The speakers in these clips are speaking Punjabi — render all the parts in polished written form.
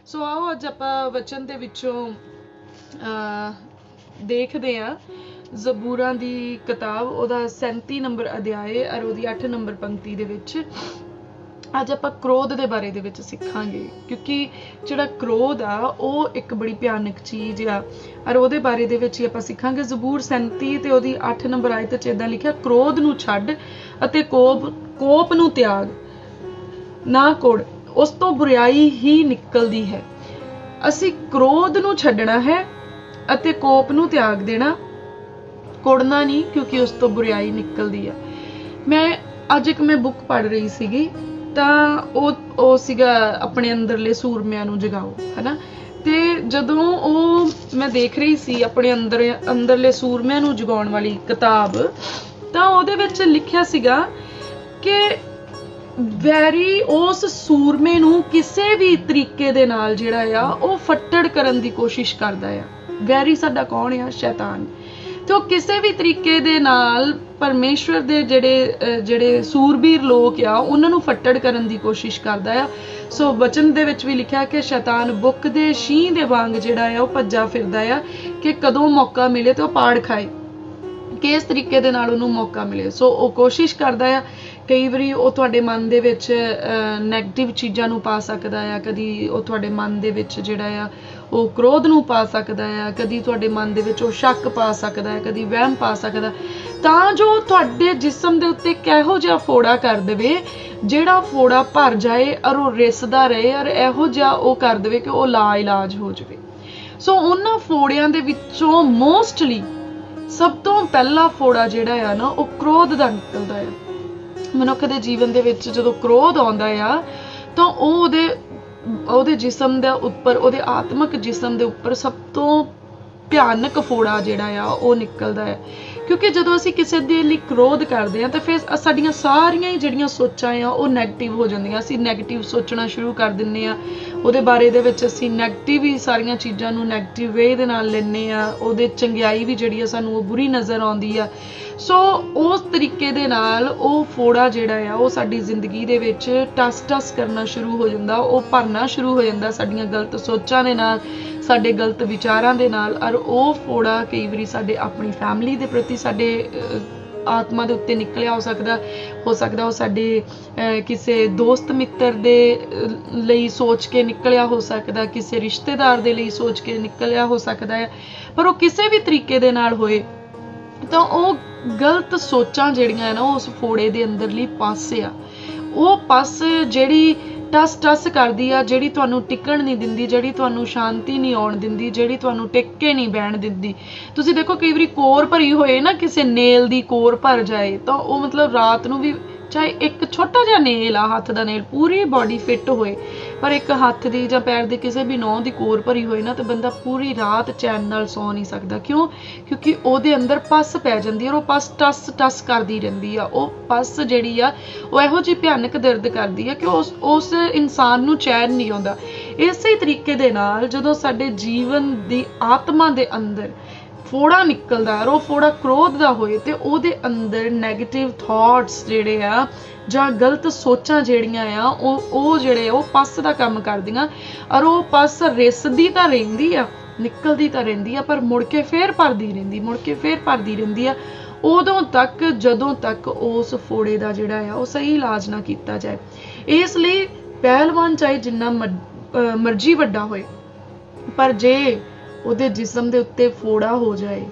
सो आओ अज आपां वचन दे विचों देखदे हां ਜ਼ਬੂਰਾਂ ਦੀ किताब ਉਹਦਾ 37 ਨੰਬਰ ਅਧਿਆਏ ਔਰ ਉਹਦੀ 8 ਨੰਬਰ ਪੰਕਤੀ ਦੇ ਵਿੱਚ ਅੱਜ ਆਪਾਂ ਕ੍ਰੋਧ ਦੇ ਬਾਰੇ ਦੇ ਵਿੱਚ ਸਿੱਖਾਂਗੇ ਕਿਉਂਕਿ ਜਿਹੜਾ ਕ੍ਰੋਧ ਆ ਉਹ ਇੱਕ ਬੜੀ ਭਿਆਨਕ ਚੀਜ਼ ਆ ਔਰ ਉਹਦੇ ਬਾਰੇ ਦੇ ਵਿੱਚ ਹੀ ਆਪਾਂ ਸਿੱਖਾਂਗੇ। ਜ਼ਬੂਰ 37 ਤੇ ਉਹਦੀ 8 ਨੰਬਰ ਆਇਤ 'ਚ ਇਦਾਂ ਲਿਖਿਆ, ਕ੍ਰੋਧ ਨੂੰ ਛੱਡ ਅਤੇ ਕੋਪ ਨੂੰ ਤਿਆਗ ਨਾ ਕੋੜ, ਉਸ ਤੋਂ ਬੁਰਾਈ ਹੀ ਨਿਕਲਦੀ ਹੈ। ਅਸੀਂ ਕ੍ਰੋਧ ਨੂੰ ਛੱਡਣਾ ਹੈ ਅਤੇ ਕੋਪ ਨੂੰ ਤਿਆਗ ਦੇਣਾ, ਕੋੜਨਾ ਨਹੀਂ, ਕਿਉਂਕਿ ਉਸ ਤੋਂ ਬੁਰਾਈ ਨਿਕਲਦੀ ਹੈ। ਮੈਂ ਅੱਜ ਇੱਕ ਬੁੱਕ ਪੜ੍ਹ ਰਹੀ ਸੀਗੀ ਤਾਂ ਉਹ ਸੀਗਾ ਆਪਣੇ ਅੰਦਰਲੇ ਸੂਰਮਿਆਂ ਨੂੰ ਜਗਾਓ, ਹਨਾ। ਤੇ ਜਦੋਂ ਉਹ ਮੈਂ ਦੇਖ ਰਹੀ ਸੀ ਆਪਣੇ ਅੰਦਰਲੇ ਸੂਰਮਿਆਂ ਨੂੰ ਜਗਾਉਣ ਵਾਲੀ ਕਿਤਾਬ, ਤਾਂ ਉਹਦੇ ਵਿੱਚ ਲਿਖਿਆ ਸੀਗਾ ਕਿ ਵੈਰੀ ਉਸ ਸੂਰਮੇ ਨੂੰ ਕਿਸੇ ਵੀ ਤਰੀਕੇ ਦੇ ਨਾਲ ਜਿਹੜਾ ਆ ਉਹ ਫੱਟੜ ਕਰਨ ਦੀ ਕੋਸ਼ਿਸ਼ ਕਰਦਾ ਆ। ਵੈਰੀ ਸਾਡਾ ਕੌਣ ਆ? ਸ਼ੈਤਾਨ। ਤੇ ਉਹ ਕਿਸੇ ਵੀ ਤਰੀਕੇ ਦੇ ਨਾਲ ਪਰਮੇਸ਼ਵਰ ਦੇ ਜਿਹੜੇ ਸੂਰਬੀਰ ਲੋਕ ਆ ਉਹਨਾਂ ਨੂੰ ਫੱਟੜ ਕਰਨ ਦੀ ਕੋਸ਼ਿਸ਼ ਕਰਦਾ ਆ। ਸੋ ਵਚਨ ਦੇ ਵਿੱਚ ਵੀ ਲਿਖਿਆ ਕਿ ਸ਼ੈਤਾਨ ਬੁੱਕ ਦੇ ਸ਼ੀਂਹ ਦੇ ਵਾਂਗ ਜਿਹੜਾ ਆ ਉਹ ਭੱਜਾ ਫਿਰਦਾ ਆ ਕਿ ਕਦੋਂ ਮੌਕਾ ਮਿਲੇ ਤੇ ਉਹ ਪਾੜ ਖਾਏ, ਕਿ ਇਸ ਤਰੀਕੇ ਦੇ ਨਾਲ ਉਹਨੂੰ ਮੌਕਾ ਮਿਲੇ। ਸੋ ਉਹ ਕੋਸ਼ਿਸ਼ ਕਰਦਾ ਆ। ਕਈ ਵਾਰੀ ਉਹ ਤੁਹਾਡੇ ਮਨ ਦੇ ਵਿੱਚ ਨੈਗੇਟਿਵ ਚੀਜ਼ਾਂ ਨੂੰ ਪਾ ਸਕਦਾ ਆ, ਕਦੀ ਉਹ ਤੁਹਾਡੇ ਮਨ ਦੇ ਵਿੱਚ ਜਿਹੜਾ ਆ ਉਹ ਕ੍ਰੋਧ ਨੂੰ ਪਾ ਸਕਦਾ ਆ, ਕਦੀ ਤੁਹਾਡੇ ਮਨ ਦੇ ਵਿੱਚ ਉਹ ਸ਼ੱਕ ਪਾ ਸਕਦਾ ਹੈ, ਕਦੀ ਵਹਿਮ ਪਾ ਸਕਦਾ, ਤਾਂ ਜੋ ਤੁਹਾਡੇ ਜਿਸਮ ਦੇ ਉੱਤੇ ਕਿਹੋ ਜਿਹਾ ਫੋੜਾ ਕਰ ਦੇਵੇ ਜਿਹੜਾ ਫੋੜਾ ਭਰ ਜਾਏ ਔਰ ਉਹ ਰਿਸਦਾ ਰਹੇ ਔਰ ਇਹੋ ਜਿਹਾ ਉਹ ਕਰ ਦੇਵੇ ਕਿ ਉਹ ਲਾ ਇਲਾਜ ਹੋ ਜਾਵੇ। ਸੋ ਉਹਨਾਂ ਫੋੜਿਆਂ ਦੇ ਵਿੱਚੋਂ ਮੋਸਟਲੀ ਸਭ ਤੋਂ ਪਹਿਲਾ ਫੋੜਾ ਜਿਹੜਾ ਆ ਨਾ ਉਹ ਕ੍ਰੋਧ ਦਾ ਨਿਕਲਦਾ ਆ। ਮਨੁੱਖ ਦੇ ਜੀਵਨ ਦੇ ਵਿੱਚ ਜਦੋਂ ਕ੍ਰੋਧ ਆਉਂਦਾ ਆ ਤਾਂ ਉਹ ਉਹਦੇ ਜਿਸਮ ਦੇ ਉੱਪਰ, ਉਹਦੇ ਆਤਮਿਕ ਜਿਸਮ ਦੇ ਉੱਪਰ ਸਭ ਤੋਂ ਭਿਆਨਕ ਫੋੜਾ ਜਿਹੜਾ ਆ ਉਹ ਨਿਕਲਦਾ ਹੈ। ਕਿਉਂਕਿ ਜਦੋਂ ਅਸੀਂ ਕਿਸੇ ਦੇ ਲਈ ਕ੍ਰੋਧ ਕਰਦੇ ਹਾਂ ਤਾਂ ਫਿਰ ਸਾਡੀਆਂ ਸਾਰੀਆਂ ਹੀ ਜਿਹੜੀਆਂ ਸੋਚਾਂ ਆ ਉਹ ਨੈਗੇਟਿਵ ਹੋ ਜਾਂਦੀਆਂ। ਅਸੀਂ ਨੈਗੇਟਿਵ ਸੋਚਣਾ ਸ਼ੁਰੂ ਕਰ ਦਿੰਦੇ ਹਾਂ, ਉਹਦੇ ਬਾਰੇ ਦੇ ਵਿੱਚ ਅਸੀਂ ਨੈਗੇਟਿਵ ਹੀ ਸਾਰੀਆਂ ਚੀਜ਼ਾਂ ਨੂੰ ਨੈਗੇਟਿਵ ਵੇ ਦੇ ਨਾਲ ਲੈਂਦੇ ਹਾਂ। ਉਹਦੇ ਚੰਗਿਆਈ ਵੀ ਜਿਹੜੀ ਆ ਸਾਨੂੰ ਉਹ ਬੁਰੀ ਨਜ਼ਰ ਆਉਂਦੀ ਆ। ਸੋ ਉਸ ਤਰੀਕੇ ਦੇ ਨਾਲ ਉਹ ਫੋੜਾ ਜਿਹੜਾ ਆ ਉਹ ਸਾਡੀ ਜ਼ਿੰਦਗੀ ਦੇ ਵਿੱਚ ਟਸ ਕਰਨਾ ਸ਼ੁਰੂ ਹੋ ਜਾਂਦਾ, ਉਹ ਭਰਨਾ ਸ਼ੁਰੂ ਹੋ ਜਾਂਦਾ ਸਾਡੀਆਂ ਗਲਤ ਸੋਚਾਂ ਦੇ ਨਾਲ, ਸਾਡੇ ਗਲਤ ਵਿਚਾਰਾਂ ਦੇ ਨਾਲ। ਔਰ ਉਹ ਫੋੜਾ ਕਈ ਵਾਰੀ ਸਾਡੇ ਆਪਣੀ ਫੈਮਿਲੀ ਦੇ ਪ੍ਰਤੀ, ਸਾਡੇ ਆਤਮਾ ਦੇ ਉੱਤੇ ਨਿਕਲਿਆ ਹੋ ਸਕਦਾ ਉਹ ਸਾਡੇ ਕਿਸੇ ਦੋਸਤ ਮਿੱਤਰ ਦੇ ਲਈ ਸੋਚ ਕੇ ਨਿਕਲਿਆ ਹੋ ਸਕਦਾ, ਕਿਸੇ ਰਿਸ਼ਤੇਦਾਰ ਦੇ ਲਈ ਸੋਚ ਕੇ ਨਿਕਲਿਆ ਹੋ ਸਕਦਾ ਹੈ। ਪਰ ਉਹ ਕਿਸੇ ਵੀ ਤਰੀਕੇ ਦੇ ਨਾਲ ਹੋਏ ਤਾਂ ਉਹ ਗਲਤ ਸੋਚਾਂ ਜਿਹੜੀਆਂ ਨਾ ਉਸ ਫੋੜੇ ਦੇ ਅੰਦਰਲੀ ਪੱਸ ਆ, ਉਹ ਪੱਸ ਜਿਹੜੀ ਟਸ ਕਰਦੀ ਆ, ਜਿਹੜੀ ਤੁਹਾਨੂੰ ਟਿਕਣ ਨਹੀਂ ਦਿੰਦੀ, ਜਿਹੜੀ ਤੁਹਾਨੂੰ ਸ਼ਾਂਤੀ ਨਹੀਂ ਆਉਣ ਦਿੰਦੀ, ਜਿਹੜੀ ਤੁਹਾਨੂੰ ਟਿਕ ਕੇ ਨਹੀਂ ਬਹਿਣ ਦਿੰਦੀ। ਤੁਸੀਂ ਦੇਖੋ ਕਈ ਵਾਰੀ ਕੋਰ ਭਰੀ ਹੋਏ ਨਾ, ਕਿਸੇ ਨੇਲ ਦੀ ਕੋਰ ਭਰ ਜਾਏ ਤਾਂ ਉਹ ਮਤਲਬ ਰਾਤ ਨੂੰ ਵੀ, ਚਾਹੇ ਇੱਕ ਛੋਟਾ ਜਿਹਾ ਨੇਲ ਆ, ਹੱਥ ਦਾ ਨੇਲ, ਪੂਰੀ ਬਾਡੀ ਫਿੱਟ ਹੋਏ, ਪਰ ਇੱਕ ਹੱਥ ਦੀ ਜਾਂ ਪੈਰ ਦੀ ਕਿਸੇ ਵੀ ਨਹੁੰ ਦੀ ਕੋਰ ਭਰੀ ਹੋਏ ਨਾ ਤਾਂ ਬੰਦਾ ਪੂਰੀ ਰਾਤ ਚੈਨ ਨਾਲ ਸੌ ਨਹੀਂ ਸਕਦਾ। ਕਿਉਂ? ਕਿਉਂਕਿ ਉਹਦੇ ਅੰਦਰ ਪੱਸ ਪੈ ਜਾਂਦੀ ਹੈ, ਉਹ ਪੱਸ ਟਸ ਕਰਦੀ ਰਹਿੰਦੀ ਆ। ਉਹ ਪੱਸ ਜਿਹੜੀ ਆ ਉਹ ਇਹੋ ਜਿਹੀ ਭਿਆਨਕ ਦਰਦ ਕਰਦੀ ਆ ਕਿ ਉਸ ਇਨਸਾਨ ਨੂੰ ਚੈਨ ਨਹੀਂ ਆਉਂਦਾ। ਇਸੇ ਤਰੀਕੇ ਦੇ ਨਾਲ ਜਦੋਂ ਸਾਡੇ ਜੀਵਨ ਦੀ ਆਤਮਾ ਦੇ ਅੰਦਰ ਫੋੜਾ ਨਿਕਲਦਾ ਔਰ ਉਹ ਫੋੜਾ ਕ੍ਰੋਧ ਦਾ ਹੋਏ ਤੇ ਉਹਦੇ ਅੰਦਰ ਨੈਗੇਟਿਵ ਥਾਟਸ ਜਿਹੜੇ ਆ ਜਾਂ ਗਲਤ ਸੋਚਾਂ ਜਿਹੜੀਆਂ ਆ ਉਹ ਜਿਹੜੇ ਉਹ ਪੱਸ ਦਾ ਕੰਮ ਕਰਦੀਆਂ ਔਰ ਉਹ ਪੱਸ ਰਿਸਦੀ ਤਾਂ ਰਹਿੰਦੀ ਆ, ਨਿਕਲਦੀ ਤਾਂ ਰਹਿੰਦੀ ਆ, ਪਰ ਮੁੜ ਕੇ ਫੇਰ ਭਰਦੀ ਰਹਿੰਦੀ ਆ ਉਦੋਂ ਤੱਕ ਜਦੋਂ ਤੱਕ ਉਸ ਫੋੜੇ ਦਾ ਜਿਹੜਾ ਆ ਉਹ ਸਹੀ ਇਲਾਜ ਨਾ ਕੀਤਾ ਜਾਏ। ਇਸ ਲਈ ਪਹਿਲਵਾਨ ਚਾਹੇ ਜਿੰਨਾ ਮਰਜ਼ੀ ਵੱਡਾ ਹੋਏ, ਪਰ ਜੇ ਉਹਦੇ ਜਿਸਮ ਦੇ ਉੱਤੇ ਫੋੜਾ ਹੋ ਜਾਏ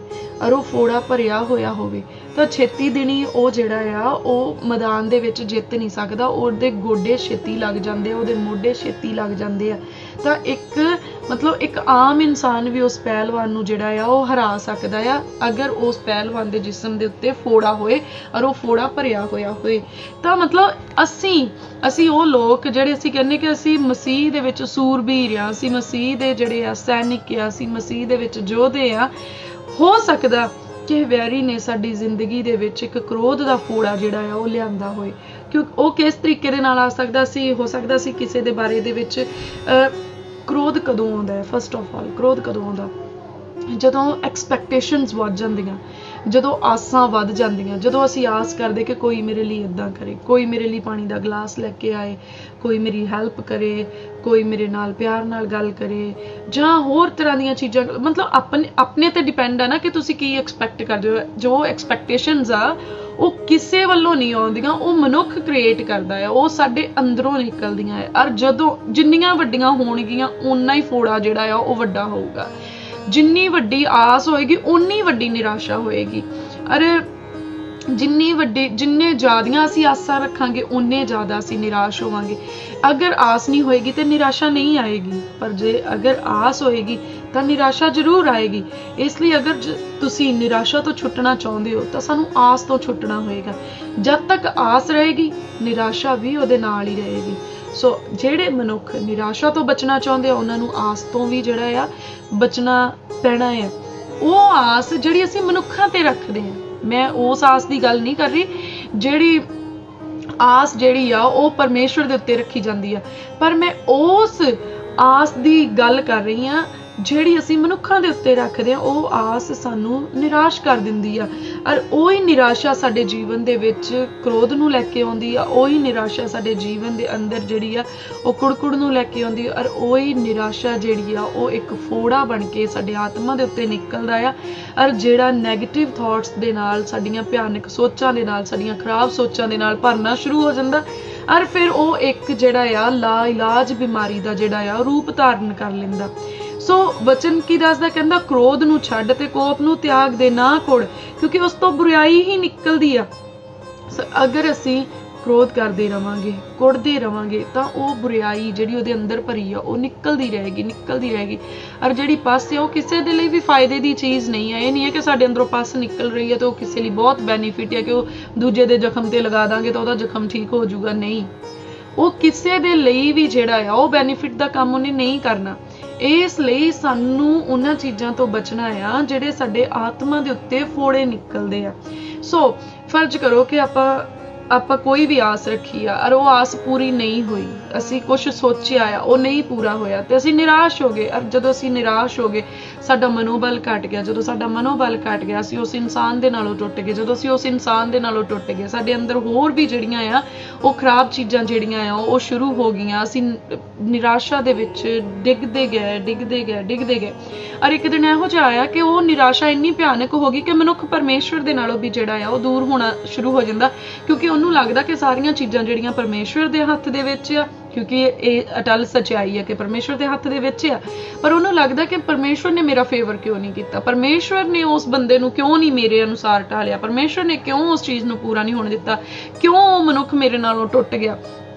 ਔਰ ਉਹ ਫੋੜਾ ਭਰਿਆ ਹੋਇਆ ਹੋਵੇ ਤਾਂ ਛੇਤੀ ਦਿਨੀ ਉਹ ਜਿਹੜਾ ਆ ਉਹ ਮੈਦਾਨ ਦੇ ਵਿੱਚ ਜਿੱਤ ਨਹੀਂ ਸਕਦਾ। ਉਹਦੇ ਗੋਡੇ ਛੇਤੀ ਲੱਗ ਜਾਂਦੇ ਆ, ਉਹਦੇ ਮੋਢੇ ਛੇਤੀ ਲੱਗ ਜਾਂਦੇ ਆ। ਤਾਂ ਇੱਕ ਆਮ ਇਨਸਾਨ ਵੀ ਉਸ ਪਹਿਲਵਾਨ ਨੂੰ ਜਿਹੜਾ ਆ ਉਹ ਹਰਾ ਸਕਦਾ ਆ ਅਗਰ ਉਸ ਪਹਿਲਵਾਨ ਦੇ ਜਿਸਮ ਦੇ ਉੱਤੇ ਫੋੜਾ ਹੋਏ ਔਰ ਉਹ ਫੋੜਾ ਭਰਿਆ ਹੋਇਆ ਹੋਏ। ਤਾਂ ਮਤਲਬ ਅਸੀਂ ਉਹ ਲੋਕ ਜਿਹੜੇ ਅਸੀਂ ਕਹਿੰਦੇ ਕਿ ਅਸੀਂ ਮਸੀਹ ਦੇ ਵਿੱਚ ਸੂਰਬੀਰ ਆ, ਅਸੀਂ ਮਸੀਹ ਦੇ ਜਿਹੜੇ ਆ ਸੈਨਿਕ ਆ, ਅਸੀਂ ਮਸੀਹ ਦੇ ਵਿੱਚ ਯੋਧੇ ਆ। ਹੋ ਸਕਦਾ ਕਿ ਵੈਰੀ ਨੇ ਸਾਡੀ ਜ਼ਿੰਦਗੀ ਦੇ ਵਿੱਚ ਇੱਕ ਕ੍ਰੋਧ ਦਾ ਫੋੜਾ ਜਿਹੜਾ ਆ ਉਹ ਲਿਆਂਦਾ ਹੋਏ। ਕਿਉਂਕਿ ਉਹ ਕਿਸ ਤਰੀਕੇ ਦੇ ਨਾਲ ਆ ਸਕਦਾ ਸੀ, ਹੋ ਸਕਦਾ ਸੀ ਕਿਸੇ ਦੇ ਬਾਰੇ ਦੇ ਵਿੱਚ ਕ੍ਰੋਧ ਕਦੋਂ ਆਉਂਦਾ ਹੈ? ਫਸਟ ਆਫ ਆਲ ਕ੍ਰੋਧ ਕਦੋਂ ਆਉਂਦਾ? ਜਦੋਂ ਐਕਸਪੈਕਟੇਸ਼ਨਸ ਵੱਧ ਜਾਂਦੀਆਂ, ਜਦੋਂ ਆਸਾਂ ਵੱਧ ਜਾਂਦੀਆਂ, ਜਦੋਂ ਅਸੀਂ ਆਸ ਕਰਦੇ ਕਿ ਕੋਈ ਮੇਰੇ ਲਈ ਇੱਦਾਂ ਕਰੇ, ਕੋਈ ਮੇਰੇ ਲਈ ਪਾਣੀ ਦਾ ਗਲਾਸ ਲੈ ਕੇ ਆਏ, ਕੋਈ ਮੇਰੀ ਹੈਲਪ ਕਰੇ, ਕੋਈ ਮੇਰੇ ਨਾਲ ਪਿਆਰ ਨਾਲ ਗੱਲ ਕਰੇ, ਜਾਂ ਹੋਰ ਤਰ੍ਹਾਂ ਦੀਆਂ ਚੀਜ਼ਾਂ, ਮਤਲਬ ਆਪਣੇ ਤੇ ਡਿਪੈਂਡ ਆ ਨਾ ਕਿ ਤੁਸੀਂ ਕੀ ਐਕਸਪੈਕਟ ਕਰਦੇ ਹੋ। ਜੋ ਐਕਸਪੈਕਟੇਸ਼ਨਸ ਆ ਉਹ ਕਿਸੇ ਵੱਲੋਂ ਨਹੀਂ ਆਉਂਦੀਆਂ, ਉਹ ਮਨੁੱਖ ਕ੍ਰੀਏਟ ਕਰਦਾ ਹੈ, ਉਹ ਸਾਡੇ ਅੰਦਰੋਂ ਨਿਕਲਦੀਆਂ ਹੈ। ਔਰ ਜਦੋਂ ਜਿੰਨੀਆਂ ਵੱਡੀਆਂ ਹੋਣਗੀਆਂ ਓਨਾ ਹੀ ਫੋੜਾ ਜਿਹੜਾ ਆ ਉਹ ਵੱਡਾ ਹੋਊਗਾ। ਜਿੰਨੀ ਵੱਡੀ ਆਸ ਹੋਏਗੀ ਓਨੀ ਵੱਡੀ ਨਿਰਾਸ਼ਾ ਹੋਏਗੀ। ਅਰੇ ਜਿੰਨੇ ਜ਼ਿਆਦੀਆਂ ਅਸੀਂ ਆਸਾਂ ਰੱਖਾਂਗੇ ਓਨੇ ਜ਼ਿਆਦਾ ਅਸੀਂ ਨਿਰਾਸ਼ ਹੋਵਾਂਗੇ। ਅਗਰ ਆਸ ਨਹੀਂ ਹੋਏਗੀ ਤੇ ਨਿਰਾਸ਼ਾ ਨਹੀਂ ਆਏਗੀ, ਪਰ ਅਗਰ ਆਸ ਹੋਏਗੀ ਤਾਂ ਨਿਰਾਸ਼ਾ ਜ਼ਰੂਰ ਆਏਗੀ। ਇਸ ਲਈ ਅਗਰ ਤੁਸੀਂ ਨਿਰਾਸ਼ਾ ਤੋਂ ਛੁੱਟਣਾ ਚਾਹੁੰਦੇ ਹੋ ਤਾਂ ਸਾਨੂੰ ਆਸ ਤੋਂ ਛੁੱਟਣਾ ਹੋਏਗਾ। ਜਦ ਤੱਕ ਆਸ ਰਹੇਗੀ ਨਿਰਾਸ਼ਾ ਵੀ ਉਹਦੇ ਨਾਲ ਹੀ ਰਹੇਗੀ। ਸੋ ਜਿਹੜੇ ਮਨੁੱਖ ਨਿਰਾਸ਼ਾ ਤੋਂ ਬਚਣਾ ਚਾਹੁੰਦੇ ਆ ਉਹਨਾਂ ਨੂੰ ਆਸ ਤੋਂ ਵੀ ਜਿਹੜਾ ਆ ਬਚਣਾ ਪੈਣਾ ਹੈ। ਉਹ ਆਸ ਜਿਹੜੀ ਅਸੀਂ ਮਨੁੱਖਾਂ ਤੇ ਰੱਖਦੇ ਹਾਂ, ਮੈਂ ਉਸ ਆਸ ਦੀ ਗੱਲ ਨਹੀਂ ਕਰ ਰਹੀ ਜਿਹੜੀ ਆਸ ਜਿਹੜੀ ਆ ਉਹ ਪਰਮੇਸ਼ਵਰ ਦੇ ਉੱਤੇ ਰੱਖੀ ਜਾਂਦੀ ਆ, ਪਰ ਮੈਂ ਉਸ ਆਸ ਦੀ ਗੱਲ ਕਰ ਰਹੀ ਹਾਂ ਜਿਹੜੀ ਅਸੀਂ ਮਨੁੱਖਾਂ ਦੇ ਉੱਤੇ ਰੱਖਦੇ ਹਾਂ। ਉਹ ਆਸ ਸਾਨੂੰ ਨਿਰਾਸ਼ ਕਰ ਦਿੰਦੀ ਆ, ਔਰ ਉਹੀ ਨਿਰਾਸ਼ਾ ਸਾਡੇ ਜੀਵਨ ਦੇ ਵਿੱਚ ਕ੍ਰੋਧ ਨੂੰ ਲੈ ਕੇ ਆਉਂਦੀ ਆ। ਉਹੀ ਨਿਰਾਸ਼ਾ ਸਾਡੇ ਜੀਵਨ ਦੇ ਅੰਦਰ ਜਿਹੜੀ ਆ ਉਹ ਕੁੜਕੁੜ ਨੂੰ ਲੈ ਕੇ ਆਉਂਦੀ ਆ, ਔਰ ਉਹੀ ਨਿਰਾਸ਼ਾ ਜਿਹੜੀ ਆ ਉਹ ਇੱਕ ਫੋੜਾ ਬਣ ਕੇ ਸਾਡੇ ਆਤਮਾ ਦੇ ਉੱਤੇ ਨਿਕਲਦਾ ਆ, ਔਰ ਜਿਹੜਾ ਨੈਗੇਟਿਵ ਥਾਟਸ ਦੇ ਨਾਲ, ਸਾਡੀਆਂ ਭਿਆਨਕ ਸੋਚਾਂ ਦੇ ਨਾਲ, ਸਾਡੀਆਂ ਖਰਾਬ ਸੋਚਾਂ ਦੇ ਨਾਲ ਭਰਨਾ ਸ਼ੁਰੂ ਹੋ ਜਾਂਦਾ। ਔਰ ਫਿਰ ਉਹ ਇੱਕ ਜਿਹੜਾ ਆ ਲਾ ਇਲਾਜ ਬਿਮਾਰੀ ਦਾ ਜਿਹੜਾ ਆ ਰੂਪ ਧਾਰਨ ਕਰ ਲੈਂਦਾ। ਸੋ ਵਚਨ ਕੀ ਦੱਸਦਾ, ਕਹਿੰਦਾ ਕ੍ਰੋਧ ਨੂੰ ਛੱਡ ਤੇ ਕੋਪ ਨੂੰ ਤਿਆਗ ਦੇ, ਨਾ ਕੁੜ, ਕਿਉਂਕਿ ਉਸ ਤੋਂ ਬੁਰਾਈ ਹੀ ਨਿਕਲਦੀ ਆ। ਅਗਰ ਅਸੀਂ ਕ੍ਰੋਧ ਕਰਦੇ ਰਵਾਂਗੇ, ਕੁੜਦੇ ਰਵਾਂਗੇ, ਤਾਂ ਉਹ ਬੁਰਾਈ ਜਿਹੜੀ ਉਹਦੇ ਅੰਦਰ ਭਰੀ ਆ ਉਹ ਨਿਕਲਦੀ ਰਹੇਗੀ। ਔਰ ਜਿਹੜੀ ਪਸ ਹੈ ਉਹ ਕਿਸੇ ਦੇ ਲਈ ਵੀ ਫਾਇਦੇ ਦੀ ਚੀਜ਼ ਨਹੀਂ ਹੈ। ਇਹ ਨਹੀਂ ਹੈ ਕਿ ਸਾਡੇ ਅੰਦਰੋਂ ਪਸ ਨਿਕਲ ਰਹੀ ਹੈ ਤੇ ਉਹ ਕਿਸੇ ਲਈ ਬਹੁਤ ਬੈਨੀਫਿਟ ਹੈ ਕਿ ਉਹ ਦੂਜੇ ਦੇ ਜ਼ਖਮ ਤੇ ਲਗਾ ਦਾਂਗੇ ਤਾਂ ਉਹਦਾ ਜ਼ਖਮ ਠੀਕ ਹੋ ਜਾਊਗਾ। ਨਹੀਂ, ਉਹ ਕਿਸੇ ਦੇ ਲਈ ਵੀ ਜਿਹੜਾ ਆ ਉਹ ਬੈਨੀਫਿਟ ਦਾ ਕੰਮ ਉਹਨੇ ਨਹੀਂ ਕਰਨਾ। ਇਸ ਲਈ ਸਾਨੂੰ ਉਹਨਾਂ ਚੀਜ਼ਾਂ ਤੋਂ ਬਚਣਾ ਆ ਜਿਹੜੇ ਸਾਡੇ ਆਤਮਾ ਦੇ ਉੱਤੇ ਫੋੜੇ ਨਿਕਲਦੇ ਆ। ਸੋ ਫਰਜ਼ ਕਰੋ ਕਿ ਆਪਾਂ ਕੋਈ ਵੀ ਆਸ ਰੱਖੀ ਆ ਔਰ ਉਹ ਆਸ ਪੂਰੀ ਨਹੀਂ ਹੋਈ, ਅਸੀਂ ਕੁਝ ਸੋਚਿਆ ਆ ਉਹ ਨਹੀਂ ਪੂਰਾ ਹੋਇਆ ਤੇ ਅਸੀਂ ਨਿਰਾਸ਼ ਹੋ ਗਏ। ਔਰ ਜਦੋਂ ਅਸੀਂ ਨਿਰਾਸ਼ ਹੋ ਗਏ ਸਾਡਾ ਮਨੋਬਲ ਘਟ ਗਿਆ। ਜਦੋਂ ਸਾਡਾ ਮਨੋਬਲ ਘਟ ਗਿਆ ਅਸੀਂ ਉਸ ਇਨਸਾਨ ਦੇ ਨਾਲੋਂ ਟੁੱਟ ਗਏ। ਜਦੋਂ ਅਸੀਂ ਉਸ ਇਨਸਾਨ ਦੇ ਨਾਲੋਂ ਟੁੱਟ ਗਏ ਸਾਡੇ ਅੰਦਰ ਹੋਰ ਵੀ ਜਿਹੜੀਆਂ ਆ ਉਹ ਖਰਾਬ ਚੀਜ਼ਾਂ ਜਿਹੜੀਆਂ ਆ ਉਹ ਸ਼ੁਰੂ ਹੋ ਗਈਆਂ। ਅਸੀਂ ਨਿਰਾਸ਼ਾ ਦੇ ਵਿੱਚ ਡਿੱਗਦੇ ਗਏ। ਔਰ ਇੱਕ ਦਿਨ ਇਹੋ ਜਿਹਾ ਆਇਆ ਕਿ ਉਹ ਨਿਰਾਸ਼ਾ ਇੰਨੀ ਭਿਆਨਕ ਹੋ ਗਈ ਕਿ ਮਨੁੱਖ ਪਰਮੇਸ਼ਵਰ ਦੇ ਨਾਲੋਂ ਵੀ ਜਿਹੜਾ ਆ ਉਹ ਦੂਰ ਹੋਣਾ ਸ਼ੁਰੂ ਹੋ ਜਾਂਦਾ, ਕਿਉਂਕਿ ਉਹਨੂੰ ਲੱਗਦਾ ਕਿ ਸਾਰੀਆਂ ਚੀਜ਼ਾਂ ਜਿਹੜੀਆਂ ਪਰਮੇਸ਼ਵਰ ਦੇ ਹੱਥ ਦੇ ਵਿੱਚ ਆ, ਕਿਉਂਕਿ ਇਹ ਅਟਲ ਸੱਚਾਈ ਹੈ ਕਿ ਪਰਮੇਸ਼ਵਰ ਦੇ ਹੱਥ ਦੇ ਵਿੱਚ ਆ, ਪਰ ਉਹਨੂੰ ਲੱਗਦਾ ਕਿ ਪਰਮੇਸ਼ਵਰ ਨੇ ਮੇਰਾ ਫੇਵਰ ਕਿਉਂ ਨਹੀਂ ਕੀਤਾ, ਪਰਮੇਸ਼ਵਰ ਨੇ ਉਸ ਬੰਦੇ ਨੂੰ ਕਿਉਂ ਨਹੀਂ ਮੇਰੇ ਅਨੁਸਾਰ ਢਾਲਿਆ, ਪਰਮੇਸ਼ਵਰ ਨੇ ਕਿਉਂ ਉਸ ਚੀਜ਼ ਨੂੰ ਪੂਰਾ ਨਹੀਂ ਹੋਣ ਦਿੱਤਾ, ਕਿਉਂ ਉਹ ਮਨੁੱਖ ਮੇਰੇ ਨਾਲੋਂ ਟੁੱਟ ਗਿਆ।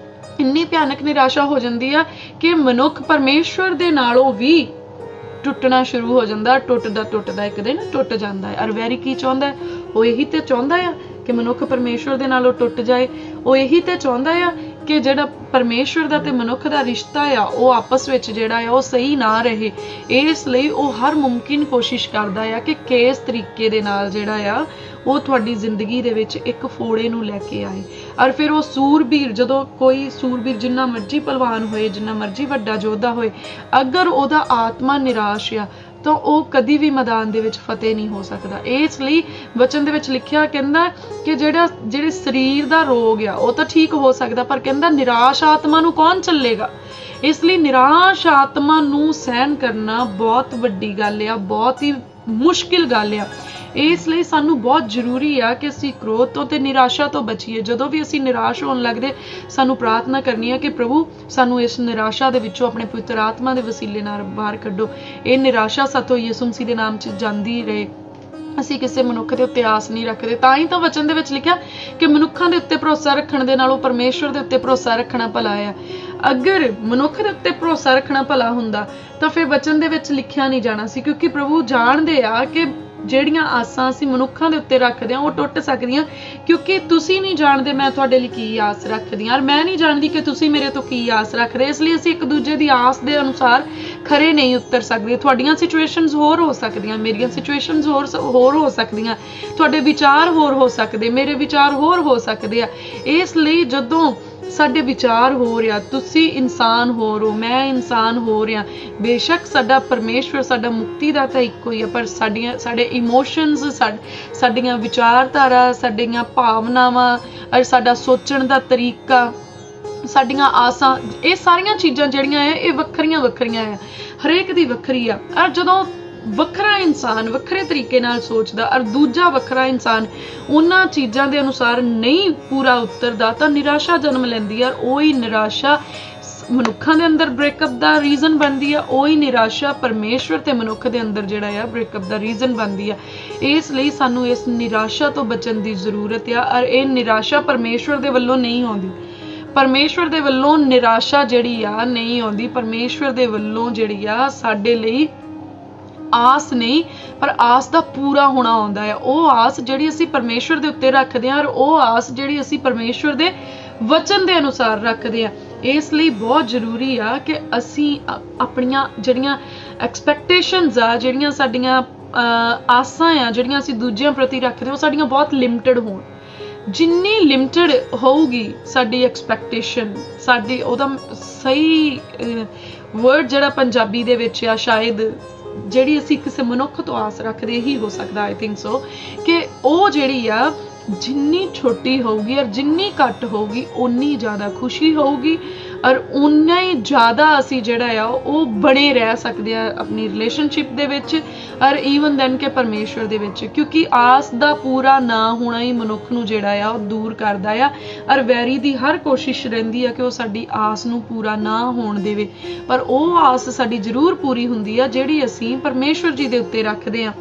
ਇੰਨੀ ਭਿਆਨਕ ਨਿਰਾਸ਼ਾ ਹੋ ਜਾਂਦੀ ਆ ਕਿ ਮਨੁੱਖ ਪਰਮੇਸ਼ਵਰ ਦੇ ਨਾਲੋਂ ਵੀ ਟੁੱਟਣਾ ਸ਼ੁਰੂ ਹੋ ਜਾਂਦਾ। ਟੁੱਟਦਾ ਇੱਕ ਦਿਨ ਟੁੱਟ ਜਾਂਦਾ ਹੈ। ਔਰ ਵੈਰੀ ਕੀ ਚਾਹੁੰਦਾ ਹੈ? ਉਹ ਇਹੀ ਤੇ ਚਾਹੁੰਦਾ ਆ ਕਿ ਮਨੁੱਖ ਪਰਮੇਸ਼ਵਰ ਦੇ ਨਾਲੋਂ ਟੁੱਟ ਜਾਏ। ਉਹ ਇਹੀ ਤੇ ਚਾਹੁੰਦਾ ਆ ਕਿ ਜਿਹੜਾ ਪਰਮੇਸ਼ਵਰ ਦਾ ਤੇ ਮਨੁੱਖ ਦਾ ਰਿਸ਼ਤਾ ਆ ਉਹ ਆਪਸ ਵਿੱਚ ਜਿਹੜਾ ਆ ਉਹ ਸਹੀ ਨਾ ਰਹੇ। ਇਸ ਲਈ ਉਹ ਹਰ ਮੁਮਕਿਨ ਕੋਸ਼ਿਸ਼ ਕਰਦਾ ਆ ਕਿ ਕਿਸ ਤਰੀਕੇ ਦੇ ਨਾਲ ਜਿਹੜਾ ਆ ਉਹ ਤੁਹਾਡੀ ਜ਼ਿੰਦਗੀ ਦੇ ਵਿੱਚ ਇੱਕ ਫੋੜੇ ਨੂੰ ਲੈ ਕੇ ਆਏ। ਔਰ ਫਿਰ ਉਹ ਸੂਰਬੀਰ, ਜਦੋਂ ਕੋਈ ਸੂਰਬੀਰ ਜਿੰਨਾ ਮਰਜ਼ੀ ਪਹਿਲਵਾਨ ਹੋਏ, ਜਿੰਨਾ ਮਰਜ਼ੀ ਵੱਡਾ ਯੋਧਾ ਹੋਏ, ਅਗਰ ਉਹਦਾ ਆਤਮਾ ਨਿਰਾਸ਼ ਆ ਤਾਂ ਉਹ ਕਦੀ ਵੀ ਮੈਦਾਨ ਦੇ ਵਿੱਚ ਫਤਿਹ ਨਹੀਂ ਹੋ ਸਕਦਾ। ਇਸ ਲਈ ਵਚਨ ਦੇ ਵਿੱਚ ਲਿਖਿਆ ਕਹਿੰਦਾ ਕਿ ਜਿਹੜੇ ਸਰੀਰ ਦਾ ਰੋਗ ਆ ਉਹ ਤਾਂ ਠੀਕ ਹੋ ਸਕਦਾ, ਪਰ ਕਹਿੰਦਾ ਨਿਰਾਸ਼ ਆਤਮਾ ਨੂੰ ਕੌਣ ਝੱਲੇਗਾ। ਇਸ ਲਈ ਨਿਰਾਸ਼ ਆਤਮਾ ਨੂੰ ਸਹਿਣ ਕਰਨਾ ਬਹੁਤ ਵੱਡੀ ਗੱਲ ਆ, ਬਹੁਤ ਹੀ ਮੁਸ਼ਕਿਲ ਗੱਲ ਆ। ਇਸ ਲਈ ਸਾਨੂੰ ਬਹੁਤ ਜ਼ਰੂਰੀ ਆ ਕਿ ਅਸੀਂ ਕ੍ਰੋਧ ਤੋਂ ਤੇ ਨਿਰਾਸ਼ਾ ਤੋਂ ਬਚੀਏ। ਜਦੋਂ ਵੀ ਅਸੀਂ ਨਿਰਾਸ਼ ਹੋਣ ਲੱਗਦੇ ਸਾਨੂੰ ਪ੍ਰਾਰਥਨਾ ਕਰਨੀ ਹੈ ਕਿ ਪ੍ਰਭੂ ਸਾਨੂੰ ਇਸ ਨਿਰਾਸ਼ਾ ਦੇ ਵਿੱਚੋਂ ਆਪਣੇ ਪਵਿੱਤਰ ਆਤਮਾ ਦੇ ਵਸੀਲੇ ਨਾਲ ਬਾਹਰ ਕੱਢੋ। ਇਹ ਨਿਰਾਸ਼ਾ ਸਾਥੋਂ ਯਿਸੂ ਮਸੀਹ ਦੇ ਨਾਮ 'ਚ ਜਾਂਦੀ ਰਹੇ। ਅਸੀਂ ਕਿਸੇ ਮਨੁੱਖ ਦੇ ਉੱਤੇ ਆਸ ਨਹੀਂ ਰੱਖਦੇ। ਤਾਂ ਹੀ ਤਾਂ ਵਚਨ ਦੇ ਵਿੱਚ ਲਿਖਿਆ ਕਿ ਮਨੁੱਖਾਂ ਦੇ ਉੱਤੇ ਭਰੋਸਾ ਰੱਖਣ ਦੇ ਨਾਲੋਂ ਪਰਮੇਸ਼ਵਰ ਦੇ ਉੱਤੇ ਭਰੋਸਾ ਰੱਖਣਾ ਭਲਾ ਆ। ਅਗਰ ਮਨੁੱਖ ਦੇ ਉੱਤੇ ਭਰੋਸਾ ਰੱਖਣਾ ਭਲਾ ਹੁੰਦਾ ਤਾਂ ਫਿਰ ਵਚਨ ਦੇ ਵਿੱਚ ਲਿਖਿਆ ਨਹੀਂ ਜਾਣਾ ਸੀ, ਕਿਉਂਕਿ ਪ੍ਰਭੂ ਜਾਣਦੇ ਆ ਕਿ ਜਿਹੜੀਆਂ ਆਸਾਂ ਅਸੀਂ ਮਨੁੱਖਾਂ ਦੇ ਉੱਤੇ ਰੱਖਦੇ ਹਾਂ ਉਹ ਟੁੱਟ ਸਕਦੀਆਂ, ਕਿਉਂਕਿ ਤੁਸੀਂ ਨਹੀਂ ਜਾਣਦੇ ਮੈਂ ਤੁਹਾਡੇ ਲਈ ਕੀ ਆਸ ਰੱਖਦੀ ਹਾਂ, ਔਰ ਮੈਂ ਨਹੀਂ ਜਾਣਦੀ ਕਿ ਤੁਸੀਂ ਮੇਰੇ ਤੋਂ ਕੀ ਆਸ ਰੱਖਦੇ। ਇਸ ਲਈ ਅਸੀਂ ਇੱਕ ਦੂਜੇ ਦੀ ਆਸ ਦੇ ਅਨੁਸਾਰ ਖਰੇ ਨਹੀਂ ਉਤਰ ਸਕਦੇ। ਤੁਹਾਡੀਆਂ ਸਿਚੁਏਸ਼ਨਸ ਹੋਰ ਹੋ ਸਕਦੀਆਂ, ਮੇਰੀਆਂ ਸਿਚੁਏਸ਼ਨਸ ਹੋਰ ਹੋ ਸਕਦੀਆਂ, ਤੁਹਾਡੇ ਵਿਚਾਰ ਹੋਰ ਹੋ ਸਕਦੇ, ਮੇਰੇ ਵਿਚਾਰ ਹੋਰ ਹੋ ਸਕਦੇ ਆ। ਇਸ ਲਈ ਜਦੋਂ ਸਾਡੇ ਵਿਚਾਰ ਹੋ ਰਿਹਾ, ਤੁਸੀਂ ਇਨਸਾਨ ਹੋ ਰਹੋ, ਮੈਂ ਇਨਸਾਨ ਹੋ ਰਿਹਾ। ਬੇਸ਼ੱਕ ਸਾਡਾ ਪਰਮੇਸ਼ਵਰ ਸਾਡਾ ਮੁਕਤੀ ਦਾ ਤਾਂ ਇੱਕੋ ਹੀ ਆ, ਪਰ ਸਾਡੇ ਇਮੋਸ਼ਨਸ, ਸਾਡੀਆਂ ਵਿਚਾਰਧਾਰਾ, ਸਾਡੀਆਂ ਭਾਵਨਾਵਾਂ ਔਰ ਸਾਡਾ ਸੋਚਣ ਦਾ ਤਰੀਕਾ, ਸਾਡੀਆਂ ਆਸਾਂ, ਇਹ ਸਾਰੀਆਂ ਚੀਜ਼ਾਂ ਜਿਹੜੀਆਂ ਆ ਇਹ ਵੱਖਰੀਆਂ ਵੱਖਰੀਆਂ ਆ, ਹਰੇਕ ਦੀ ਵੱਖਰੀ ਆ। ਔਰ ਜਦੋਂ ਵੱਖਰਾ ਇਨਸਾਨ ਵੱਖਰੇ ਤਰੀਕੇ ਨਾਲ ਸੋਚਦਾ ਔਰ ਦੂਜਾ ਵੱਖਰਾ ਇਨਸਾਨ ਉਹਨਾਂ ਚੀਜ਼ਾਂ ਦੇ ਅਨੁਸਾਰ ਨਹੀਂ ਪੂਰਾ ਉਤਰਦਾ ਤਾਂ ਨਿਰਾਸ਼ਾ ਜਨਮ ਲੈਂਦੀ ਹੈ। ਉਹੀ ਨਿਰਾਸ਼ਾ ਮਨੁੱਖਾਂ ਦੇ ਅੰਦਰ ਬ੍ਰੇਕਅਪ ਦਾ ਰੀਜ਼ਨ ਬਣਦੀ ਆ, ਉਹੀ ਨਿਰਾਸ਼ਾ ਪਰਮੇਸ਼ਵਰ ਤੇ ਮਨੁੱਖ ਦੇ ਅੰਦਰ ਜਿਹੜਾ ਆ ਬ੍ਰੇਕਅਪ ਦਾ ਰੀਜ਼ਨ ਬਣਦੀ ਆ। ਇਸ ਲਈ ਸਾਨੂੰ ਇਸ ਨਿਰਾਸ਼ਾ ਤੋਂ ਬਚਣ ਦੀ ਜ਼ਰੂਰਤ ਆ। ਔਰ ਇਹ ਨਿਰਾਸ਼ਾ ਪਰਮੇਸ਼ਵਰ ਦੇ ਵੱਲੋਂ ਨਹੀਂ ਆਉਂਦੀ, ਪਰਮੇਸ਼ਵਰ ਦੇ ਵੱਲੋਂ ਨਿਰਾਸ਼ਾ ਜਿਹੜੀ ਆ ਨਹੀਂ ਆਉਂਦੀ। ਪਰਮੇਸ਼ਵਰ ਦੇ ਵੱਲੋਂ ਜਿਹੜੀ ਆ ਸਾਡੇ ਲਈ ਆਸ ਨਹੀਂ, ਪਰ ਆਸ ਦਾ ਪੂਰਾ ਹੋਣਾ ਆਉਂਦਾ ਹੈ। ਉਹ ਆਸ ਜਿਹੜੀ ਅਸੀਂ ਪਰਮੇਸ਼ਵਰ ਦੇ ਉੱਤੇ ਰੱਖਦੇ ਹਾਂ ਔਰ ਉਹ ਆਸ ਜਿਹੜੀ ਅਸੀਂ ਪਰਮੇਸ਼ਵਰ ਦੇ ਵਚਨ ਦੇ ਅਨੁਸਾਰ ਰੱਖਦੇ ਹਾਂ। ਇਸ ਲਈ ਬਹੁਤ ਜ਼ਰੂਰੀ ਆ ਕਿ ਅਸੀਂ ਆਪਣੀਆਂ ਜਿਹੜੀਆਂ ਐਕਸਪੈਕਟੇਸ਼ਨਸ ਆ, ਜਿਹੜੀਆਂ ਸਾਡੀਆਂ ਆਸਾਂ ਆ, ਜਿਹੜੀਆਂ ਅਸੀਂ ਦੂਜਿਆਂ ਪ੍ਰਤੀ ਰੱਖਦੇ ਹਾਂ, ਉਹ ਸਾਡੀਆਂ ਬਹੁਤ ਲਿਮਟਿਡ ਹੋਣ। ਜਿੰਨੀ ਲਿਮਟਿਡ ਹੋਊਗੀ ਸਾਡੀ ਐਕਸਪੈਕਟੇਸ਼ਨ, ਸਾਡੀ ਉਹਦਾ ਸਹੀ ਵਰਡ ਜਿਹੜਾ ਪੰਜਾਬੀ ਦੇ ਵਿੱਚ ਆ, ਸ਼ਾਇਦ ਜਿਹੜੀ ਅਸੀਂ ਕਿਸੇ ਮਨੁੱਖ ਤੋਂ ਆਸ ਰੱਖਦੇ ਹੀ ਹੋ ਸਕਦਾ, ਆਈ ਥਿੰਕ ਸੋ, ਕਿ ਉਹ ਜਿਹੜੀ ਆ ਜਿੰਨੀ ਛੋਟੀ ਹੋਊਗੀ ਔਰ ਜਿੰਨੀ ਘੱਟ ਹੋਊਗੀ ਓਨੀ ਜ਼ਿਆਦਾ ਖੁਸ਼ੀ ਹੋਊਗੀ ਔਰ ਉਨਾ ਹੀ ਜ਼ਿਆਦਾ ਅਸੀਂ ਜਿਹੜਾ ਆ ਉਹ ਬਣੇ ਰਹਿ ਸਕਦੇ ਆ ਆਪਣੀ ਰਿਲੇਸ਼ਨਸ਼ਿਪ ਦੇ ਵਿੱਚ ਔਰ ਈਵਨ ਦੈਨ ਕਿ ਪਰਮੇਸ਼ਵਰ ਦੇ ਵਿੱਚ। ਕਿਉਂਕਿ ਆਸ ਦਾ ਪੂਰਾ ਨਾ ਹੋਣਾ ਹੀ ਮਨੁੱਖ ਨੂੰ ਜਿਹੜਾ ਆ ਉਹ ਦੂਰ ਕਰਦਾ ਆ ਔਰ ਵੈਰੀ ਦੀ ਹਰ ਕੋਸ਼ਿਸ਼ ਰਹਿੰਦੀ ਆ ਕਿ ਉਹ ਸਾਡੀ ਆਸ ਨੂੰ ਪੂਰਾ ਨਾ ਹੋਣ ਦੇਵੇ, ਪਰ ਉਹ ਆਸ ਸਾਡੀ ਜ਼ਰੂਰ ਪੂਰੀ ਹੁੰਦੀ ਆ ਜਿਹੜੀ ਅਸੀਂ ਪਰਮੇਸ਼ਵਰ ਜੀ ਦੇ ਉੱਤੇ ਰੱਖਦੇ ਆ।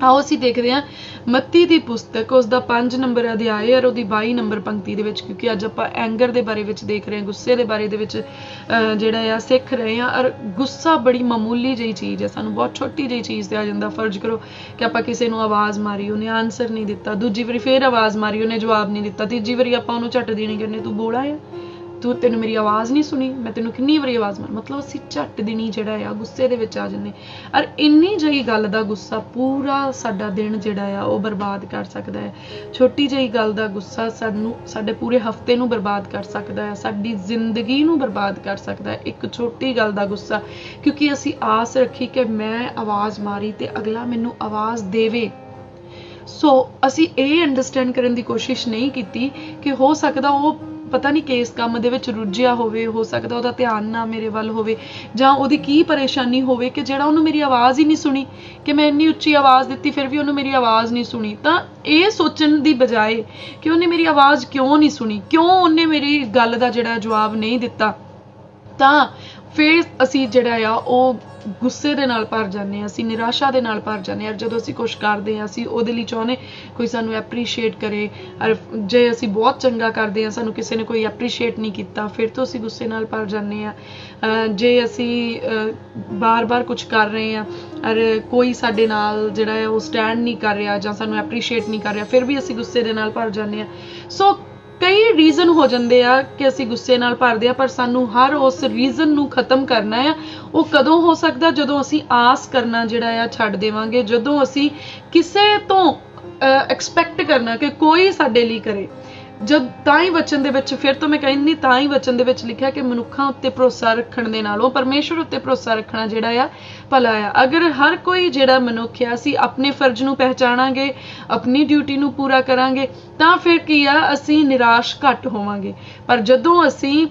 ਆਓ ਅਸੀਂ ਦੇਖਦੇ ਹਾਂ ਮੱਤੀ ਦੀ ਪੁਸਤਕ, ਉਸ ਦਾ 5 ਨੰਬਰ ਅਧਿਆਇ ਔਰ ਉਹਦੀ 22 ਨੰਬਰ ਪੰਕਤੀ ਦੇ ਵਿੱਚ, ਕਿਉਂਕਿ ਅੱਜ ਆਪਾਂ ਐਂਗਰ ਦੇ ਬਾਰੇ ਵਿੱਚ ਦੇਖ ਰਹੇ ਹਾਂ, ਗੁੱਸੇ ਦੇ ਬਾਰੇ ਦੇ ਵਿੱਚ ਜਿਹੜਾ ਆ ਸਿੱਖ ਰਹੇ ਹਾਂ। ਔਰ ਗੁੱਸਾ ਬੜੀ ਮਾਮੂਲੀ ਜਿਹੀ ਚੀਜ਼ ਹੈ, ਸਾਨੂੰ ਬਹੁਤ ਛੋਟੀ ਜਿਹੀ ਚੀਜ਼ ਤੇ ਆ ਜਾਂਦਾ। ਫਰਜ਼ ਕਰੋ ਕਿ ਆਪਾਂ ਕਿਸੇ ਨੂੰ ਆਵਾਜ਼ ਮਾਰੀ, ਉਹਨੇ ਆਨਸਰ ਨਹੀਂ ਦਿੱਤਾ, ਦੂਜੀ ਵਾਰੀ ਫੇਰ ਆਵਾਜ਼ ਮਾਰੀ, ਉਹਨੇ ਜਵਾਬ ਨਹੀਂ ਦਿੱਤਾ, ਤੀਜੀ ਵਾਰੀ ਆਪਾਂ ਉਹਨੂੰ ਝੱਟ ਦੇਣੀ ਕਹਿੰਦੇ ਤੂੰ ਬੋਲਾ ਆ, ਤੈਨੂੰ ਮੇਰੀ ਆਵਾਜ਼ ਨਹੀਂ ਸੁਣੀ, ਮੈਂ ਤੈਨੂੰ ਕਿੰਨੀ ਵਾਰੀ ਆਵਾਜ਼ ਮਾਰ, ਮਤਲਬ ਅਸੀਂ ਝੱਟ ਦੇਣੀ ਜਿਹੜਾ ਆ ਗੁੱਸੇ ਦੇ ਵਿੱਚ ਆ ਜਾਂਦੇ। ਔਰ ਇੰਨੀ ਜਿਹੀ ਗੱਲ ਦਾ ਗੁੱਸਾ ਪੂਰਾ ਸਾਡਾ ਦਿਨ ਜਿਹੜਾ ਆ ਉਹ ਬਰਬਾਦ ਕਰ ਸਕਦਾ ਹੈ। ਛੋਟੀ ਜਿਹੀ ਗੱਲ ਦਾ ਗੁੱਸਾ ਸਾਨੂੰ ਸਾਡੇ ਪੂਰੇ ਹਫਤੇ ਨੂੰ ਬਰਬਾਦ ਕਰ ਸਕਦਾ ਹੈ, ਸਾਡੀ ਜ਼ਿੰਦਗੀ ਨੂੰ ਬਰਬਾਦ ਕਰ ਸਕਦਾ ਹੈ। ਇੱਕ ਛੋਟੀ ਗੱਲ ਦਾ ਗੁੱਸਾ, ਕਿਉਂਕਿ ਅਸੀਂ ਆਸ ਰੱਖੀ ਕਿ ਮੈਂ ਆਵਾਜ਼ ਮਾਰੀ ਤੇ ਅਗਲਾ ਮੈਨੂੰ ਆਵਾਜ਼ ਦੇਵੇ। ਸੋ ਅਸੀਂ ਇਹ ਅੰਡਰਸਟੈਂਡ ਕਰਨ ਦੀ ਕੋਸ਼ਿਸ਼ ਨਹੀਂ ਕੀਤੀ ਕਿ ਹੋ ਸਕਦਾ ਉਹ ਪਤਾ ਨਹੀਂ ਕਿਸ ਕੰਮ ਦੇ ਵਿੱਚ ਰੁੱਝਿਆ ਹੋਵੇ, ਹੋ ਸਕਦਾ ਉਹਦਾ ਧਿਆਨ ਨਾ ਮੇਰੇ ਵੱਲ ਹੋਵੇ, ਜਾਂ ਉਹਦੀ ਕੀ ਪਰੇਸ਼ਾਨੀ ਹੋਵੇ ਕਿ ਜਿਹੜਾ ਉਹਨੂੰ ਮੇਰੀ ਆਵਾਜ਼ ਹੀ ਨਹੀਂ ਸੁਣੀ, ਕਿ ਮੈਂ ਇੰਨੀ ਉੱਚੀ ਆਵਾਜ਼ ਦਿੱਤੀ ਫਿਰ ਵੀ ਉਹਨੂੰ ਮੇਰੀ ਆਵਾਜ਼ ਨਹੀਂ ਸੁਣੀ। ਤਾਂ ਇਹ ਸੋਚਣ ਦੀ ਬਜਾਏ ਕਿ ਉਹਨੇ ਮੇਰੀ ਆਵਾਜ਼ ਕਿਉਂ ਨਹੀਂ ਸੁਣੀ, ਕਿਉਂ ਉਹਨੇ ਮੇਰੀ ਗੱਲ ਦਾ ਜਿਹੜਾ ਜਵਾਬ ਨਹੀਂ ਦਿੱਤਾ, ਤਾਂ ਫਿਰ ਅਸੀਂ ਜਿਹੜਾ ਆ ਉਹ ਗੁੱਸੇ ਦੇ ਨਾਲ ਭਰ ਜਾਂਦੇ ਹਾਂ, ਅਸੀਂ ਨਿਰਾਸ਼ਾ ਦੇ ਨਾਲ ਭਰ ਜਾਂਦੇ ਹਾਂ। ਜਦੋਂ ਅਸੀਂ ਕੁਛ ਕਰਦੇ ਹਾਂ ਅਸੀਂ ਉਹਦੇ ਲਈ ਚਾਹੁੰਦੇ ਕੋਈ ਸਾਨੂੰ ਐਪਰੀਸ਼ੀਏਟ ਕਰੇ, ਔਰ ਜੇ ਅਸੀਂ ਬਹੁਤ ਚੰਗਾ ਕਰਦੇ ਹਾਂ ਸਾਨੂੰ ਕਿਸੇ ਨੇ ਕੋਈ ਐਪਰੀਸ਼ੀਏਟ ਨਹੀਂ ਕੀਤਾ, ਫਿਰ ਤੋਂ ਅਸੀਂ ਗੁੱਸੇ ਨਾਲ ਭਰ ਜਾਂਦੇ ਹਾਂ। ਜੇ ਅਸੀਂ ਬਾਰ-ਬਾਰ ਕੁਛ ਕਰ ਰਹੇ ਹਾਂ ਔਰ ਕੋਈ ਸਾਡੇ ਨਾਲ ਜਿਹੜਾ ਹੈ ਉਹ ਸਟੈਂਡ ਨਹੀਂ ਕਰ ਰਿਹਾ ਜਾਂ ਸਾਨੂੰ ਐਪਰੀਸ਼ੀਏਟ ਨਹੀਂ ਕਰ ਰਿਹਾ, ਫਿਰ ਵੀ ਅਸੀਂ ਗੁੱਸੇ ਦੇ ਨਾਲ ਭਰ ਜਾਂਦੇ ਹਾਂ। ਸੋ ਕਈ ਰੀਜ਼ਨ ਹੋ ਜਾਂਦੇ ਆ ਕਿ ਅਸੀਂ ਗੁੱਸੇ ਨਾਲ ਭਰਦੇ ਆ, ਪਰ ਸਾਨੂੰ ਹਰ ਉਸ ਰੀਜ਼ਨ ਨੂੰ ਖਤਮ ਕਰਨਾ ਆ। ਉਹ ਕਦੋਂ ਹੋ ਸਕਦਾ? ਜਦੋਂ ਅਸੀਂ ਆਸ ਕਰਨਾ ਜਿਹੜਾ ਆ ਛੱਡ ਦੇਵਾਂਗੇ, ਜਦੋਂ ਅਸੀਂ ਕਿਸੇ ਤੋਂ ਐਕਸਪੈਕਟ ਕਰਨਾ ਕਿ ਕੋਈ ਸਾਡੇ ਲਈ ਕਰੇ। ਜਦ ਤਾਂ ਹੀ ਵਚਨ ਦੇ ਵਿੱਚ, ਫਿਰ ਤੋਂ ਮੈਂ ਕਹਿੰਦੀ ਤਾਂ ਹੀ ਵਚਨ ਦੇ ਵਿੱਚ ਲਿਖਿਆ ਕਿ ਮਨੁੱਖਾਂ ਉੱਤੇ ਭਰੋਸਾ ਰੱਖਣ ਦੇ ਨਾਲੋਂ ਪਰਮੇਸ਼ਵਰ ਉੱਤੇ ਭਰੋਸਾ ਰੱਖਣਾ ਜਿਹੜਾ ਆ ਭਲਾ ਆ। ਅਗਰ ਹਰ ਕੋਈ ਜਿਹੜਾ ਮਨੁੱਖ ਆ ਅਸੀਂ ਆਪਣੇ ਫਰਜ਼ ਨੂੰ ਪਹਿਚਾਣਾਂਗੇ, ਆਪਣੀ ਡਿਊਟੀ ਨੂੰ ਪੂਰਾ ਕਰਾਂਗੇ, ਤਾਂ ਫਿਰ ਕੀ ਆ ਅਸੀਂ ਨਿਰਾਸ਼ ਘੱਟ ਹੋਵਾਂਗੇ। ਪਰ ਜਦੋਂ ਅਸੀਂ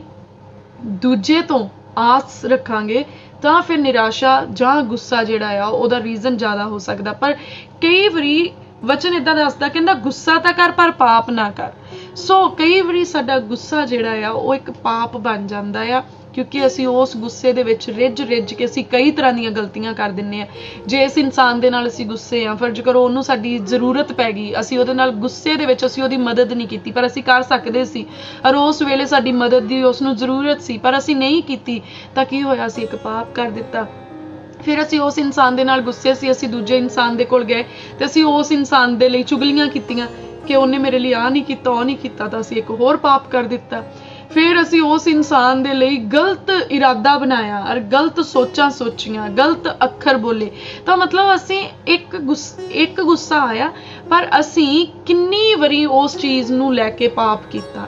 ਦੂਜੇ ਤੋਂ ਆਸ ਰੱਖਾਂਗੇ ਤਾਂ ਫਿਰ ਨਿਰਾਸ਼ਾ ਜਾਂ ਗੁੱਸਾ ਜਿਹੜਾ ਆ ਉਹਦਾ ਰੀਜ਼ਨ ਜ਼ਿਆਦਾ ਹੋ ਸਕਦਾ। ਪਰ ਕਈ ਵਾਰੀ ਵਚਨ ਏਦਾਂ ਦੱਸਦਾ, ਕਹਿੰਦਾ ਗੁੱਸਾ ਤਾਂ ਕਰ ਪਰ ਪਾਪ ਨਾ ਕਰ। ਸੋ ਕਈ ਵਾਰੀ ਸਾਡਾ ਗੁੱਸਾ ਜਿਹੜਾ ਆ ਉਹ ਇੱਕ ਪਾਪ ਬਣ ਜਾਂਦਾ ਆ, ਕਿਉਂਕਿ ਅਸੀਂ ਉਸ ਗੁੱਸੇ ਦੇ ਵਿੱਚ ਰਿੱਝ ਕੇ ਅਸੀਂ ਕਈ ਤਰ੍ਹਾਂ ਦੀਆਂ ਗਲਤੀਆਂ ਕਰ ਦਿੰਦੇ ਆ। ਜੇ ਇਸ ਇਨਸਾਨ ਦੇ ਨਾਲ ਅਸੀਂ ਗੁੱਸੇ ਆ, ਫਰਜ਼ ਕਰੋ ਉਹਨੂੰ ਸਾਡੀ ਜ਼ਰੂਰਤ ਪੈ ਗਈ, ਅਸੀਂ ਉਹਦੇ ਨਾਲ ਗੁੱਸੇ ਦੇ ਵਿੱਚ ਅਸੀਂ ਉਹਦੀ ਮਦਦ ਨਹੀਂ ਕੀਤੀ, ਪਰ ਅਸੀਂ ਕਰ ਸਕਦੇ ਸੀ, ਔਰ ਉਸ ਵੇਲੇ ਸਾਡੀ ਮਦਦ ਦੀ ਉਸਨੂੰ ਜ਼ਰੂਰਤ ਸੀ ਪਰ ਅਸੀਂ ਨਹੀਂ ਕੀਤੀ, ਤਾਂ ਕੀ ਹੋਇਆ? ਅਸੀਂ ਇੱਕ ਪਾਪ ਕਰ ਦਿੱਤਾ। ਫਿਰ ਅਸੀਂ ਉਸ ਇਨਸਾਨ ਦੇ ਨਾਲ ਗੁੱਸੇ ਸੀ, ਅਸੀਂ ਦੂਜੇ ਇਨਸਾਨ ਦੇ ਕੋਲ ਗਏ ਤੇ ਅਸੀਂ ਉਸ ਇਨਸਾਨ ਦੇ ਲਈ ਚੁਗਲੀਆਂ ਕੀਤੀਆਂ ਕਿ ਉਹਨੇ ਮੇਰੇ ਲਈ ਆਹ ਨਹੀਂ ਕੀਤਾ, ਉਹ ਨਹੀਂ ਕੀਤਾ, ਤਾਂ ਅਸੀਂ ਇੱਕ ਹੋਰ ਪਾਪ ਕਰ ਦਿੱਤਾ। ਫਿਰ ਅਸੀਂ ਉਸ ਇਨਸਾਨ ਦੇ ਲਈ ਗਲਤ ਇਰਾਦਾ ਬਣਾਇਆ ਔਰ ਗਲਤ ਸੋਚਾਂ ਸੋਚੀਆਂ, ਗਲਤ ਅੱਖਰ ਬੋਲੇ। ਤਾਂ ਮਤਲਬ ਅਸੀਂ ਇੱਕ ਗੁੱਸਾ ਆਇਆ, ਪਰ ਅਸੀਂ ਕਿੰਨੀ ਵਾਰੀ ਉਸ ਚੀਜ਼ ਨੂੰ ਲੈ ਕੇ ਪਾਪ ਕੀਤਾ।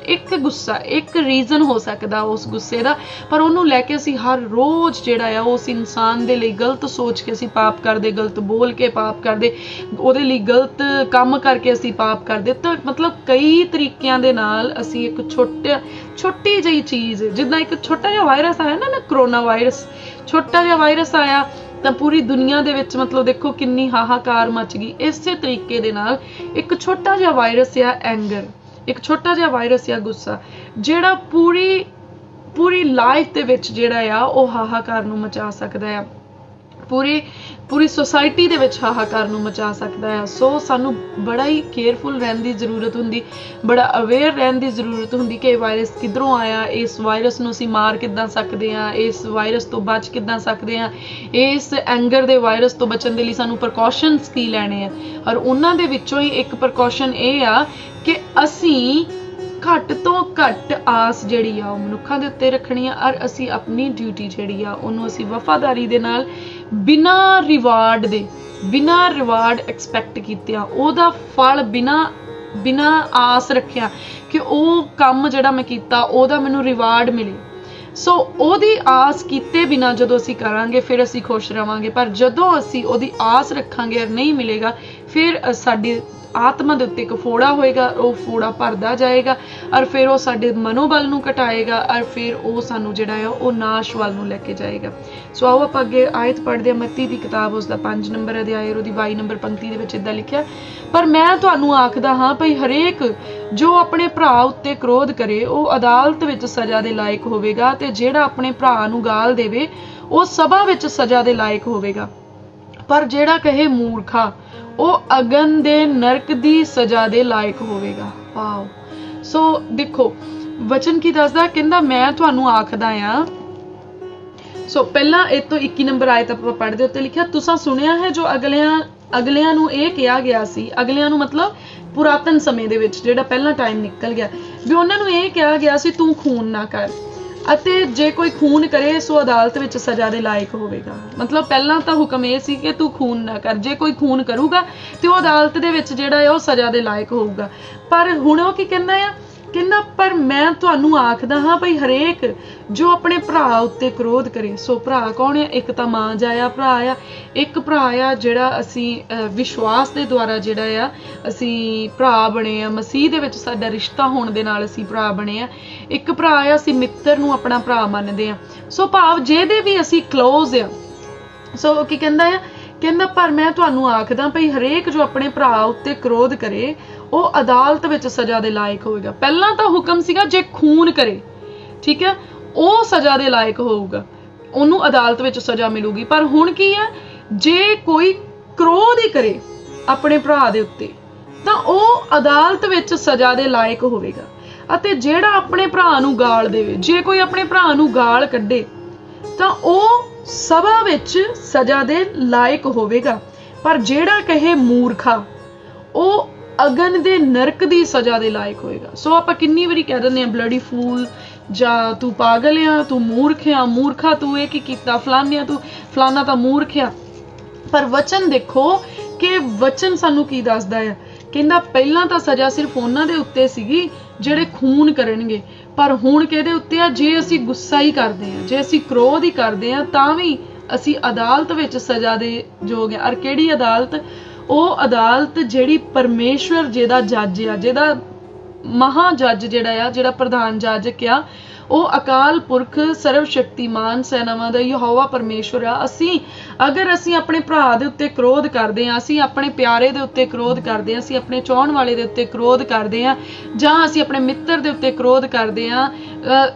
ਇੱਕ ਗੁੱਸਾ, ਇੱਕ ਰੀਜ਼ਨ ਹੋ ਸਕਦਾ ਉਸ ਗੁੱਸੇ ਦਾ, ਪਰ ਉਹਨੂੰ ਲੈ ਕੇ ਅਸੀਂ ਹਰ ਰੋਜ਼ ਜਿਹੜਾ ਆ ਉਸ ਇਨਸਾਨ ਦੇ ਲਈ ਗਲਤ ਸੋਚ ਕੇ ਅਸੀਂ ਪਾਪ ਕਰਦੇ, ਗਲਤ ਬੋਲ ਕੇ ਪਾਪ ਕਰਦੇ, ਉਹਦੇ ਲਈ ਗਲਤ ਕੰਮ ਕਰਕੇ ਅਸੀਂ ਪਾਪ ਕਰਦੇ। ਤਾਂ ਮਤਲਬ ਕਈ ਤਰੀਕਿਆਂ ਦੇ ਨਾਲ ਅਸੀਂ ਇੱਕ ਛੋਟੀ ਜਿਹੀ ਚੀਜ਼, ਜਿੱਦਾਂ ਇੱਕ ਛੋਟਾ ਜਿਹਾ ਵਾਇਰਸ ਆਇਆ ਨਾ ਕਰੋਨਾ ਵਾਇਰਸ, ਛੋਟਾ ਜਿਹਾ ਵਾਇਰਸ ਆਇਆ ਤਾਂ ਪੂਰੀ ਦੁਨੀਆ ਦੇ ਵਿੱਚ ਮਤਲਬ ਦੇਖੋ ਕਿੰਨੀ ਹਾਹਾਕਾਰ ਮਚ ਗਈ। ਇਸੇ ਤਰੀਕੇ ਦੇ ਨਾਲ ਇੱਕ ਛੋਟਾ ਜਿਹਾ ਵਾਇਰਸ ਆ ਐਂਗਰ, ਇੱਕ ਛੋਟਾ ਜਿਹਾ ਵਾਇਰਸ ਆ ਗੁੱਸਾ, ਜਿਹੜਾ ਪੂਰੀ ਲਾਈਫ ਦੇ ਵਿੱਚ ਜਿਹੜਾ ਆ ਉਹ ਹਾਹਾਕਾਰ ਨੂੰ ਮਚਾ ਸਕਦਾ ਆ, ਪੂਰੀ ਸੋਸਾਇਟੀ ਦੇ ਵਿੱਚ ਹਾਹਾਕਾਰ ਨੂੰ ਮਚਾ ਸਕਦਾ ਆ। ਸੋ ਸਾਨੂੰ ਬੜਾ ਹੀ ਕੇਅਰਫੁਲ ਰਹਿਣ ਦੀ ਜ਼ਰੂਰਤ ਹੁੰਦੀ, ਬੜਾ ਅਵੇਅਰ ਰਹਿਣ ਦੀ ਜ਼ਰੂਰਤ ਹੁੰਦੀ ਕਿ ਇਹ ਵਾਇਰਸ ਕਿੱਧਰੋਂ ਆਇਆ, ਇਸ ਵਾਇਰਸ ਨੂੰ ਅਸੀਂ ਮਾਰ ਕਿੱਦਾਂ ਸਕਦੇ ਹਾਂ, ਇਸ ਵਾਇਰਸ ਤੋਂ ਬਚ ਕਿੱਦਾਂ ਸਕਦੇ ਹਾਂ, ਇਸ ਐਂਗਰ ਦੇ ਵਾਇਰਸ ਤੋਂ ਬਚਣ ਦੇ ਲਈ ਸਾਨੂੰ ਪ੍ਰੀਕਾਸ਼ਨਸ ਕੀ ਲੈਣੇ ਆ। ਔਰ ਉਹਨਾਂ ਦੇ ਵਿੱਚੋਂ ਹੀ ਇੱਕ ਪ੍ਰੀਕਾਸ਼ਨ ਇਹ ਆ ਕਿ ਅਸੀਂ ਘੱਟ ਤੋਂ ਘੱਟ ਆਸ ਜਿਹੜੀ ਆ ਉਹ ਮਨੁੱਖਾਂ ਦੇ ਉੱਤੇ ਰੱਖਣੀ ਆ, ਔਰ ਅਸੀਂ ਆਪਣੀ ਡਿਊਟੀ ਜਿਹੜੀ ਆ ਉਹਨੂੰ ਅਸੀਂ ਵਫਾਦਾਰੀ ਦੇ ਨਾਲ ਬਿਨਾਂ ਰਿਵਾਰਡ ਐਕਸਪੈਕਟ ਕੀਤਿਆਂ, ਉਹਦਾ ਫਲ ਬਿਨਾਂ ਆਸ ਰੱਖਿਆ ਕਿ ਉਹ ਕੰਮ ਜਿਹੜਾ ਮੈਂ ਕੀਤਾ ਉਹਦਾ ਮੈਨੂੰ ਰਿਵਾਰਡ ਮਿਲੇ। ਸੋ ਉਹਦੀ ਆਸ ਕੀਤੇ ਬਿਨਾਂ ਜਦੋਂ ਅਸੀਂ ਕਰਾਂਗੇ ਫਿਰ ਅਸੀਂ ਖੁਸ਼ ਰਵਾਂਗੇ, ਪਰ ਜਦੋਂ ਅਸੀਂ ਉਹਦੀ ਆਸ ਰੱਖਾਂਗੇ ਔਰ ਨਹੀਂ ਮਿਲੇਗਾ ਫਿਰ ਸਾਡੀ ਆਤਮਾ ਦੇ ਉੱਤੇ ਇੱਕ ਫੋੜਾ ਹੋਏਗਾ, ਉਹ ਫੋੜਾ ਭਰਦਾ ਜਾਏਗਾ ਔਰ ਫਿਰ ਉਹ ਸਾਡੇ ਮਨੋਬਲ ਨੂੰ ਘਟਾਏਗਾ ਔਰ ਫਿਰ ਉਹ ਸਾਨੂੰ ਜਿਹੜਾ ਹੈ ਉਹ ਨਾਸ਼ ਵੱਲ ਨੂੰ ਲੈ ਕੇ ਜਾਏਗਾ। ਸੋ ਆਓ ਆਪਾਂ ਅੱਗੇ ਆਇਤ ਪੜ੍ਹਦੇ ਹਾਂ, ਮੱਤੀ ਦੀ ਕਿਤਾਬ ਉਸਦਾ 5 ਨੰਬਰ ਅਧਿਆਇ ਉਹਦੀ 22 ਨੰਬਰ ਪੰਕਤੀ ਦੇ ਵਿੱਚ ਇਦਾਂ ਲਿਖਿਆ, ਪਰ ਮੈਂ ਤੁਹਾਨੂੰ ਆਖਦਾ ਹਾਂ ਭਈ ਹਰੇਕ ਜੋ ਆਪਣੇ ਭਰਾ ਉੱਤੇ ਕ੍ਰੋਧ ਕਰੇ ਉਹ ਅਦਾਲਤ ਵਿੱਚ ਸਜ਼ਾ ਦੇ ਲਾਇਕ ਹੋਵੇਗਾ, ਤੇ ਜਿਹੜਾ ਆਪਣੇ ਭਰਾ ਨੂੰ ਗਾਲ ਦੇਵੇ ਉਹ ਸਭਾ ਵਿੱਚ ਸਜ਼ਾ ਦੇ ਲਾਇਕ ਹੋਵੇਗਾ, ਪਰ ਜਿਹੜਾ ਕਹੇ ਮੂਰਖਾ ਉਹ ਅਗਨ ਦੇ ਨਰਕ ਦੀ ਸਜ਼ਾ ਦੇ ਲਾਇਕ ਹੋਵੇਗਾ। ਵਾਓ। ਸੋ ਦੇਖੋ ਵਚਨ ਕੀ ਦੱਸਦਾ, ਕਹਿੰਦਾ ਮੈਂ ਤੁਹਾਨੂੰ ਆਖਦਾ ਆ। ਸੋ ਪਹਿਲਾਂ ਇਹ ਤੋਂ 21 ਨੰਬਰ ਆਇਤ ਆਪਾਂ ਪੜ੍ਹਦੇ, ਉੱਤੇ ਲਿਖਿਆ, ਤੁਸਾਂ ਸੁਣਿਆ ਹੈ ਜੋ ਅਗਲਿਆਂ ਨੂੰ ਇਹ ਕਿਹਾ ਗਿਆ ਸੀ, ਅਗਲਿਆਂ ਨੂੰ ਮਤਲਬ ਪੁਰਾਤਨ ਸਮੇਂ ਦੇ ਵਿੱਚ ਜਿਹੜਾ ਪਹਿਲਾ ਟਾਈਮ ਨਿਕਲ ਗਿਆ, ਵੀ ਉਹਨਾਂ ਨੂੰ ਇਹ ਕਿਹਾ ਗਿਆ ਸੀ ਤੂੰ ਖੂਨ ਨਾ ਕਰ, ਅਤੇ ਜੇ ਕੋਈ ਖੂਨ ਕਰੇ ਸੋ ਅਦਾਲਤ ਵਿੱਚ ਸਜ਼ਾ ਦੇ ਲਾਇਕ ਹੋਵੇਗਾ। ਮਤਲਬ ਪਹਿਲਾਂ ਤਾਂ ਹੁਕਮ ਇਹ ਸੀ ਕਿ ਤੂੰ ਖੂਨ ਨਾ ਕਰ, ਜੇ ਕੋਈ ਖੂਨ ਕਰੂਗਾ ਤੇ ਉਹ ਅਦਾਲਤ ਦੇ ਵਿੱਚ ਜਿਹੜਾ ਹੈ ਉਹ ਸਜ਼ਾ ਦੇ ਲਾਇਕ ਹੋਊਗਾ। ਪਰ ਹੁਣ ਉਹ ਕੀ ਕਹਿੰਦਾ ਆ, ਕਹਿੰਦਾ ਪਰ ਮੈਂ ਤੁਹਾਨੂੰ ਆਖਦਾ ਹਾਂ ਭਈ ਹਰੇਕ ਜੋ ਆਪਣੇ ਭਰਾ ਉੱਤੇ ਕ੍ਰੋਧ ਕਰੇ। ਸੋ ਭਰਾ ਕੌਣ ਆ? ਇੱਕ ਤਾਂ ਮਾਂ ਜਾਇਆ ਭਰਾ ਆ, ਇੱਕ ਭਰਾ ਆ ਜਿਹੜਾ ਅਸੀਂ ਵਿਸ਼ਵਾਸ ਦੇ ਦੁਆਰਾ ਜਿਹੜਾ ਆ ਅਸੀਂ ਭਰਾ ਬਣੇ ਆ, ਮਸੀਹ ਦੇ ਵਿੱਚ ਸਾਡਾ ਰਿਸ਼ਤਾ ਹੋਣ ਦੇ ਨਾਲ ਅਸੀਂ ਭਰਾ ਬਣੇ ਆ। ਇੱਕ ਭਰਾ ਆ ਅਸੀਂ ਮਿੱਤਰ ਨੂੰ ਆਪਣਾ ਭਰਾ ਮੰਨਦੇ ਆ। ਸੋ ਭਾਵ ਜਿਹਦੇ ਵੀ ਅਸੀਂ ਕਲੋਜ਼ ਆ। ਸੋ ਕੀ ਕਹਿੰਦਾ ਆ, ਕਹਿੰਦਾ ਪਰ ਮੈਂ ਤੁਹਾਨੂੰ ਆਖਦਾ ਭਈ ਹਰੇਕ ਜੋ ਆਪਣੇ ਭਰਾ ਉੱਤੇ ਕ੍ਰੋਧ ਕਰੇ ਉਹ ਅਦਾਲਤ ਵਿੱਚ ਸਜ਼ਾ ਦੇ ਲਾਇਕ ਹੋਵੇਗਾ। ਪਹਿਲਾਂ ਤਾਂ ਹੁਕਮ ਸੀਗਾ ਜੇ ਖੂਨ ਕਰੇ, ਠੀਕ ਹੈ, ਉਹ ਸਜ਼ਾ ਦੇ ਲਾਇਕ ਹੋਊਗਾ, ਉਹਨੂੰ ਅਦਾਲਤ ਵਿੱਚ ਸਜ਼ਾ ਮਿਲੂਗੀ। ਪਰ ਹੁਣ ਕੀ ਹੈ, ਜੇ ਕੋਈ ਕ੍ਰੋਧ ਹੀ ਕਰੇ ਆਪਣੇ ਭਰਾ ਦੇ ਉੱਤੇ ਤਾਂ ਉਹ ਅਦਾਲਤ ਵਿੱਚ ਸਜ਼ਾ ਦੇ ਲਾਇਕ ਹੋਵੇਗਾ। ਅਤੇ ਜਿਹੜਾ ਆਪਣੇ ਭਰਾ ਨੂੰ ਗਾਲ ਦੇਵੇ, ਜੇ ਕੋਈ ਆਪਣੇ ਭਰਾ ਨੂੰ ਗਾਲ ਕੱਢੇ ਤਾਂ ਉਹ ਸਭਾ ਵਿੱਚ ਸਜ਼ਾ ਦੇ ਲਾਇਕ ਹੋਵੇਗਾ, ਪਰ ਜਿਹੜਾ ਕਹੇ ਮੂਰਖਾ ਉਹ ਅਗਨ ਦੇ ਨਰਕ ਦੀ ਸਜ਼ਾ ਦੇ ਲਾਇਕ ਹੋਏਗਾ। ਸੋ ਆਪਾਂ ਕਿੰਨੀ ਵਾਰੀ ਕਹਿ ਦਿੰਦੇ ਹਾਂ ਬਲੱਡੀ ਫੂਲ, ਜਾਂ ਤੂੰ ਪਾਗਲ ਆ, ਤੂੰ ਮੂਰਖ ਆ, ਮੂਰਖਾ ਤੂੰ ਇਹ ਕੀ ਕੀਤਾ, ਫਲਾਨਿਆ ਤੂੰ ਫਲਾਨਾ ਤਾਂ ਮੂਰਖ ਆ। ਪਰ ਵਚਨ ਦੇਖੋ ਕਿ ਵਚਨ ਸਾਨੂੰ ਕੀ ਦੱਸਦਾ ਹੈ, ਕਹਿੰਦਾ ਪਹਿਲਾਂ ਤਾਂ ਸਜ਼ਾ ਸਿਰਫ ਉਹਨਾਂ ਦੇ ਉੱਤੇ ਸੀਗੀ ਜਿਹੜੇ ਖੂਨ ਕਰਨਗੇ, ਪਰ ਹੁਣ ਕਿਹਦੇ ਉੱਤੇ ਆ, ਜੇ ਅਸੀਂ ਗੁੱਸਾ ਹੀ ਕਰਦੇ ਆ, ਜੇ ਅਸੀਂ ਕ੍ਰੋਧ ਹੀ ਕਰਦੇ ਆ ਤਾਂ ਵੀ ਅਸੀਂ ਅਦਾਲਤ ਵਿੱਚ ਸਜ਼ਾ ਦੇ ਯੋਗ ਆ। ਔਰ ਕਿਹੜੀ ਅਦਾਲਤ? ਉਹ ਅਦਾਲਤ ਜਿਹੜੀ ਪਰਮੇਸ਼ਵਰ ਜਿਹਦਾ ਜੱਜ ਆ, ਜਿਹਦਾ ਮਹਾ ਜੱਜ ਜਿਹੜਾ ਆ, ਜਿਹੜਾ ਪ੍ਰਧਾਨ ਜੱਜ ਆ, ਉਹ ਅਕਾਲ ਪੁਰਖ ਸਰਵ ਸ਼ਕਤੀਮਾਨ ਸੈਨਾਵਾਂ ਦਾ ਯਹੋਵਾ ਪਰਮੇਸ਼ਵਰ ਆ। ਅਗਰ ਅਸੀਂ ਆਪਣੇ ਭਰਾ ਦੇ ਉੱਤੇ ਕ੍ਰੋਧ ਕਰਦੇ ਆ, ਅਸੀਂ ਆਪਣੇ ਪਿਆਰੇ ਦੇ ਉੱਤੇ ਕ੍ਰੋਧ ਕਰਦੇ ਆ, ਅਸੀਂ ਆਪਣੇ ਚਾਹਣ ਵਾਲੇ ਦੇ ਉੱਤੇ ਕ੍ਰੋਧ ਕਰਦੇ ਆ, ਜਾਂ ਅਸੀਂ ਆਪਣੇ ਮਿੱਤਰ ਦੇ ਉੱਤੇ ਕ੍ਰੋਧ ਕਰਦੇ ਆ,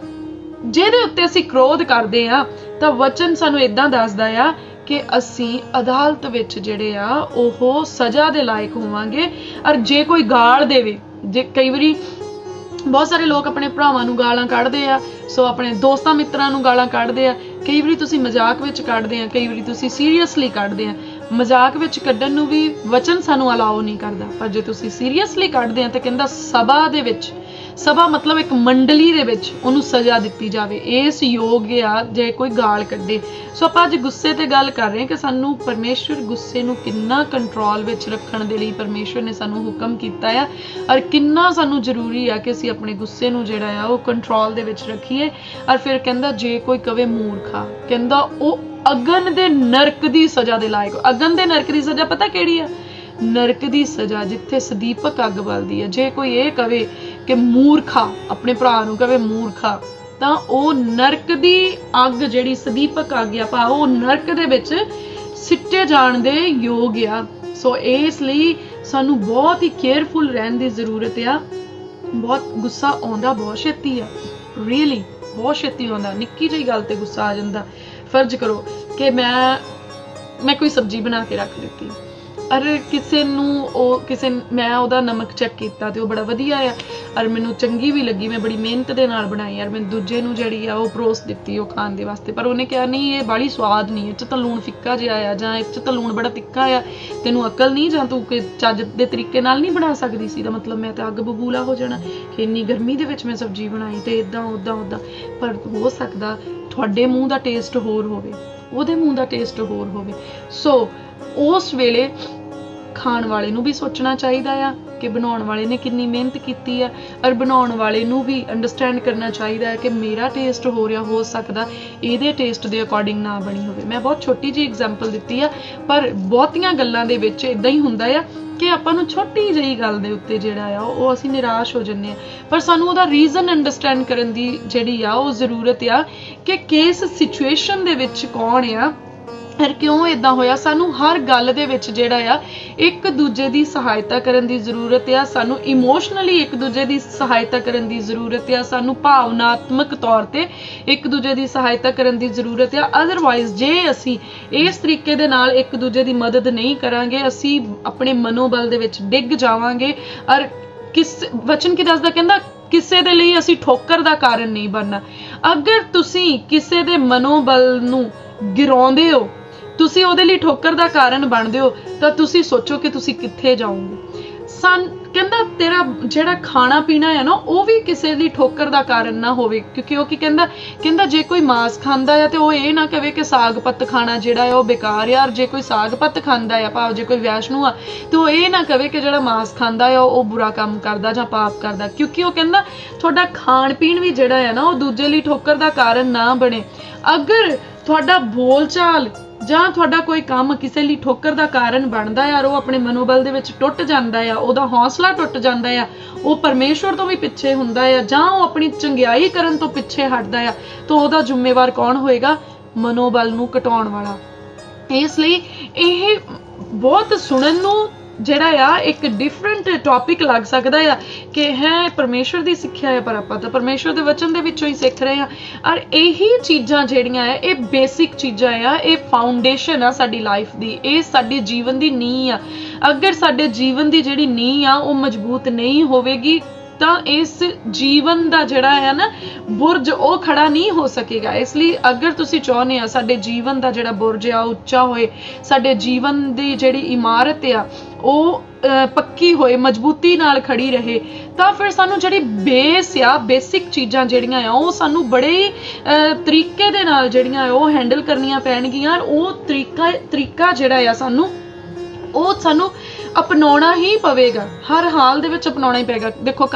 ਜਿਹਦੇ ਉੱਤੇ ਅਸੀਂ ਕ੍ਰੋਧ ਕਰਦੇ ਆ, ਤਾਂ ਵਚਨ ਸਾਨੂੰ ਇਦਾਂ ਦੱਸਦਾ ਆ ਕਿ ਅਸੀਂ ਅਦਾਲਤ ਵਿੱਚ ਜਿਹੜੇ ਆ ਉਹ ਸਜ਼ਾ ਦੇ ਲਾਇਕ ਹੋਵਾਂਗੇ। ਔਰ ਜੇ ਕੋਈ ਗਾਲ ਦੇਵੇ, ਜੇ ਕਈ ਵਾਰੀ ਬਹੁਤ ਸਾਰੇ ਲੋਕ ਆਪਣੇ ਭਰਾਵਾਂ ਨੂੰ ਗਾਲਾਂ ਕੱਢਦੇ ਆ, ਸੋ ਆਪਣੇ ਦੋਸਤਾਂ ਮਿੱਤਰਾਂ ਨੂੰ ਗਾਲਾਂ ਕੱਢਦੇ ਆ, ਕਈ ਵਾਰੀ ਤੁਸੀਂ ਮਜ਼ਾਕ ਵਿੱਚ ਕੱਢਦੇ ਆ, ਕਈ ਵਾਰੀ ਤੁਸੀਂ ਸੀਰੀਅਸਲੀ ਕੱਢਦੇ ਆ। ਮਜ਼ਾਕ ਵਿੱਚ ਕੱਢਣ ਨੂੰ ਵੀ ਵਚਨ ਸਾਨੂੰ ਅਲਾਓ ਨਹੀਂ ਕਰਦਾ, ਪਰ ਜੇ ਤੁਸੀਂ ਸੀਰੀਅਸਲੀ ਕੱਢਦੇ ਆ ਤਾਂ ਕਹਿੰਦਾ ਸਭਾ ਦੇ ਵਿੱਚ ਸਭਾ ਮਤਲਬ ਇੱਕ ਮੰਡਲੀ ਦੇ ਵਿੱਚ ਉਹਨੂੰ ਸਜ਼ਾ ਦਿੱਤੀ ਜਾਵੇ, ਇਸ ਯੋਗ ਆ ਜੇ ਕੋਈ ਗਾਲ ਕੱਢੇ। ਸੋ ਆਪਾਂ ਅੱਜ ਗੁੱਸੇ ਤੇ ਗੱਲ ਕਰ ਰਹੇ ਹਾਂ ਕਿ ਸਾਨੂੰ ਪਰਮੇਸ਼ਵਰ ਗੁੱਸੇ ਨੂੰ ਕਿੰਨਾ ਕੰਟਰੋਲ ਵਿੱਚ ਰੱਖਣ ਦੇ ਲਈ ਪਰਮੇਸ਼ਵਰ ਨੇ ਸਾਨੂੰ ਹੁਕਮ ਕੀਤਾ ਆ, ਔਰ ਕਿੰਨਾ ਸਾਨੂੰ ਜ਼ਰੂਰੀ ਆ ਕਿ ਅਸੀਂ ਆਪਣੇ ਗੁੱਸੇ ਨੂੰ ਜਿਹੜਾ ਆ ਉਹ ਕੰਟਰੋਲ ਦੇ ਵਿੱਚ ਰੱਖੀਏ। ਔਰ ਫਿਰ ਕਹਿੰਦਾ ਜੇ ਕੋਈ ਕਵੇ ਮੂਰਖਾ, ਕਹਿੰਦਾ ਉਹ ਅਗਨ ਦੇ ਨਰਕ ਦੀ ਸਜ਼ਾ ਦੇ ਲਾਇਕ। ਅਗਨ ਦੇ ਨਰਕ ਦੀ ਸਜ਼ਾ ਪਤਾ ਕਿਹੜੀ ਆ? ਨਰਕ ਦੀ ਸਜ਼ਾ, ਜਿੱਥੇ ਸਦੀਪਕ ਅੱਗ ਬਲਦੀ ਹੈ। ਜੇ ਕੋਈ ਇਹ ਕਵੇ ਕਿ ਮੂਰਖਾ, ਆਪਣੇ ਭਰਾ ਨੂੰ ਕਵੇ ਮੂਰਖਾ, ਤਾਂ ਉਹ ਨਰਕ ਦੀ ਅੱਗ ਜਿਹੜੀ ਸਦੀਪਕ ਅੱਗ ਆ ਭਾ, ਉਹ ਨਰਕ ਦੇ ਵਿੱਚ ਸਿੱਟੇ ਜਾਣ ਦੇ ਯੋਗ ਆ। ਸੋ ਇਸ ਲਈ ਸਾਨੂੰ ਬਹੁਤ ਹੀ ਕੇਅਰਫੁਲ ਰਹਿਣ ਦੀ ਜ਼ਰੂਰਤ ਆ। ਬਹੁਤ ਗੁੱਸਾ ਆਉਂਦਾ ਬਹੁਤ ਛੇਤੀ ਆ, ਰੀਅਲੀ ਬਹੁਤ ਛੇਤੀ ਆਉਂਦਾ। ਨਿੱਕੀ ਜਿਹੀ ਗੱਲ ਤੇ ਗੁੱਸਾ ਆ ਜਾਂਦਾ। ਫਰਜ਼ ਕਰੋ ਕਿ ਮੈਂ ਕੋਈ ਸਬਜ਼ੀ ਬਣਾ ਕੇ ਰੱਖ ਦਿੱਤੀ, ਔਰ ਮੈਂ ਉਹਦਾ ਨਮਕ ਚੈੱਕ ਕੀਤਾ ਤੇ ਉਹ ਬੜਾ ਵਧੀਆ ਆ, ਔਰ ਮੈਨੂੰ ਚੰਗੀ ਵੀ ਲੱਗੀ, ਮੈਂ ਬੜੀ ਮਿਹਨਤ ਦੇ ਨਾਲ ਬਣਾਈ, ਔਰ ਮੈਂ ਦੂਜੇ ਨੂੰ ਜਿਹੜੀ ਆ ਉਹ ਪਰੋਸ ਦਿੱਤੀ ਉਹ ਖਾਣ ਦੇ ਵਾਸਤੇ। ਪਰ ਉਹਨੇ ਕਿਹਾ ਨਹੀਂ ਇਹ ਬਾਹਲੀ ਸਵਾਦ ਨਹੀਂ, ਇਹ 'ਚ ਤਾਂ ਲੂਣ ਫਿੱਕਾ ਜਿਹਾ ਆ, ਜਾਂ ਇਹ 'ਚ ਤਾਂ ਲੂਣ ਬੜਾ ਤਿੱਖਾ ਆ, ਤੈਨੂੰ ਅਕਲ ਨਹੀਂ, ਜਾਂ ਤੂੰ ਚੱਜ ਦੇ ਤਰੀਕੇ ਨਾਲ ਨਹੀਂ ਬਣਾ ਸਕਦੀ ਸੀ। ਦਾ ਮਤਲਬ ਮੈਂ ਤਾਂ ਅੱਗ ਬਬੂਲਾ ਹੋ ਜਾਣਾ ਕਿ ਇੰਨੀ ਗਰਮੀ ਦੇ ਵਿੱਚ ਮੈਂ ਸਬਜ਼ੀ ਬਣਾਈ ਤੇ ਇੱਦਾਂ ਉੱਦਾਂ। ਪਰ ਹੋ ਸਕਦਾ ਤੁਹਾਡੇ ਮੂੰਹ ਦਾ ਟੇਸਟ ਹੋਰ ਹੋਵੇ, ਉਹਦੇ ਮੂੰਹ ਦਾ ਟੇਸਟ ਹੋਰ ਹੋਵੇ। ਸੋ ਉਸ ਵੇਲੇ ਖਾਣ ਵਾਲੇ ਨੂੰ ਵੀ ਸੋਚਣਾ ਚਾਹੀਦਾ ਆ ਕਿ ਬਣਾਉਣ ਵਾਲੇ ਨੇ ਕਿੰਨੀ ਮਿਹਨਤ ਕੀਤੀ ਆ, ਔਰ ਬਣਾਉਣ ਵਾਲੇ ਨੂੰ ਵੀ ਅੰਡਰਸਟੈਂਡ ਕਰਨਾ ਚਾਹੀਦਾ ਹੈ ਕਿ ਮੇਰਾ ਟੇਸਟ ਹੋ ਰਿਹਾ, ਹੋ ਸਕਦਾ ਇਹਦੇ ਟੇਸਟ ਦੇ ਅਕੋਰਡਿੰਗ ਨਾ ਬਣੀ ਹੋਵੇ। ਮੈਂ ਬਹੁਤ ਛੋਟੀ ਜਿਹੀ ਐਗਜ਼ਾਮਪਲ ਦਿੱਤੀ ਆ, ਪਰ ਬਹੁਤੀਆਂ ਗੱਲਾਂ ਦੇ ਵਿੱਚ ਇਦਾਂ ਹੀ ਹੁੰਦਾ ਆ ਕਿ ਆਪਾਂ ਨੂੰ ਛੋਟੀ ਜਿਹੀ ਗੱਲ ਦੇ ਉੱਤੇ ਜਿਹੜਾ ਆ ਉਹ ਅਸੀਂ ਨਿਰਾਸ਼ ਹੋ ਜੰਨੇ ਆ, ਪਰ ਸਾਨੂੰ ਉਹਦਾ ਰੀਜ਼ਨ ਅੰਡਰਸਟੈਂਡ ਕਰਨ ਦੀ ਜਿਹੜੀ ਆ ਉਹ ਜ਼ਰੂਰਤ ਆ ਕਿ ਕਿਸ ਸਿਚੁਏਸ਼ਨ ਦੇ ਵਿੱਚ ਕੌਣ ਆ, ਫਿਰ ਕਿਉਂ ਇਦਾਂ ਹੋਇਆ। ਸਾਨੂੰ ਹਰ ਗੱਲ ਦੇ ਵਿੱਚ ਜਿਹੜਾ ਆ ਇੱਕ ਦੂਜੇ ਦੀ ਸਹਾਇਤਾ ਕਰਨ ਦੀ ਜ਼ਰੂਰਤ ਆ। ਸਾਨੂੰ ਇਮੋਸ਼ਨਲੀ ਇੱਕ ਦੂਜੇ ਦੀ ਸਹਾਇਤਾ ਕਰਨ ਦੀ ਜ਼ਰੂਰਤ ਆ। ਸਾਨੂੰ ਭਾਵਨਾਤਮਕ ਤੌਰ ਤੇ ਇੱਕ ਦੂਜੇ ਦੀ ਸਹਾਇਤਾ ਕਰਨ ਦੀ ਜ਼ਰੂਰਤ ਆ। ਅਦਰਵਾਈਜ਼ ਜੇ ਅਸੀਂ ਇਸ ਤਰੀਕੇ ਦੇ ਨਾਲ ਇੱਕ ਦੂਜੇ ਦੀ ਮਦਦ ਨਹੀਂ ਕਰਾਂਗੇ, ਅਸੀਂ ਆਪਣੇ ਮਨੋਬਲ ਦੇ ਵਿੱਚ ਡਿੱਗ ਜਾਵਾਂਗੇ। ਔਰ ਵਚਨ ਕੀ ਦੱਸਦਾ, ਕਹਿੰਦਾ ਕਿਸੇ ਦੇ ਲਈ ਅਸੀਂ ਠੋਕਰ ਦਾ ਕਾਰਨ ਨਹੀਂ ਬਣਨਾ। ਅਗਰ ਤੁਸੀਂ ਕਿਸੇ ਦੇ ਮਨੋਬਲ ਨੂੰ ਗਿਰਾਉਂਦੇ ਹੋ, ਤੁਸੀਂ ਉਹਦੇ ਲਈ ਠੋਕਰ ਦਾ ਕਾਰਨ ਬਣਦੇ ਹੋ, ਤਾਂ ਤੁਸੀਂ ਸੋਚੋ ਕਿ ਤੁਸੀਂ ਕਿੱਥੇ ਜਾਓਗੇ। ਕਹਿੰਦਾ ਤੇਰਾ ਜਿਹੜਾ ਖਾਣਾ ਪੀਣਾ ਹੈ ਨਾ, ਉਹ ਵੀ ਕਿਸੇ ਦੀ ਠੋਕਰ ਦਾ ਕਾਰਨ ਨਾ ਹੋਵੇ। ਕਿਉਂਕਿ ਉਹ ਕੀ ਕਹਿੰਦਾ ਜੇ ਕੋਈ ਮਾंस ਖਾਂਦਾ ਆ ਤੇ ਉਹ ਇਹ ਨਾ ਕਵੇ ਕਿ ਸਾਗ ਪੱਤ ਖਾਣਾ ਜਿਹੜਾ ਹੈ ਉਹ ਬੇਕਾਰ ਆ। ਜੇ ਕੋਈ ਸਾਗ ਪੱਤ ਖਾਂਦਾ ਆ, ਭਾਵ ਜੇ ਕੋਈ ਵੈਸ਼ਨੂ ਆ, ਤੇ ਉਹ ਇਹ ਨਾ ਕਵੇ ਕਿ ਜਿਹੜਾ ਮਾंस ਖਾਂਦਾ ਆ ਉਹ ਬੁਰਾ ਕੰਮ ਕਰਦਾ ਜਾਂ ਪਾਪ ਕਰਦਾ। ਕਿਉਂਕਿ ਉਹ ਕਹਿੰਦਾ ਤੁਹਾਡਾ ਖਾਣ ਪੀਣ ਵੀ ਜਿਹੜਾ ਹੈ ਨਾ ਉਹ ਦੂਜੇ ਲਈ ਠੋਕਰ ਦਾ ਕਾਰਨ ਨਾ ਬਣੇ। ਅਗਰ ਤੁਹਾਡਾ ਬੋਲਚਾਲ ਜਾਂ ਤੁਹਾਡਾ ਕੋਈ ਕੰਮ ਕਿਸੇ ਲਈ ਠੋਕਰ ਦਾ ਕਾਰਨ ਬਣਦਾ ਆ, ਉਹ ਆਪਣੇ ਮਨੋਬਲ ਦੇ ਵਿੱਚ ਟੁੱਟ ਜਾਂਦਾ ਆ, ਉਹਦਾ ਹੌਸਲਾ ਟੁੱਟ ਜਾਂਦਾ ਆ, ਉਹ ਪਰਮੇਸ਼ਵਰ ਤੋਂ ਵੀ ਪਿੱਛੇ ਹੁੰਦਾ ਆ, ਜਾਂ ਉਹ ਆਪਣੀ ਚੰਗਿਆਈ ਕਰਨ ਤੋਂ ਪਿੱਛੇ ਹਟਦਾ ਆ, ਤਾਂ ਉਹਦਾ ਜ਼ਿੰਮੇਵਾਰ ਕੌਣ ਹੋਏਗਾ? ਮਨੋਬਲ ਨੂੰ ਘਟਾਉਣ ਵਾਲਾ। ਇਸ ਲਈ ਇਹ ਬਹੁਤ ਸੁਣਨ ਨੂੰ ਜਿਹੜਾ ਆ ਇੱਕ ਡਿਫਰੈਂਟ ਟੌਪਿਕ ਲੱਗ ਸਕਦਾ ਆ ਕਿ ਹੈ ਪਰਮੇਸ਼ਵਰ ਦੀ ਸਿੱਖਿਆ ਹੈ, ਪਰ ਆਪਾਂ ਤਾਂ ਪਰਮੇਸ਼ਵਰ ਦੇ ਵਚਨ ਦੇ ਵਿੱਚੋਂ ਹੀ ਸਿੱਖ ਰਹੇ ਆ। ਔਰ ਇਹੀ ਚੀਜ਼ਾਂ ਜਿਹੜੀਆਂ ਆ ਇਹ ਬੇਸਿਕ ਚੀਜ਼ਾਂ ਆ, ਇਹ ਫਾਊਂਡੇਸ਼ਨ ਆ ਸਾਡੀ ਲਾਈਫ ਦੀ, ਇਹ ਸਾਡੇ ਜੀਵਨ ਦੀ ਨੀਂਹ ਆ। ਅਗਰ ਸਾਡੇ ਜੀਵਨ ਦੀ ਜਿਹੜੀ ਨੀਂਹ ਆ ਉਹ ਮਜ਼ਬੂਤ ਨਹੀਂ ਹੋਵੇਗੀ ਤਾਂ ਇਸ ਜੀਵਨ ਦਾ ਜਿਹੜਾ ਹੈ ਨਾ ਬੁਰਜ ਉਹ ਖੜਾ ਨਹੀਂ ਹੋ ਸਕੇਗਾ। ਇਸ ਲਈ ਅਗਰ ਤੁਸੀਂ ਚਾਹੁੰਦੇ ਆ ਸਾਡੇ ਜੀਵਨ ਦਾ ਜਿਹੜਾ ਬੁਰਜ ਆ ਉੱਚਾ ਹੋਏ, ਸਾਡੇ ਜੀਵਨ ਦੀ ਜਿਹੜੀ ਇਮਾਰਤ ਆ ਉਹ ਪੱਕੀ ਹੋਏ, ਮਜ਼ਬੂਤੀ ਨਾਲ ਖੜੀ ਰਹੇ, ਤਾਂ ਫਿਰ ਸਾਨੂੰ ਜਿਹੜੀ ਬੇਸ ਆ, ਬੇਸਿਕ ਚੀਜ਼ਾਂ ਜਿਹੜੀਆਂ ਆ ਉਹ ਸਾਨੂੰ ਬੜੇ ਤਰੀਕੇ ਦੇ ਨਾਲ ਜਿਹੜੀਆਂ ਆ ਉਹ ਹੈਂਡਲ ਕਰਨੀਆਂ ਪੈਣਗੀਆਂ। ਉਹ ਤਰੀਕਾ ਜਿਹੜਾ ਆ ਸਾਨੂੰ ਅਪਣਾਉਣਾ ਹੀ ਪਵੇਗਾ, ਹਰ ਹਾਲ ਦੇ ਵਿੱਚ ਅਪਣਾਉਣਾ ਹੀ ਪਏਗਾ। ਦੇਖੋ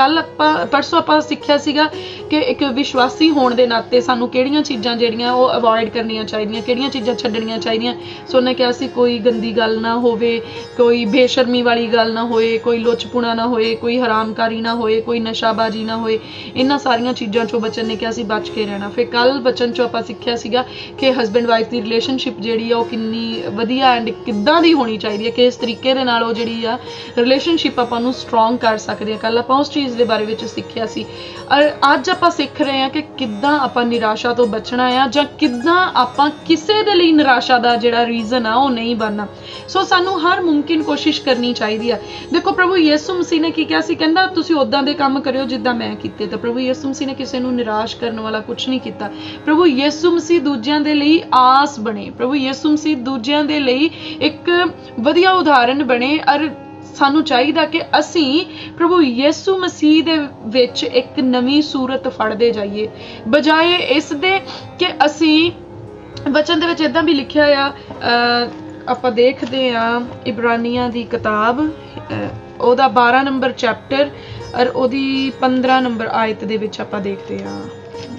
ਪਰਸੋਂ ਆਪਾਂ ਸਿੱਖਿਆ ਸੀਗਾ ਕਿ ਇੱਕ ਵਿਸ਼ਵਾਸੀ ਹੋਣ ਦੇ ਨਾਤੇ ਸਾਨੂੰ ਕਿਹੜੀਆਂ ਚੀਜ਼ਾਂ ਜਿਹੜੀਆਂ ਉਹ ਅਵੋਇਡ ਕਰਨੀਆਂ ਚਾਹੀਦੀਆਂ, ਕਿਹੜੀਆਂ ਚੀਜ਼ਾਂ ਛੱਡਣੀਆਂ ਚਾਹੀਦੀਆਂ। ਸੋ ਉਹਨੇ ਕਿਹਾ ਸੀ ਕੋਈ ਗੰਦੀ ਗੱਲ ਨਾ ਹੋਵੇ, ਕੋਈ ਬੇਸ਼ਰਮੀ ਵਾਲੀ ਗੱਲ ਨਾ ਹੋਏ, ਕੋਈ ਲੁੱਚਪੁਣਾ ਨਾ ਹੋਏ, ਕੋਈ ਹਰਾਮਕਾਰੀ ਨਾ ਹੋਏ, ਕੋਈ ਨਸ਼ਾਬਾਜ਼ੀ ਨਾ ਹੋਏ। ਇਹਨਾਂ ਸਾਰੀਆਂ ਚੀਜ਼ਾਂ ਚੋਂ ਬਚਨ ਨੇ ਕਿਹਾ ਸੀ ਬਚ ਕੇ ਰਹਿਣਾ। ਫਿਰ ਕੱਲ ਬਚਨ ਚੋਂ ਆਪਾਂ ਸਿੱਖਿਆ ਸੀਗਾ ਕਿ ਹਸਬੈਂਡ ਵਾਈਫ ਦੀ ਰਿਲੇਸ਼ਨਸ਼ਿਪ ਜਿਹੜੀ ਆ ਉਹ ਕਿੰਨੀ ਵਧੀਆ ਐਂਡ ਕਿੱਦਾਂ ਦੀ ਹੋਣੀ ਚਾਹੀਦੀ ਹੈ, ਕਿਸ ਤਰੀਕੇ ਦੇ ਨਾਲ ਉਹ ਜਿਹੜੀ ਆ ਰਿਲੇਸ਼ਨਸ਼ਿਪ ਆਪਾਂ ਨੂੰ ਸਟਰੋਂਗ ਕਰ ਸਕਦੇ ਆ। ਕੱਲ ਆਪਾਂ ਉਸ ਚੀਜ਼ ਦੇ ਬਾਰੇ ਵਿੱਚ ਸਿੱਖਿਆ ਸੀ। ਔਰ ਅੱਜ ਆਪਾਂ ਸਿੱਖ ਰਹੇ ਹਾਂ ਕਿ ਕਿੱਦਾਂ ਆਪਾਂ ਨਿਰਾਸ਼ਾ ਤੋਂ ਬਚਣਾ ਆ, ਜਾਂ ਕਿੱਦਾਂ ਆਪਾਂ ਕਿਸੇ ਦੇ ਲਈ ਨਿਰਾਸ਼ਾ ਦਾ ਜਿਹੜਾ ਰੀਜ਼ਨ ਆ ਉਹ ਨਹੀਂ ਬਣਨਾ। ਸੋ ਸਾਨੂੰ ਹਰ ਮੁਮਕਿਨ ਕੋਸ਼ਿਸ਼ ਕਰਨੀ ਚਾਹੀਦੀ ਆ। ਦੇਖੋ ਪ੍ਰਭੂ ਯਿਸੂ ਮਸੀਹ ਨੇ ਕੀ ਕਿਹਾ ਸੀ, ਕਹਿੰਦਾ ਤੁਸੀਂ ਉਦਾਂ ਦੇ ਕੰਮ ਕਰਿਓ ਜਿੱਦਾਂ ਮੈਂ ਕੀਤੇ। ਤਾਂ ਪ੍ਰਭੂ ਯਿਸੂ ਮਸੀਹ ਨੇ ਕਿਸੇ ਨੂੰ ਨਿਰਾਸ਼ ਕਰਨ ਵਾਲਾ ਕੁਝ ਨਹੀਂ ਕੀਤਾ। ਪ੍ਰਭੂ ਯਿਸੂ ਮਸੀਹ ਦੂਜਿਆਂ ਦੇ ਲਈ ਆਸ ਬਣੇ, ਪ੍ਰਭੂ ਯਿਸੂ ਮਸੀਹ ਦੂਜਿਆਂ ਦੇ ਲਈ ਇੱਕ ਵਧੀਆ ਉਦਾਹਰਨ ਬਣੇ। ਔਰ ਸਾਨੂੰ ਚਾਹੀਦਾ ਕਿ ਅਸੀਂ ਪ੍ਰਭੂ ਯਿਸੂ ਮਸੀਹ ਦੇ ਵਿੱਚ ਇੱਕ ਨਵੀਂ ਸੂਰਤ ਫੜਦੇ ਜਾਈਏ, ਬਜਾਏ ਇਸ ਦੇ ਕਿ ਅਸੀਂ ਵਚਨ ਦੇ ਵਿੱਚ ਇਦਾਂ ਵੀ ਲਿਖਿਆ ਆ, ਆਪਾਂ ਦੇਖਦੇ ਆ ਇਬਰਾਨੀਆਂ ਦੀ ਕਿਤਾਬ ਉਹਦਾ 12 ਨੰਬਰ ਚੈਪਟਰ ਔਰ ਉਹਦੀ 15 ਨੰਬਰ ਆਇਤ ਦੇ ਵਿੱਚ ਆਪਾਂ ਦੇਖਦੇ ਆ,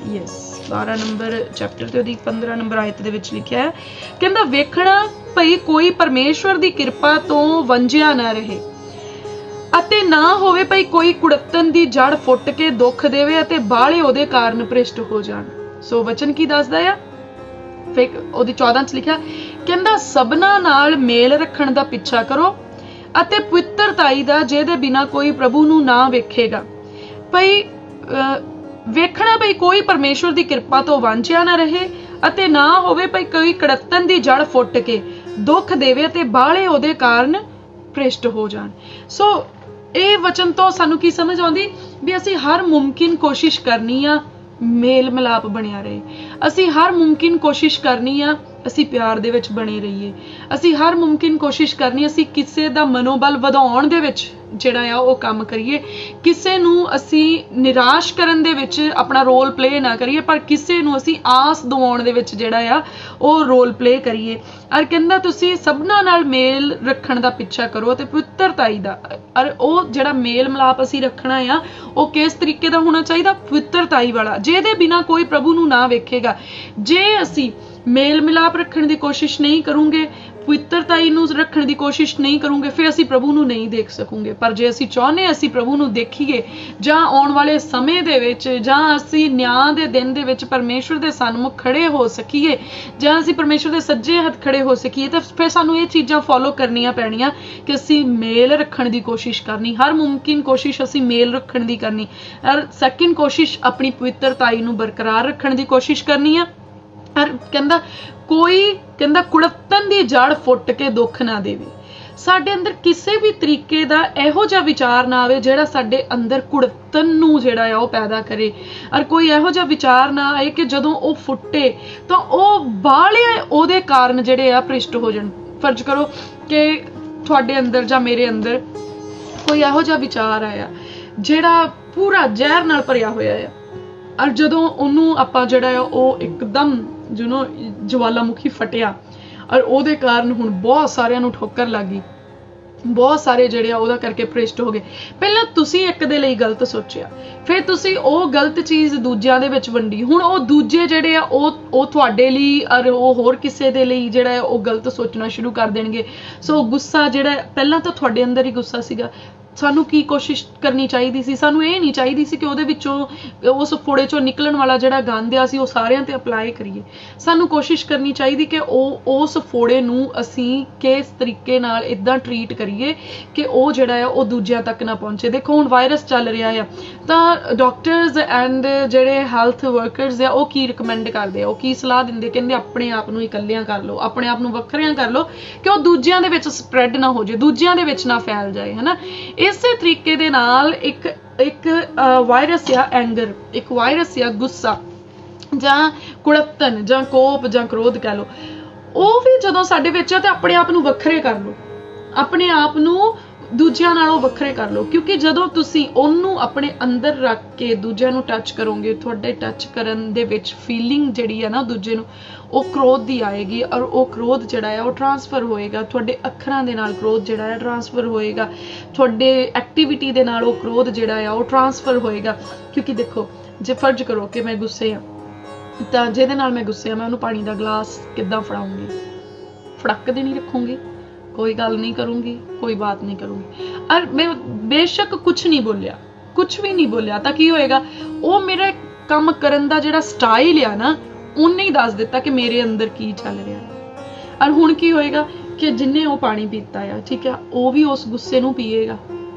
ਯੈਸ 12 ਨੰਬਰ ਚੈਪਟਰ ਤੇ ਉਹਦੀ 15 ਨੰਬਰ ਆਇਤ ਦੇ ਵਿੱਚ ਲਿਖਿਆ ਹੈ, ਕਹਿੰਦਾ ਵੇਖਣਾ ਭਈ ਕੋਈ ਪਰਮੇਸ਼ਵਰ ਦੀ ਕਿਰਪਾ ਤੋਂ ਵੰਝਿਆ ਨਾ ਰਹੇ ਅਤੇ ਨਾ ਹੋਵੇ ਭਈ ਕੋਈ ਕੁੜੱਤਣ ਦੀ ਜੜ ਫੁੱਟ ਕੇ ਦੁੱਖ ਦੇਵੇ ਅਤੇ ਬਾਹਲੇ ਉਹਦੇ ਕਾਰਨ ਭ੍ਰਿਸ਼ਟ ਹੋ ਜਾਣ। ਸੋ ਵਚਨ ਕੀ ਦੱਸਦਾ ਆ, ਫਿਰ ਉਹਦੀ 14 ਚ ਲਿਖਿਆ, ਕਹਿੰਦਾ ਸਭਨਾਂ ਨਾਲ ਮੇਲ ਰੱਖਣ ਦਾ ਪਿੱਛਾ ਕਰੋ ਅਤੇ ਪਵਿੱਤਰਤਾਈ ਦਾ, ਜਿਹਦੇ ਬਿਨਾ ਕੋਈ ਪ੍ਰਭੂ ਨੂੰ ਨਾ ਵੇਖੇਗਾ। ਭਈ ਵੇਖਣਾ ਭਈ ਕੋਈ ਪਰਮੇਸ਼ਵਰ ਦੀ ਕਿਰਪਾ ਤੋਂ ਵਾਂਝਿਆ ਨਾ ਰਹੇ ਅਤੇ ਨਾ ਹੋਵੇ ਭਈ ਕੋਈ ਕੁੜੱਤਣ ਦੀ ਜੜ ਫੁੱਟ ਕੇ ਦੁੱਖ ਦੇਵੇ ਅਤੇ ਬਾਹਲੇ ਉਹਦੇ ਕਾਰਨ ਭ੍ਰਿਸ਼ਟ ਹੋ ਜਾਣ। ਸੋ ਇਹ ਵਚਨ ਤੋਂ ਸਾਨੂੰ ਕੀ ਸਮਝ ਆਉਂਦੀ ਵੀ ਅਸੀਂ ਹਰ ਮੁਮਕਿਨ ਕੋਸ਼ਿਸ਼ ਕਰਨੀ ਆ ਮੇਲ ਮਿਲਾਪ ਬਣਿਆ ਰਹੇ, ਅਸੀਂ ਹਰ ਮੁਮਕਿਨ ਕੋਸ਼ਿਸ਼ ਕਰਨੀ ਆ ਅਸੀਂ ਪਿਆਰ ਦੇ ਵਿੱਚ ਬਣੇ ਰਹੀਏ, ਅਸੀਂ ਹਰ ਮੁਮਕਿਨ ਕੋਸ਼ਿਸ਼ ਕਰਨੀ ਅਸੀਂ ਕਿਸੇ ਦਾ ਮਨੋਬਲ ਵਧਾਉਣ ਦੇ ਵਿੱਚ ਜਿਹੜਾ ਆ ਉਹ ਕੰਮ ਕਰੀਏ, ਕਿਸੇ ਨੂੰ ਅਸੀਂ ਨਿਰਾਸ਼ ਕਰਨ ਦੇ ਵਿੱਚ ਆਪਣਾ ਰੋਲ ਪਲੇ ਨਾ ਕਰੀਏ, ਪਰ ਕਿਸੇ ਨੂੰ ਅਸੀਂ ਆਸ ਦਿਵਾਉਣ ਦੇ ਵਿੱਚ ਜਿਹੜਾ ਆ ਉਹ ਰੋਲ ਪਲੇ ਕਰੀਏ। ਔਰ ਕਹਿੰਦਾ ਤੁਸੀਂ ਸਭਨਾਂ ਨਾਲ ਮੇਲ ਰੱਖਣ ਦਾ ਪਿੱਛਾ ਕਰੋ ਅਤੇ ਪਵਿੱਤਰਤਾਈ ਦਾ, ਔਰ ਉਹ ਜਿਹੜਾ ਮੇਲ ਮਿਲਾਪ ਅਸੀਂ ਰੱਖਣਾ ਆ ਉਹ ਕਿਸ ਤਰੀਕੇ ਦਾ ਹੋਣਾ ਚਾਹੀਦਾ, ਪਵਿੱਤਰਤਾਈ ਵਾਲਾ, ਜਿਹਦੇ ਬਿਨਾ ਕੋਈ ਪ੍ਰਭੂ ਨੂੰ ਨਾ ਵੇਖੇਗਾ। ਜੇ ਅਸੀਂ ਮੇਲ ਮਿਲਾਪ ਰੱਖਣ ਦੀ ਕੋਸ਼ਿਸ਼ ਨਹੀਂ ਕਰੂੰਗੇ, ਪਵਿੱਤਰਤਾਈ ਨੂੰ ਰੱਖਣ ਦੀ ਕੋਸ਼ਿਸ਼ ਨਹੀਂ ਕਰੂੰਗੇ, ਫਿਰ ਅਸੀਂ ਪ੍ਰਭੂ ਨੂੰ ਨਹੀਂ ਦੇਖ ਸਕੂੰਗੇ। ਪਰ ਜੇ ਅਸੀਂ ਚਾਹੁੰਦੇ ਅਸੀਂ ਪ੍ਰਭੂ ਨੂੰ ਦੇਖੀਏ ਜਾਂ ਆਉਣ ਵਾਲੇ ਸਮੇਂ ਦੇ ਵਿੱਚ ਜਾਂ ਅਸੀਂ ਨਿਆਂ ਦੇ ਦਿਨ ਦੇ ਵਿੱਚ ਪਰਮੇਸ਼ਵਰ ਦੇ ਸਨਮੁਖ ਖੜੇ ਹੋ ਸਕੀਏ ਜਾਂ ਅਸੀਂ ਪਰਮੇਸ਼ਵਰ ਦੇ ਸੱਜੇ ਹੱਥ ਖੜੇ ਹੋ ਸਕੀਏ, ਤਾਂ ਫਿਰ ਸਾਨੂੰ ਇਹ ਚੀਜ਼ਾਂ ਫੋਲੋ ਕਰਨੀਆਂ ਪੈਣੀਆਂ ਕਿ ਅਸੀਂ ਮੇਲ ਰੱਖਣ ਦੀ ਕੋਸ਼ਿਸ਼ ਕਰਨੀ, ਹਰ ਮੁਮਕਿਨ ਕੋਸ਼ਿਸ਼ ਅਸੀਂ ਮੇਲ ਰੱਖਣ ਦੀ ਕਰਨੀ, ਔਰ ਸੈਕਿੰਡ ਕੋਸ਼ਿਸ਼ ਆਪਣੀ ਪਵਿੱਤਰਤਾਈ ਨੂੰ ਬਰਕਰਾਰ ਰੱਖਣ ਦੀ ਕੋਸ਼ਿਸ਼ ਕਰਨੀ ਆ। ਕਹਿੰਦਾ ਕੋਈ ਕਹਿੰਦਾ ਕੁੜੱਤਣ ਦੀ ਜੜ ਫੁੱਟ ਕੇ ਦੁੱਖ ਨਾ ਦੇਵੇ, ਸਾਡੇ ਅੰਦਰ ਕਿਸੇ ਵੀ ਤਰੀਕੇ ਦਾ ਇਹੋ ਜਿਹਾ ਵਿਚਾਰ ਨਾ ਆਵੇ ਜਿਹੜਾ ਸਾਡੇ ਅੰਦਰ ਕੁੜੱਤਣ ਨੂੰ ਜਿਹੜਾ ਆ ਉਹ ਪੈਦਾ ਕਰੇ, ਔਰ ਕੋਈ ਇਹੋ ਜਿਹਾ ਵਿਚਾਰ ਨਾ ਆਏ ਕਿ ਜਦੋਂ ਉਹ ਫੁੱਟੇ ਤਾਂ ਉਹ ਬਾਹਲੇ ਉਹਦੇ ਕਾਰਨ ਜਿਹੜੇ ਆ ਭ੍ਰਿਸ਼ਟ ਹੋ ਜਾਣ। ਫਰਜ਼ ਕਰੋ ਕਿ ਤੁਹਾਡੇ ਅੰਦਰ ਜਾਂ ਮੇਰੇ ਅੰਦਰ ਕੋਈ ਇਹੋ ਜਿਹਾ ਵਿਚਾਰ ਆਇਆ ਜਿਹੜਾ ਪੂਰਾ ਜ਼ਹਿਰ ਨਾਲ ਭਰਿਆ ਹੋਇਆ ਆ, ਔਰ ਜਦੋਂ ਉਹਨੂੰ ਆਪਾਂ ਜਿਹੜਾ ਆ ਉਹ ਇੱਕਦਮ ਜਵਾਲਾਮੁਖੀ ਫਟਿਆ ਔਰ ਉਹਦੇ ਕਾਰਨ ਹੁਣ ਬਹੁਤ ਸਾਰਿਆਂ ਨੂੰ ਠੋਕਰ ਲੱਗ ਗਈ, ਬਹੁਤ ਸਾਰੇ ਜਿਹੜੇ ਆ ਉਹਦਾ ਕਰਕੇ ਭ੍ਰਿਸ਼ਟ ਹੋ ਗਏ। ਪਹਿਲਾਂ ਤੁਸੀਂ ਇੱਕ ਦੇ ਲਈ ਗਲਤ ਸੋਚਿਆ, ਫਿਰ ਤੁਸੀਂ ਉਹ ਗਲਤ ਚੀਜ਼ ਦੂਜਿਆਂ ਦੇ ਵਿੱਚ ਵੰਡੀ, ਹੁਣ ਉਹ ਦੂਜੇ ਜਿਹੜੇ ਆ ਉਹ ਤੁਹਾਡੇ ਲਈ ਔਰ ਉਹ ਹੋਰ ਕਿਸੇ ਦੇ ਲਈ ਜਿਹੜਾ ਹੈ ਉਹ ਗਲਤ ਸੋਚਣਾ ਸ਼ੁਰੂ ਕਰ ਦੇਣਗੇ। ਸੋ ਗੁੱਸਾ ਜਿਹੜਾ ਪਹਿਲਾਂ ਤਾਂ ਤੁਹਾਡੇ ਅੰਦਰ ਹੀ ਗੁੱਸਾ ਸੀਗਾ, ਸਾਨੂੰ ਕੀ ਕੋਸ਼ਿਸ਼ ਕਰਨੀ ਚਾਹੀਦੀ ਸੀ, ਸਾਨੂੰ ਇਹ ਨਹੀਂ ਚਾਹੀਦੀ ਸੀ ਕਿ ਉਹਦੇ ਵਿੱਚੋਂ ਉਸ ਫੋੜੇ ਚੋਂ ਨਿਕਲਣ ਵਾਲਾ ਜਿਹੜਾ ਗੰਦ ਆ ਸੀ ਉਹ ਸਾਰਿਆਂ ਤੇ ਅਪਲਾਈ ਕਰੀਏ। ਸਾਨੂੰ ਕੋਸ਼ਿਸ਼ ਕਰਨੀ ਚਾਹੀਦੀ ਕਿ ਉਸ ਫੋੜੇ ਨੂੰ ਅਸੀਂ ਕਿਸ ਤਰੀਕੇ ਨਾਲ ਇਦਾਂ ਟਰੀਟ ਕਰੀਏ ਕਿ ਉਹ ਜਿਹੜਾ ਆ ਉਹ ਦੂਜਿਆਂ ਤੱਕ ਨਾ ਪਹੁੰਚੇ। ਦੇਖੋ ਹੁਣ ਵਾਇਰਸ ਚੱਲ ਰਿਹਾ ਆ, ਤਾਂ ਡਾਕਟਰਸ ਐਂਡ ਜਿਹੜੇ ਹੈਲਥ ਵਰਕਰਸ ਆ ਉਹ ਕੀ ਰਿਕਮੈਂਡ ਕਰਦੇ ਆ, ਉਹ ਕੀ ਸਲਾਹ ਦਿੰਦੇ, ਕਹਿੰਦੇ ਆਪਣੇ ਆਪ ਨੂੰ ਇਕੱਲਿਆਂ ਕਰ ਲਓ, ਆਪਣੇ ਆਪ ਨੂੰ ਵੱਖਰਿਆਂ ਕਰ ਲਓ ਕਿ ਉਹ ਦੂਜਿਆਂ ਦੇ ਵਿੱਚ ਸਪਰੈਡ ਨਾ ਹੋ ਜਾਏ, ਦੂਜਿਆਂ ਦੇ ਵਿੱਚ ਨਾ ਫੈਲ ਜਾਏ, ਹਨਾ। ਇਸੇ ਤਰੀਕੇ ਦੇ ਨਾਲ ਇੱਕ ਵਾਇਰਸ ਆ ਐਂਗਰ, ਇੱਕ ਵਾਇਰਸ ਆ ਗੁੱਸਾ ਜਾਂ ਕੁੜੱਤਣ ਜਾਂ ਕੋਪ ਜਾਂ ਕ੍ਰੋਧ ਕਹਿ ਲਓ, ਉਹ ਵੀ ਜਦੋਂ ਸਾਡੇ ਵਿੱਚ ਆ ਤੇ ਆਪਣੇ ਆਪ ਨੂੰ ਵੱਖਰੇ ਕਰ ਲਓ, ਆਪਣੇ ਆਪ ਨੂੰ ਦੂਜਿਆਂ ਨਾਲੋਂ ਵੱਖਰੇ ਕਰ ਲਓ, ਕਿਉਂਕਿ ਜਦੋਂ ਤੁਸੀਂ ਉਹਨੂੰ ਆਪਣੇ ਅੰਦਰ ਰੱਖ ਕੇ ਦੂਜਿਆਂ ਨੂੰ ਟੱਚ ਕਰੋਗੇ, ਤੁਹਾਡੇ ਟੱਚ ਕਰਨ ਦੇ ਵਿੱਚ ਫੀਲਿੰਗ ਜਿਹੜੀ ਆ ਨਾ ਦੂਜੇ ਨੂੰ ਉਹ ਕ੍ਰੋਧ ਦੀ ਆਏਗੀ, ਔਰ ਉਹ ਕ੍ਰੋਧ ਜਿਹੜਾ ਆ ਉਹ ਟ੍ਰਾਂਸਫਰ ਹੋਏਗਾ, ਤੁਹਾਡੇ ਅੱਖਰਾਂ ਦੇ ਨਾਲ ਕ੍ਰੋਧ ਜਿਹੜਾ ਆ ਟ੍ਰਾਂਸਫਰ ਹੋਏਗਾ, ਤੁਹਾਡੇ ਐਕਟੀਵਿਟੀ ਦੇ ਨਾਲ ਉਹ ਕ੍ਰੋਧ ਜਿਹੜਾ ਆ ਉਹ ਟ੍ਰਾਂਸਫਰ ਹੋਏਗਾ। ਕਿਉਂਕਿ ਦੇਖੋ ਜੇ ਫਰਜ਼ ਕਰੋ ਕਿ ਮੈਂ ਗੁੱਸੇ ਆ, ਤਾਂ ਜਿਹਦੇ ਨਾਲ ਮੈਂ ਗੁੱਸੇ ਆ ਮੈਂ ਉਹਨੂੰ ਪਾਣੀ ਦਾ ਗਲਾਸ ਕਿੱਦਾਂ ਫੜਾਉਂਗੀ, ਫੜਕ ਦੇ ਨਹੀਂ ਰੱਖੂੰਗੀ, ਕੋਈ ਗੱਲ ਨਹੀਂ ਕਰੂੰਗੀ, ਕੋਈ ਬਾਤ ਨਹੀਂ ਕਰੂੰਗੀ, ਔਰ ਮੈਂ ਬੇਸ਼ੱਕ ਕੁਛ ਨਹੀਂ ਬੋਲਿਆ, ਕੁਛ ਵੀ ਨਹੀਂ ਬੋਲਿਆ, ਤਾਂ ਕੀ ਹੋਏਗਾ, ਉਹ ਮੇਰਾ ਕੰਮ ਕਰਨ ਦਾ ਜਿਹੜਾ ਸਟਾਈਲ ਆ ਨਾ ਉਹਨੇ ਹੀ ਦੱਸ ਦਿੱਤਾ ਕਿ ਮੇਰੇ ਅੰਦਰ ਕੀ ਚੱਲ ਰਿਹਾ ਹੈ। ਔਰ ਹੁਣ ਕੀ ਹੋਏਗਾ ਕਿ ਜਿੰਨੇ ਉਹ ਪਾਣੀ ਪੀਤਾ ਆ, ਠੀਕ ਆ, ਉਹ ਵੀ ਉਸ ਗੁੱਸੇ ਨੂੰ ਪੀਏਗਾ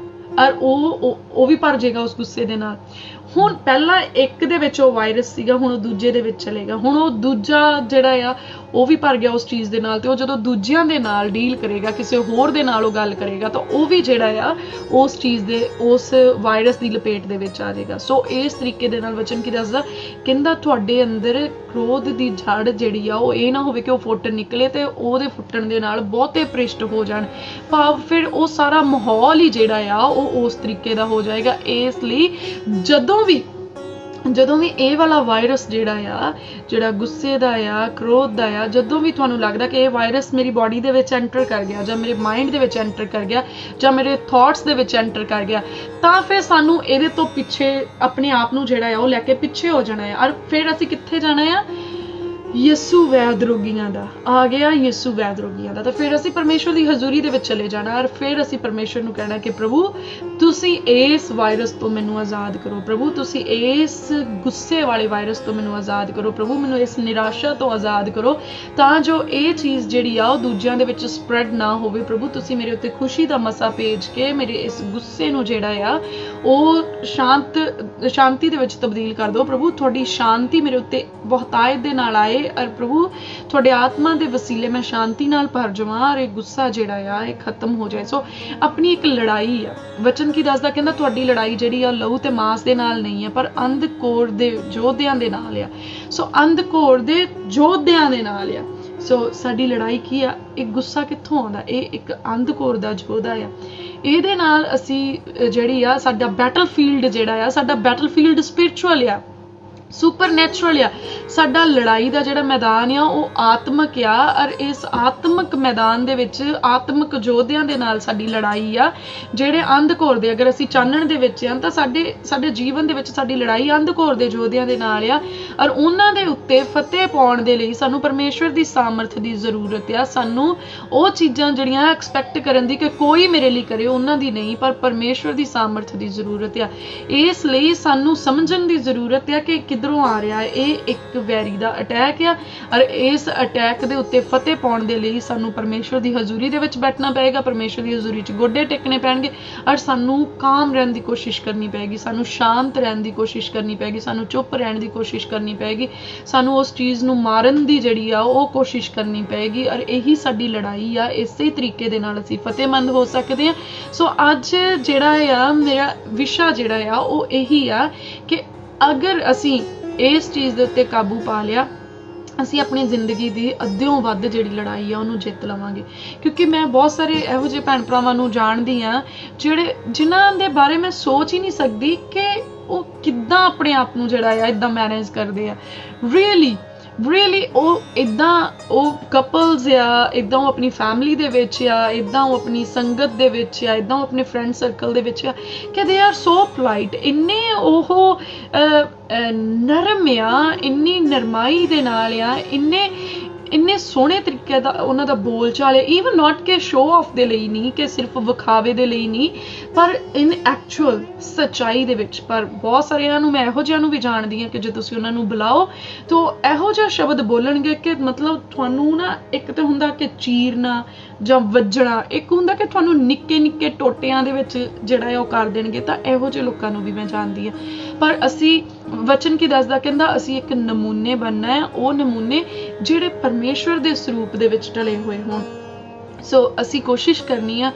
ਔਰ ਉਹ ਵੀ ਭਰ ਜਾਏਗਾ ਉਸ ਗੁੱਸੇ ਦੇ ਨਾਲ। ਹੁਣ ਪਹਿਲਾਂ ਇੱਕ ਦੇ ਵਿੱਚ ਉਹ ਵਾਇਰਸ ਸੀਗਾ, ਹੁਣ ਉਹ ਦੂਜੇ ਦੇ ਵਿੱਚ ਚਲੇਗਾ, ਹੁਣ ਉਹ ਦੂਜਾ ਜਿਹੜਾ ਆ ਉਹ ਵੀ ਭਰ ਗਿਆ ਉਸ ਚੀਜ਼ ਦੇ ਨਾਲ, ਤੇ ਉਹ ਜਦੋਂ ਦੂਜਿਆਂ ਦੇ ਨਾਲ ਡੀਲ ਕਰੇਗਾ, ਕਿਸੇ ਹੋਰ ਦੇ ਨਾਲ ਉਹ ਗੱਲ ਕਰੇਗਾ, ਤਾਂ ਉਹ ਵੀ ਜਿਹੜਾ ਆ ਉਸ ਚੀਜ਼ ਦੇ ਉਸ ਵਾਇਰਸ ਦੀ ਲਪੇਟ ਦੇ ਵਿੱਚ ਆ ਜਾਏਗਾ। ਸੋ ਇਸ ਤਰੀਕੇ ਦੇ ਨਾਲ ਵਚਨ ਕੀ ਦੱਸਦਾ, ਕਹਿੰਦਾ ਤੁਹਾਡੇ ਅੰਦਰ ਕ੍ਰੋਧ ਦੀ ਜੜ ਜਿਹੜੀ ਆ ਉਹ ਇਹ ਨਾ ਹੋਵੇ ਕਿ ਉਹ ਫੁੱਟ ਨਿਕਲੇ ਤੇ ਉਹਦੇ ਫੁੱਟਣ ਦੇ ਨਾਲ ਬਹੁਤੇ ਭ੍ਰਿਸ਼ਟ ਹੋ ਜਾਣ, ਭਾਵ ਫਿਰ ਉਹ ਸਾਰਾ ਮਾਹੌਲ ਹੀ ਜਿਹੜਾ ਆ ਉਹ ਉਸ ਤਰੀਕੇ ਦਾ ਹੋ ਜਾਏਗਾ। ਇਸ ਲਈ ਜਦੋਂ ਵੀ ਇਹ ਵਾਲਾ ਵਾਇਰਸ ਜਿਹੜਾ ਗੁੱਸੇ ਦਾ ਆ, ਕ੍ਰੋਧ ਦਾ ਆ, ਜਦੋਂ ਵੀ ਤੁਹਾਨੂੰ ਲੱਗਦਾ ਕਿ ਇਹ ਵਾਇਰਸ ਮੇਰੀ ਬਾਡੀ ਦੇ ਵਿੱਚ ਐਂਟਰ ਕਰ ਗਿਆ ਜਾਂ ਮੇਰੇ ਮਾਈਂਡ ਦੇ ਵਿੱਚ ਐਂਟਰ ਕਰ ਗਿਆ ਜਾਂ ਮੇਰੇ ਥਾਟਸ ਦੇ ਵਿੱਚ ਐਂਟਰ ਕਰ ਗਿਆ, ਤਾਂ ਫਿਰ ਸਾਨੂੰ ਇਹਦੇ ਤੋਂ ਪਿੱਛੇ ਆਪਣੇ ਆਪ ਨੂੰ ਜਿਹੜਾ ਆ ਉਹ ਲੈ ਕੇ ਪਿੱਛੇ ਹੋ ਜਾਣਾ ਆ। ਔਰ ਫਿਰ ਅਸੀਂ ਕਿੱਥੇ ਜਾਣਾ ਆ? ਯਿਸੂ ਵੈਦ ਰੋਗੀਆਂ ਦਾ ਆ ਗਿਆ, ਯਿਸੂ ਵੈਦ ਰੋਗੀਆਂ ਦਾ। ਤਾਂ ਫਿਰ ਅਸੀਂ ਪਰਮੇਸ਼ਵਰ ਦੀ ਹਜ਼ੂਰੀ ਦੇ ਵਿੱਚ ਚਲੇ ਜਾਣਾ ਔਰ ਫਿਰ ਅਸੀਂ ਪਰਮੇਸ਼ਵਰ ਨੂੰ ਕਹਿਣਾ ਕਿ ਪ੍ਰਭੂ ਤੁਸੀਂ ਇਸ ਵਾਇਰਸ ਤੋਂ ਮੈਨੂੰ ਆਜ਼ਾਦ ਕਰੋ, ਪ੍ਰਭੂ ਤੁਸੀਂ ਇਸ ਗੁੱਸੇ ਵਾਲੇ ਵਾਇਰਸ ਤੋਂ ਮੈਨੂੰ ਆਜ਼ਾਦ ਕਰੋ, ਪ੍ਰਭੂ ਮੈਨੂੰ ਇਸ ਨਿਰਾਸ਼ਾ ਤੋਂ ਆਜ਼ਾਦ ਕਰੋ, ਤਾਂ ਜੋ ਇਹ ਚੀਜ਼ ਜਿਹੜੀ ਆ ਉਹ ਦੂਜਿਆਂ ਦੇ ਵਿੱਚ ਸਪਰੈਡ ਨਾ ਹੋਵੇ। ਪ੍ਰਭੂ ਤੁਸੀਂ ਮੇਰੇ ਉੱਤੇ ਖੁਸ਼ੀ ਦਾ ਮਸਾ ਭੇਜ ਕੇ ਮੇਰੇ ਇਸ ਗੁੱਸੇ ਨੂੰ ਜਿਹੜਾ ਆ ਉਹ ਸ਼ਾਂਤੀ ਦੇ ਵਿੱਚ ਤਬਦੀਲ ਕਰ ਦਿਓ। ਪ੍ਰਭੂ ਤੁਹਾਡੀ ਸ਼ਾਂਤੀ ਮੇਰੇ ਉੱਤੇ ਬਹੁਤਾਇਤ ਦੇ ਨਾਲ ਆਏ ਔਰ ਪ੍ਰਭੂ ਤੁਹਾਡੇ ਆਤਮਾ ਦੇ ਵਸੀਲੇ ਮੈਂ ਸ਼ਾਂਤੀ ਨਾਲ ਭਰ ਜਾਵਾਂ ਔਰ ਇਹ ਗੁੱਸਾ ਜਿਹੜਾ ਆ ਇਹ ਖਤਮ ਹੋ ਜਾਏ। ਸੋ ਆਪਣੀ ਇੱਕ ਲੜਾਈ ਆ, ਵਚਨ ਕੀ ਦੱਸਦਾ? ਕਹਿੰਦਾ ਤੁਹਾਡੀ ਲੜਾਈ ਜਿਹੜੀ ਆ ਲਹੂ ਤੇ ਮਾਸ ਦੇ ਨਾਲ ਨਹੀਂ ਆ ਪਰ ਅੰਧਕੋਰ ਦੇ ਯੋਧਿਆਂ ਦੇ ਨਾਲ ਆ। ਸੋ ਅੰਧਕੋਰ ਦੇ ਯੋਧਿਆਂ ਦੇ ਨਾਲ ਆ। ਸੋ ਸਾਡੀ ਲੜਾਈ ਕੀ ਆ? ਇਹ ਗੁੱਸਾ ਕਿੱਥੋਂ ਆਉਂਦਾ? ਇਹ ਇੱਕ ਅੰਧਕੋਰ ਦਾ ਯੋਧਾ ਆ। ਇਹਦੇ ਨਾਲ ਅਸੀਂ ਜਿਹੜੀ ਆ ਸਾਡਾ ਬੈਟਲਫੀਲਡ ਜਿਹੜਾ ਆ, ਸਾਡਾ ਬੈਟਲਫੀਲਡ ਸਪਿਰਿਚੁਅਲ ਆ, ਸੁਪਰਨੈਚੁਰਲ ਆ। ਸਾਡਾ ਲੜਾਈ ਦਾ ਜਿਹੜਾ ਮੈਦਾਨ ਆ ਉਹ ਆਤਮਿਕ ਆ ਔਰ ਇਸ ਆਤਮਿਕ ਮੈਦਾਨ ਦੇ ਵਿੱਚ ਆਤਮਿਕ ਯੋਧਿਆਂ ਦੇ ਨਾਲ ਸਾਡੀ ਲੜਾਈ ਆ, ਜਿਹੜੇ ਅੰਧਕੋਰ ਦੇ, ਅਗਰ ਅਸੀਂ ਚਾਨਣ ਦੇ ਵਿੱਚ ਆ ਤਾਂ ਸਾਡੇ ਜੀਵਨ ਦੇ ਵਿੱਚ ਸਾਡੀ ਲੜਾਈ ਅੰਧਕੋਰ ਦੇ ਯੋਧਿਆਂ ਦੇ ਨਾਲ ਆ ਔਰ ਉਹਨਾਂ ਦੇ ਉੱਤੇ ਫਤਿਹ ਪਾਉਣ ਦੇ ਲਈ ਸਾਨੂੰ ਪਰਮੇਸ਼ਵਰ ਦੀ ਸਾਮਰਥ ਦੀ ਜ਼ਰੂਰਤ ਆ। ਸਾਨੂੰ ਉਹ ਚੀਜ਼ਾਂ ਜਿਹੜੀਆਂ ਐਕਸਪੈਕਟ ਕਰਨ ਦੀ ਕਿ ਕੋਈ ਮੇਰੇ ਲਈ ਕਰੇ ਉਹਨਾਂ ਦੀ ਨਹੀਂ, ਪਰ ਪਰਮੇਸ਼ਵਰ ਦੀ ਸਾਮਰਥ ਦੀ ਜ਼ਰੂਰਤ ਆ। ਇਸ ਲਈ ਸਾਨੂੰ ਸਮਝਣ ਦੀ ਜ਼ਰੂਰਤ ਆ ਕਿ ਕਿੱਧਰੋਂ ਆ ਰਿਹਾ, ਇਹ ਇੱਕ ਵੈਰੀ ਦਾ ਅਟੈਕ ਆ ਔਰ ਇਸ ਅਟੈਕ ਦੇ ਉੱਤੇ ਫਤਿਹ ਪਾਉਣ ਦੇ ਲਈ ਸਾਨੂੰ ਪਰਮੇਸ਼ਵਰ ਦੀ ਹਜ਼ੂਰੀ ਦੇ ਵਿੱਚ ਬੈਠਣਾ ਪਏਗਾ, ਪਰਮੇਸ਼ਵਰ ਦੀ ਹਜ਼ੂਰੀ 'ਚ ਗੋਡੇ ਟੇਕਣੇ ਪੈਣਗੇ ਔਰ ਸਾਨੂੰ ਕਾਮ ਰਹਿਣ ਦੀ ਕੋਸ਼ਿਸ਼ ਕਰਨੀ ਪਏਗੀ, ਸਾਨੂੰ ਸ਼ਾਂਤ ਰਹਿਣ ਦੀ ਕੋਸ਼ਿਸ਼ ਕਰਨੀ ਪਏਗੀ, ਸਾਨੂੰ ਚੁੱਪ ਰਹਿਣ ਦੀ ਕੋਸ਼ਿਸ਼ ਕਰਨੀ ਪਏਗੀ, ਸਾਨੂੰ ਉਸ ਚੀਜ਼ ਨੂੰ ਮਾਰਨ ਦੀ ਜਿਹੜੀ ਆ ਉਹ ਕੋਸ਼ਿਸ਼ ਕਰਨੀ ਪਏਗੀ ਔਰ ਇਹੀ ਸਾਡੀ ਲੜਾਈ ਆ। ਇਸੇ ਤਰੀਕੇ ਦੇ ਨਾਲ ਅਸੀਂ ਫਤਿਹਮੰਦ ਹੋ ਸਕਦੇ ਹਾਂ। ਸੋ ਅੱਜ ਜਿਹੜਾ ਆ ਮੇਰਾ ਵਿਸ਼ਾ ਜਿਹੜਾ ਆ ਉਹ ਇਹੀ ਆ ਕਿ ਅਗਰ ਅਸੀਂ ਇਸ ਚੀਜ਼ ਦੇ ਉੱਤੇ ਕਾਬੂ ਪਾ ਲਿਆ, ਅਸੀਂ ਆਪਣੀ ਜ਼ਿੰਦਗੀ ਦੀ ਅੱਧਿਓਂ ਵੱਧ ਜਿਹੜੀ ਲੜਾਈ ਆ ਉਹਨੂੰ ਜਿੱਤ ਲਵਾਂਗੇ। ਕਿਉਂਕਿ ਮੈਂ ਬਹੁਤ ਸਾਰੇ ਇਹੋ ਜਿਹੇ ਭੈਣ ਭਰਾਵਾਂ ਨੂੰ ਜਾਣਦੀ ਆ ਜਿਨ੍ਹਾਂ ਦੇ ਬਾਰੇ ਮੈਂ ਸੋਚ ਹੀ ਨਹੀਂ ਸਕਦੀ ਕਿ ਉਹ ਕਿੱਦਾਂ ਆਪਣੇ ਆਪ ਨੂੰ ਜਿਹੜਾ ਆ ਇਦਾਂ ਮੈਨੇਜ ਕਰਦੇ ਆ। ਰੀਅਲੀ ਉਹ ਕਪਲਸ ਆ, ਇਦਾਂ ਉਹ ਆਪਣੀ ਫੈਮਿਲੀ ਦੇ ਵਿੱਚ ਆ, ਇਦਾਂ ਉਹ ਆਪਣੀ ਸੰਗਤ ਦੇ ਵਿੱਚ ਆ, ਇਦਾਂ ਉਹ ਆਪਣੇ ਫਰੈਂਡ ਸਰਕਲ ਦੇ ਵਿੱਚ ਆ ਕਿ ਦੇ ਆਰ ਸੋ ਪੋਲਾਈਟ, ਇੰਨੇ ਉਹ ਨਰਮ ਆ, ਇੰਨੀ ਨਰਮਾਈ ਦੇ ਨਾਲ ਆ, ਇੰਨੇ ਸੋਹਣੇ ਤਰੀਕੇ ਦਾ ਉਹਨਾਂ ਦਾ ਬੋਲ ਚਾਲ ਹੈ। ਈਵਨ ਨਾਟ ਕਿ ਸ਼ੋਅ ਆਫ ਦੇ ਲਈ ਨਹੀਂ, ਕਿ ਸਿਰਫ ਵਿਖਾਵੇ ਦੇ ਲਈ ਨਹੀਂ, ਪਰ ਇਨ ਐਕਚੁਅਲ ਸੱਚਾਈ ਦੇ ਵਿੱਚ। ਪਰ ਬਹੁਤ ਸਾਰਿਆਂ ਨੂੰ ਮੈਂ ਇਹੋ ਜਿਹਾ ਨੂੰ ਵੀ ਜਾਣਦੀ ਹਾਂ ਕਿ ਜੇ ਤੁਸੀਂ ਉਹਨਾਂ ਨੂੰ ਬੁਲਾਓ ਤਾਂ ਇਹੋ ਜਿਹਾ ਸ਼ਬਦ ਬੋਲਣਗੇ ਕਿ ਮਤਲਬ ਤੁਹਾਨੂੰ ਨਾ, ਇੱਕ ਤਾਂ ਹੁੰਦਾ ਕਿ ਚੀਰਨਾ ਜਾਂ ਵੱਜਣਾ, ਇੱਕ ਹੁੰਦਾ ਕਿ ਤੁਹਾਨੂੰ ਨਿੱਕੇ ਨਿੱਕੇ ਟੋਟਿਆਂ ਦੇ ਵਿੱਚ ਜਿਹੜਾ ਉਹ ਕਰ ਦੇਣਗੇ। ਤਾਂ ਇਹੋ ਜਿਹੇ ਲੋਕਾਂ ਨੂੰ ਵੀ ਮੈਂ ਜਾਣਦੀ ਹਾਂ। ਪਰ ਅਸੀਂ, ਵਚਨ ਕੀ ਦੱਸਦਾ? ਕਹਿੰਦਾ ਅਸੀਂ ਇੱਕ ਨਮੂਨੇ ਬਣਨਾ ਹੈ, ਉਹ ਨਮੂਨੇ ਜਿਹੜੇ ਪਰਮੇਸ਼ਵਰ ਦੇ ਸਰੂਪ ਦੇ ਵਿੱਚ ਢਲੇ ਹੋਏ ਹੋਣ। ਸੋ ਅਸੀਂ ਕੋਸ਼ਿਸ਼ ਕਰਨੀ ਆ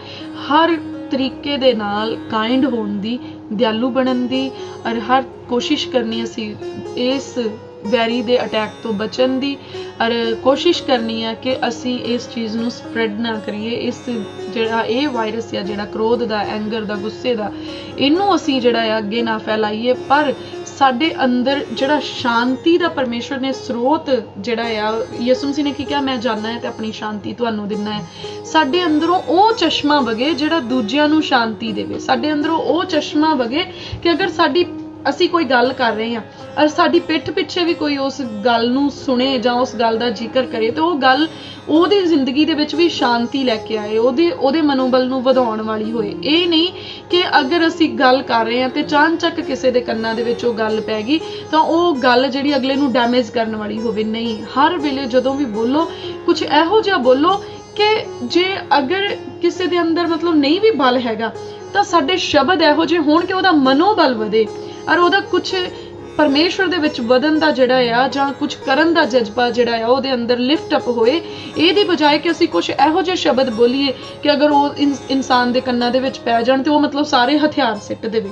ਹਰ ਤਰੀਕੇ ਦੇ ਨਾਲ ਕਾਇੰਡ ਹੋਣ ਦੀ, ਦਿਆਲੂ ਬਣਨ ਦੀ, ਔਰ ਹਰ ਕੋਸ਼ਿਸ਼ ਕਰਨੀ ਅਸੀਂ ਇਸ ਵੈਰੀ ਦੇ ਅਟੈਕ ਤੋਂ ਬਚਣ ਦੀ, ਔਰ ਕੋਸ਼ਿਸ਼ ਕਰਨੀ ਆ ਕਿ ਅਸੀਂ ਇਸ ਚੀਜ਼ ਨੂੰ ਸਪਰੈਡ ਨਾ ਕਰੀਏ। ਇਸ ਜਿਹੜਾ ਇਹ ਵਾਇਰਸ ਆ, ਜਿਹੜਾ ਕ੍ਰੋਧ ਦਾ, ਐਂਗਰ ਦਾ, ਗੁੱਸੇ ਦਾ, ਇਹਨੂੰ ਅਸੀਂ ਜਿਹੜਾ ਆ ਅੱਗੇ ਨਾ ਫੈਲਾਈਏ। ਪਰ ਸਾਡੇ ਅੰਦਰ ਜਿਹੜਾ ਸ਼ਾਂਤੀ ਦਾ ਪਰਮੇਸ਼ਵਰ ਨੇ ਸਰੋਤ ਜਿਹੜਾ ਆ, ਯਿਸੂ ਮਸੀਹ ਨੇ ਕੀ ਕਿਹਾ? ਮੈਂ ਜਾਣਾ ਹੈ ਤੇ ਆਪਣੀ ਸ਼ਾਂਤੀ ਤੁਹਾਨੂੰ ਦਿੰਨਾ ਹੈ। ਸਾਡੇ ਅੰਦਰੋਂ ਉਹ ਚਸ਼ਮਾ ਵਗੇ ਜਿਹੜਾ ਦੂਜਿਆਂ ਨੂੰ ਸ਼ਾਂਤੀ ਦੇਵੇ। ਸਾਡੇ ਅੰਦਰੋਂ ਉਹ ਚਸ਼ਮਾ ਵਗੇ ਕਿ ਅਗਰ ਅਸੀਂ ਕੋਈ ਗੱਲ ਕਰ ਰਹੇ ਹਾਂ ਔਰ ਸਾਡੀ ਪਿੱਠ ਪਿੱਛੇ ਵੀ ਕੋਈ ਉਸ ਗੱਲ ਨੂੰ ਸੁਣੇ ਜਾਂ ਉਸ ਗੱਲ ਦਾ ਜ਼ਿਕਰ ਕਰੇ ਤੇ ਉਹ ਗੱਲ ਉਹਦੀ ਜ਼ਿੰਦਗੀ ਦੇ ਵਿੱਚ ਵੀ ਸ਼ਾਂਤੀ ਲੈ ਕੇ ਆਏ, ਉਹਦੇ ਮਨੋਬਲ ਨੂੰ ਵਧਾਉਣ ਵਾਲੀ ਹੋਏ। ਇਹ ਨਹੀਂ ਕਿ ਅਗਰ ਅਸੀਂ ਗੱਲ ਕਰ ਰਹੇ ਹਾਂ ਤੇ ਚਾਨਚੱਕ ਕਿਸੇ ਦੇ ਕੰਨਾਂ ਦੇ ਵਿੱਚ ਉਹ ਗੱਲ ਪੈ ਗਈ ਤਾਂ ਉਹ ਗੱਲ ਜਿਹੜੀ ਅਗਲੇ ਨੂੰ ਡੈਮੇਜ ਕਰਨ ਵਾਲੀ ਹੋਵੇ। ਨਹੀਂ, ਹਰ ਵੇਲੇ ਜਦੋਂ ਵੀ ਬੋਲੋ ਕੁਝ ਇਹੋ ਜਿਹਾ ਬੋਲੋ ਕਿ ਜੇ ਅਗਰ ਕਿਸੇ ਦੇ ਅੰਦਰ ਮਤਲਬ ਨਹੀਂ ਵੀ ਬਲ ਹੈਗਾ ਤਾਂ ਸਾਡੇ ਸ਼ਬਦ ਇਹੋ ਜਿਹੇ ਹੋਣ ਕਿ ਉਹਦਾ ਮਨੋਬਲ ਵਧੇ ਔਰ ਉਹਦਾ ਕੁਝ ਪਰਮੇਸ਼ਵਰ ਦੇ ਵਿੱਚ ਵਧਣ ਦਾ ਜਿਹੜਾ ਆ ਜਾਂ ਕੁਝ ਕਰਨ ਦਾ ਜਜ਼ਬਾ ਜਿਹੜਾ ਆ ਉਹਦੇ ਅੰਦਰ ਲਿਫਟ ਅਪ ਹੋਏ। ਇਹਦੀ ਬਜਾਏ ਕਿ ਅਸੀਂ ਕੁਝ ਇਹੋ ਜਿਹੇ ਸ਼ਬਦ ਬੋਲੀਏ ਕਿ ਅਗਰ ਉਹ ਇਨਸਾਨ ਦੇ ਕੰਨਾਂ ਦੇ ਵਿੱਚ ਪੈ ਜਾਣ ਤੇ ਉਹ ਮਤਲਬ ਸਾਰੇ ਹਥਿਆਰ ਸਿੱਟ ਦੇਵੇ।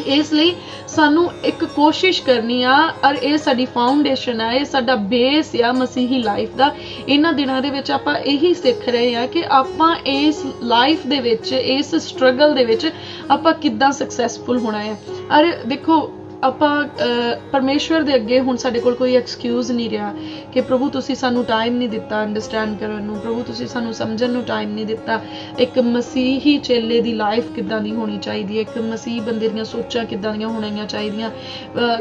ਇਸ ਲਈ ਸਾਨੂੰ ਇੱਕ ਕੋਸ਼ਿਸ਼ ਕਰਨੀ ਆ, ਔਰ ਇਹ ਸਾਡੀ ਫਾਊਂਡੇਸ਼ਨ ਆ, ਇਹ ਸਾਡਾ ਬੇਸ ਆ ਮਸੀਹੀ ਲਾਈਫ ਦਾ। ਇਹਨਾਂ ਦਿਨਾਂ ਦੇ ਵਿੱਚ ਆਪਾਂ ਇਹੀ ਸਿੱਖ ਰਹੇ ਆ ਕਿ ਆਪਾਂ ਇਸ ਲਾਈਫ ਦੇ ਵਿੱਚ, ਇਸ ਸਟਰਗਲ ਦੇ ਵਿੱਚ ਆਪਾਂ ਕਿੱਦਾਂ ਸਕਸੈਸਫੁਲ ਹੋਣਾ ਹੈ। ਔਰ ਦੇਖੋ ਆਪਾਂ ਪਰਮੇਸ਼ਵਰ ਦੇ ਅੱਗੇ ਹੁਣ ਸਾਡੇ ਕੋਲ ਕੋਈ ਐਕਸਕਿਊਜ਼ ਨਹੀਂ ਰਿਹਾ ਕਿ ਪ੍ਰਭੂ ਤੁਸੀਂ ਸਾਨੂੰ ਟਾਈਮ ਨਹੀਂ ਦਿੱਤਾ ਅੰਡਰਸਟੈਂਡ ਕਰਨ ਨੂੰ, ਪ੍ਰਭੂ ਤੁਸੀਂ ਸਾਨੂੰ ਸਮਝਣ ਨੂੰ ਟਾਈਮ ਨਹੀਂ ਦਿੱਤਾ। ਇੱਕ ਮਸੀਹੀ ਚੇਲੇ ਦੀ ਲਾਈਫ ਕਿੱਦਾਂ ਦੀ ਹੋਣੀ ਚਾਹੀਦੀ ਹੈ, ਇੱਕ ਮਸੀਹ ਬੰਦੇ ਦੀਆਂ ਸੋਚਾਂ ਕਿੱਦਾਂ ਦੀਆਂ ਹੋਣੀਆਂ ਚਾਹੀਦੀਆਂ।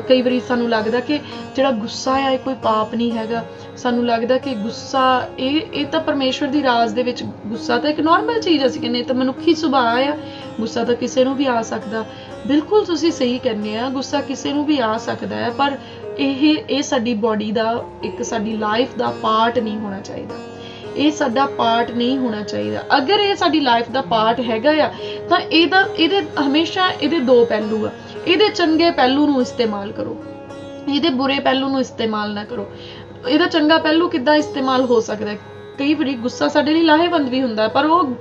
ਕਈ ਵਾਰੀ ਸਾਨੂੰ ਲੱਗਦਾ ਕਿ ਜਿਹੜਾ ਗੁੱਸਾ ਆ ਇਹ ਕੋਈ ਪਾਪ ਨਹੀਂ ਹੈਗਾ। ਸਾਨੂੰ ਲੱਗਦਾ ਕਿ ਗੁੱਸਾ ਇਹ ਤਾਂ ਪਰਮੇਸ਼ਵਰ ਦੀ ਰਾਜ ਦੇ ਵਿੱਚ ਗੁੱਸਾ ਤਾਂ ਇੱਕ ਨਾਰਮਲ ਚੀਜ਼, ਅਸੀਂ ਕਹਿੰਦੇ ਇਹ ਤਾਂ ਮਨੁੱਖੀ ਸੁਭਾਅ ਆ, ਗੁੱਸਾ ਤਾਂ ਕਿਸੇ ਨੂੰ ਵੀ ਆ ਸਕਦਾ। ਬਿਲਕੁਲ ਤੁਸੀਂ ਸਹੀ ਕਹਿੰਦੇ ਆ, ਗੁੱਸਾ ਕਿਸੇ ਨੂੰ ਵੀ ਆ ਸਕਦਾ ਹੈ, ਪਰ ਇਹ ਸਾਡੀ ਬੋਡੀ ਦਾ, ਇੱਕ ਸਾਡੀ ਲਾਈਫ ਦਾ ਪਾਰਟ ਨਹੀਂ ਹੋਣਾ ਚਾਹੀਦਾ। ਇਹ ਸਾਡਾ ਪਾਰਟ ਨਹੀਂ ਹੋਣਾ ਚਾਹੀਦਾ। ਅਗਰ ਇਹ ਸਾਡੀ ਲਾਈਫ ਦਾ ਪਾਰਟ ਹੈਗਾ ਆ ਤਾਂ ਇਹਦੇ ਹਮੇਸ਼ਾ ਇਹਦੇ ਦੋ ਪਹਿਲੂ ਆ। ਇਹਦੇ ਚੰਗੇ ਪਹਿਲੂ ਨੂੰ ਇਸਤੇਮਾਲ ਕਰੋ, ਇਹਦੇ ਬੁਰੇ ਪਹਿਲੂ ਨੂੰ ਇਸਤੇਮਾਲ ਨਾ ਕਰੋ। ਇਹਦਾ ਚੰਗਾ ਪਹਿਲੂ ਕਿੱਦਾਂ ਇਸਤੇਮਾਲ ਹੋ ਸਕਦਾ ਹੈ? ਕਈ ਵਾਰੀ ਗੁੱਸਾ ਸਾਡੇ ਲਈ ਲਾਹੇਵੰਦ ਵੀ ਹੁੰਦਾ, ਪਰ ਉਹ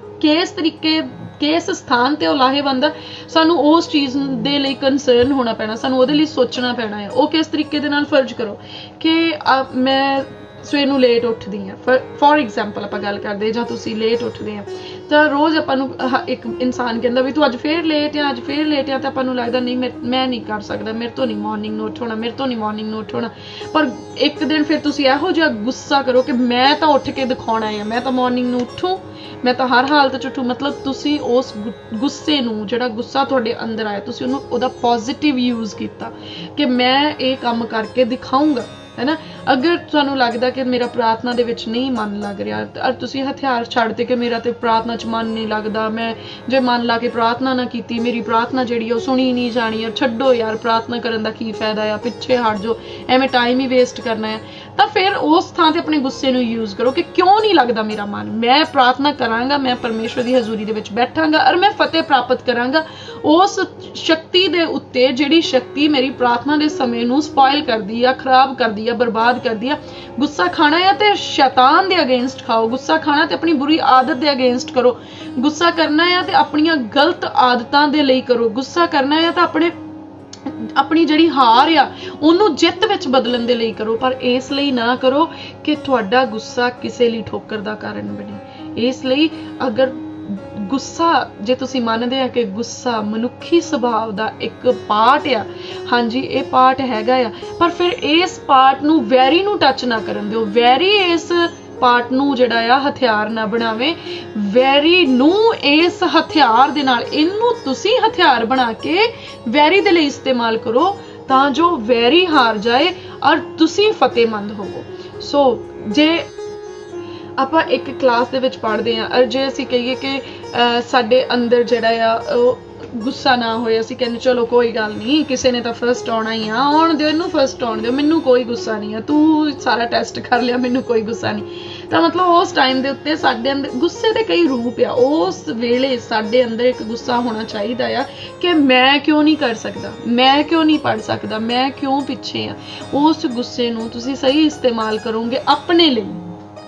ਕਿਸ ਸਥਾਨ ਤੇ ਉਹ ਲਾਹੇਵੰਦ ਆ, ਸਾਨੂੰ ਉਸ ਚੀਜ਼ ਦੇ ਲਈ ਕੰਸਰਨ ਹੋਣਾ ਪੈਣਾ, ਸਾਨੂੰ ਉਹਦੇ ਲਈ ਸੋਚਣਾ ਪੈਣਾ ਹੈ। ਉਹ ਕਿਸ ਤਰੀਕੇ ਦੇ ਨਾਲ ਫਰਜ਼ ਕਰੋ ਕਿ ਮੈਂ ਸਵੇਰ ਨੂੰ ਲੇਟ ਉੱਠਦੀ ਹਾਂ, ਫੋਰ ਐਗਜ਼ਾਮਪਲ ਆਪਾਂ ਗੱਲ ਕਰਦੇ ਜਾਂ ਤੁਸੀਂ ਲੇਟ ਉੱਠਦੇ ਆ ਤਾਂ ਰੋਜ਼ ਆਪਾਂ ਨੂੰ ਇੱਕ ਇਨਸਾਨ ਕਹਿੰਦਾ ਵੀ ਤੂੰ ਅੱਜ ਫੇਰ ਲੇਟ ਆ, ਅੱਜ ਫੇਰ ਲੇਟ ਆ, ਤਾਂ ਆਪਾਂ ਨੂੰ ਲੱਗਦਾ ਨਹੀਂ ਮੈਂ ਨਹੀਂ ਕਰ ਸਕਦਾ, ਮੇਰੇ ਤੋਂ ਨਹੀਂ ਮਾਰਨਿੰਗ ਨੂੰ ਉੱਠਣਾ, ਮੇਰੇ ਤੋਂ ਨਹੀਂ ਮਾਰਨਿੰਗ ਨੂੰ ਉੱਠਣਾ। ਪਰ ਇੱਕ ਦਿਨ ਫਿਰ ਤੁਸੀਂ ਇਹੋ ਜਿਹਾ ਗੁੱਸਾ ਕਰੋ ਕਿ ਮੈਂ ਤਾਂ ਉੱਠ ਕੇ ਦਿਖਾਉਣਾ ਹੈ, ਮੈਂ ਤਾਂ ਮਾਰਨਿੰਗ ਨੂੰ ਉੱਠੂ, ਮੈਂ ਤਾਂ ਹਰ ਹਾਲਤ 'ਚ ਉੱਠੂ। ਮਤਲਬ ਤੁਸੀਂ ਉਸ ਗੁੱਸੇ ਨੂੰ, ਜਿਹੜਾ ਗੁੱਸਾ ਤੁਹਾਡੇ ਅੰਦਰ ਆਇਆ, ਤੁਸੀਂ ਉਹਦਾ ਪੋਜ਼ਿਟਿਵ ਯੂਜ਼ ਕੀਤਾ ਕਿ ਮੈਂ ਇਹ ਕੰਮ ਕਰਕੇ ਦਿਖਾਊਂਗਾ, ਹੈ ਨਾ। ਅਗਰ ਤੁਹਾਨੂੰ ਲੱਗਦਾ ਕਿ ਮੇਰਾ ਪ੍ਰਾਰਥਨਾ ਦੇ ਵਿੱਚ ਨਹੀਂ ਮਨ ਲੱਗ ਰਿਹਾ, ਔਰ ਤੁਸੀਂ ਹਥਿਆਰ ਛੱਡਦੇ ਕਿ ਮੇਰਾ ਤੇ ਪ੍ਰਾਰਥਨਾ 'ਚ ਮਨ ਨਹੀਂ ਲੱਗਦਾ, ਮੈਂ ਜੇ ਮਨ ਲਾ ਕੇ ਪ੍ਰਾਰਥਨਾ ਨਾ ਕੀਤੀ, ਮੇਰੀ ਪ੍ਰਾਰਥਨਾ ਜਿਹੜੀ ਉਹ ਸੁਣੀ ਨਹੀਂ ਜਾਣੀ, ਯਾਰ ਛੱਡੋ ਯਾਰ, ਪ੍ਰਾਰਥਨਾ ਕਰਨ ਦਾ ਕੀ ਫਾਇਦਾ ਆ, ਪਿੱਛੇ ਹਟ ਜਾਓ, ਐਵੇਂ ਟਾਈਮ ਹੀ ਵੇਸਟ ਕਰਨਾ ਹੈ, ਤਾਂ ਫਿਰ ਉਸ ਥਾਂ ਤੇ ਆਪਣੇ ਗੁੱਸੇ ਨੂੰ ਯੂਜ਼ ਕਰੋ ਕਿ ਕਿਉਂ ਨਹੀਂ ਲੱਗਦਾ ਮੇਰਾ ਮਨ, ਮੈਂ ਪ੍ਰਾਰਥਨਾ ਕਰਾਂਗਾ, ਮੈਂ ਪਰਮੇਸ਼ਵਰ ਦੀ ਹਜ਼ੂਰੀ ਦੇ ਵਿੱਚ ਬੈਠਾਂਗਾ ਔਰ ਮੈਂ ਫਤਿਹ ਪ੍ਰਾਪਤ ਕਰਾਂਗਾ ਉਸ ਸ਼ਕਤੀ ਦੇ ਉੱਤੇ, ਜਿਹੜੀ ਸ਼ਕਤੀ ਮੇਰੀ ਪ੍ਰਾਰਥਨਾ ਦੇ ਸਮੇਂ ਨੂੰ ਸਪੋਇਲ ਕਰਦੀ ਆ, ਖਰਾਬ ਕਰਦੀ ਆ, ਬਰਬਾਦ ਕਰਦੀ ਆ। ਗੁੱਸਾ ਖਾਣਾ ਹੈ ਤੇ ਸ਼ੈਤਾਨ ਦੇ ਅਗੇਂਸਟ ਖਾਓ, ਗੁੱਸਾ ਖਾਣਾ ਤੇ ਆਪਣੀ ਬੁਰੀ ਆਦਤ ਦੇ ਅਗੇਂਸਟ ਕਰੋ, ਗੁੱਸਾ ਕਰਨਾ ਹੈ ਤੇ ਆਪਣੀਆਂ ਗਲਤ ਆਦਤਾਂ ਦੇ ਲਈ ਕਰੋ, ਗੁੱਸਾ ਕਰਨਾ ਹੈ ਤਾਂ ਆਪਣੀ ਜਿਹੜੀ ਹਾਰ ਆ ਉਹਨੂੰ ਜਿੱਤ ਵਿੱਚ ਬਦਲਣ ਦੇ ਲਈ ਕਰੋ, ਪਰ ਇਸ ਲਈ ਨਾ ਕਰੋ ਕਿ ਤੁਹਾਡਾ ਗੁੱਸਾ ਕਿਸੇ ਲਈ ਠੋਕਰ ਦਾ ਕਾਰਨ ਬਣੇ। ਇਸ ਲਈ ਅਗਰ ਗੁੱਸਾ, ਜੇ ਤੁਸੀਂ ਮੰਨਦੇ ਆ ਕਿ ਗੁੱਸਾ ਮਨੁੱਖੀ ਸੁਭਾਅ ਦਾ ਇੱਕ ਪਾਰਟ ਆ, ਹਾਂਜੀ ਇਹ ਪਾਰਟ ਹੈਗਾ ਆ, ਪਰ ਫਿਰ ਇਸ ਪਾਰਟ ਨੂੰ ਵੈਰੀ ਨੂੰ ਟੱਚ ਨਾ ਕਰਨ ਦਿਓ। ਵੈਰੀ ਇਸ ਪਾਰਟ ਨੂੰ ਜਿਹੜਾ ਆ ਹਥਿਆਰ ਨਾ ਬਣਾਵੇ, ਵੈਰੀ ਨੂੰ ਇਸ ਹਥਿਆਰ ਦੇ ਨਾਲ, ਇਹਨੂੰ ਤੁਸੀਂ ਹਥਿਆਰ ਬਣਾ ਕੇ ਵੈਰੀ ਦੇ ਲਈ ਇਸਤੇਮਾਲ ਕਰੋ ਤਾਂ ਜੋ ਵੈਰੀ ਹਾਰ ਜਾਏ ਔਰ ਤੁਸੀਂ ਫਤਿਹਮੰਦ ਹੋਵੋ। ਸੋ ਜੇ ਆਪਾਂ ਇੱਕ ਕਲਾਸ ਦੇ ਵਿੱਚ ਪੜ੍ਹਦੇ ਹਾਂ ਔਰ ਜੇ ਅਸੀਂ ਕਹੀਏ ਕਿ ਸਾਡੇ ਅੰਦਰ ਜਿਹੜਾ ਆ ਉਹ ਗੁੱਸਾ ਨਾ ਹੋਏ, ਅਸੀਂ ਕਹਿੰਦੇ ਚਲੋ ਕੋਈ ਗੱਲ ਨਹੀਂ, ਕਿਸੇ ਨੇ ਤਾਂ ਫਸਟ ਆਉਣਾ ਹੀ ਆ, ਆਉਣ ਦਿਓ ਇਹਨੂੰ, ਫਸਟ ਆਉਣ ਦਿਓ, ਮੈਨੂੰ ਕੋਈ ਗੁੱਸਾ ਨਹੀਂ ਆ, ਤੂੰ ਸਾਰਾ ਟੈਸਟ ਕਰ ਲਿਆ, ਮੈਨੂੰ ਕੋਈ ਗੁੱਸਾ ਨਹੀਂ, ਤਾਂ ਮਤਲਬ ਉਸ ਟਾਈਮ ਦੇ ਉੱਤੇ ਸਾਡੇ ਅੰਦਰ ਗੁੱਸੇ ਦੇ ਕਈ ਰੂਪ ਆ। ਉਸ ਵੇਲੇ ਸਾਡੇ ਅੰਦਰ ਇੱਕ ਗੁੱਸਾ ਹੋਣਾ ਚਾਹੀਦਾ ਆ ਕਿ ਮੈਂ ਕਿਉਂ ਨਹੀਂ ਕਰ ਸਕਦਾ, ਮੈਂ ਕਿਉਂ ਨਹੀਂ ਪੜ੍ਹ ਸਕਦਾ, ਮੈਂ ਕਿਉਂ ਪਿੱਛੇ ਆ। ਉਸ ਗੁੱਸੇ ਨੂੰ ਤੁਸੀਂ ਸਹੀ ਇਸਤੇਮਾਲ ਕਰੋਗੇ ਆਪਣੇ ਲਈ।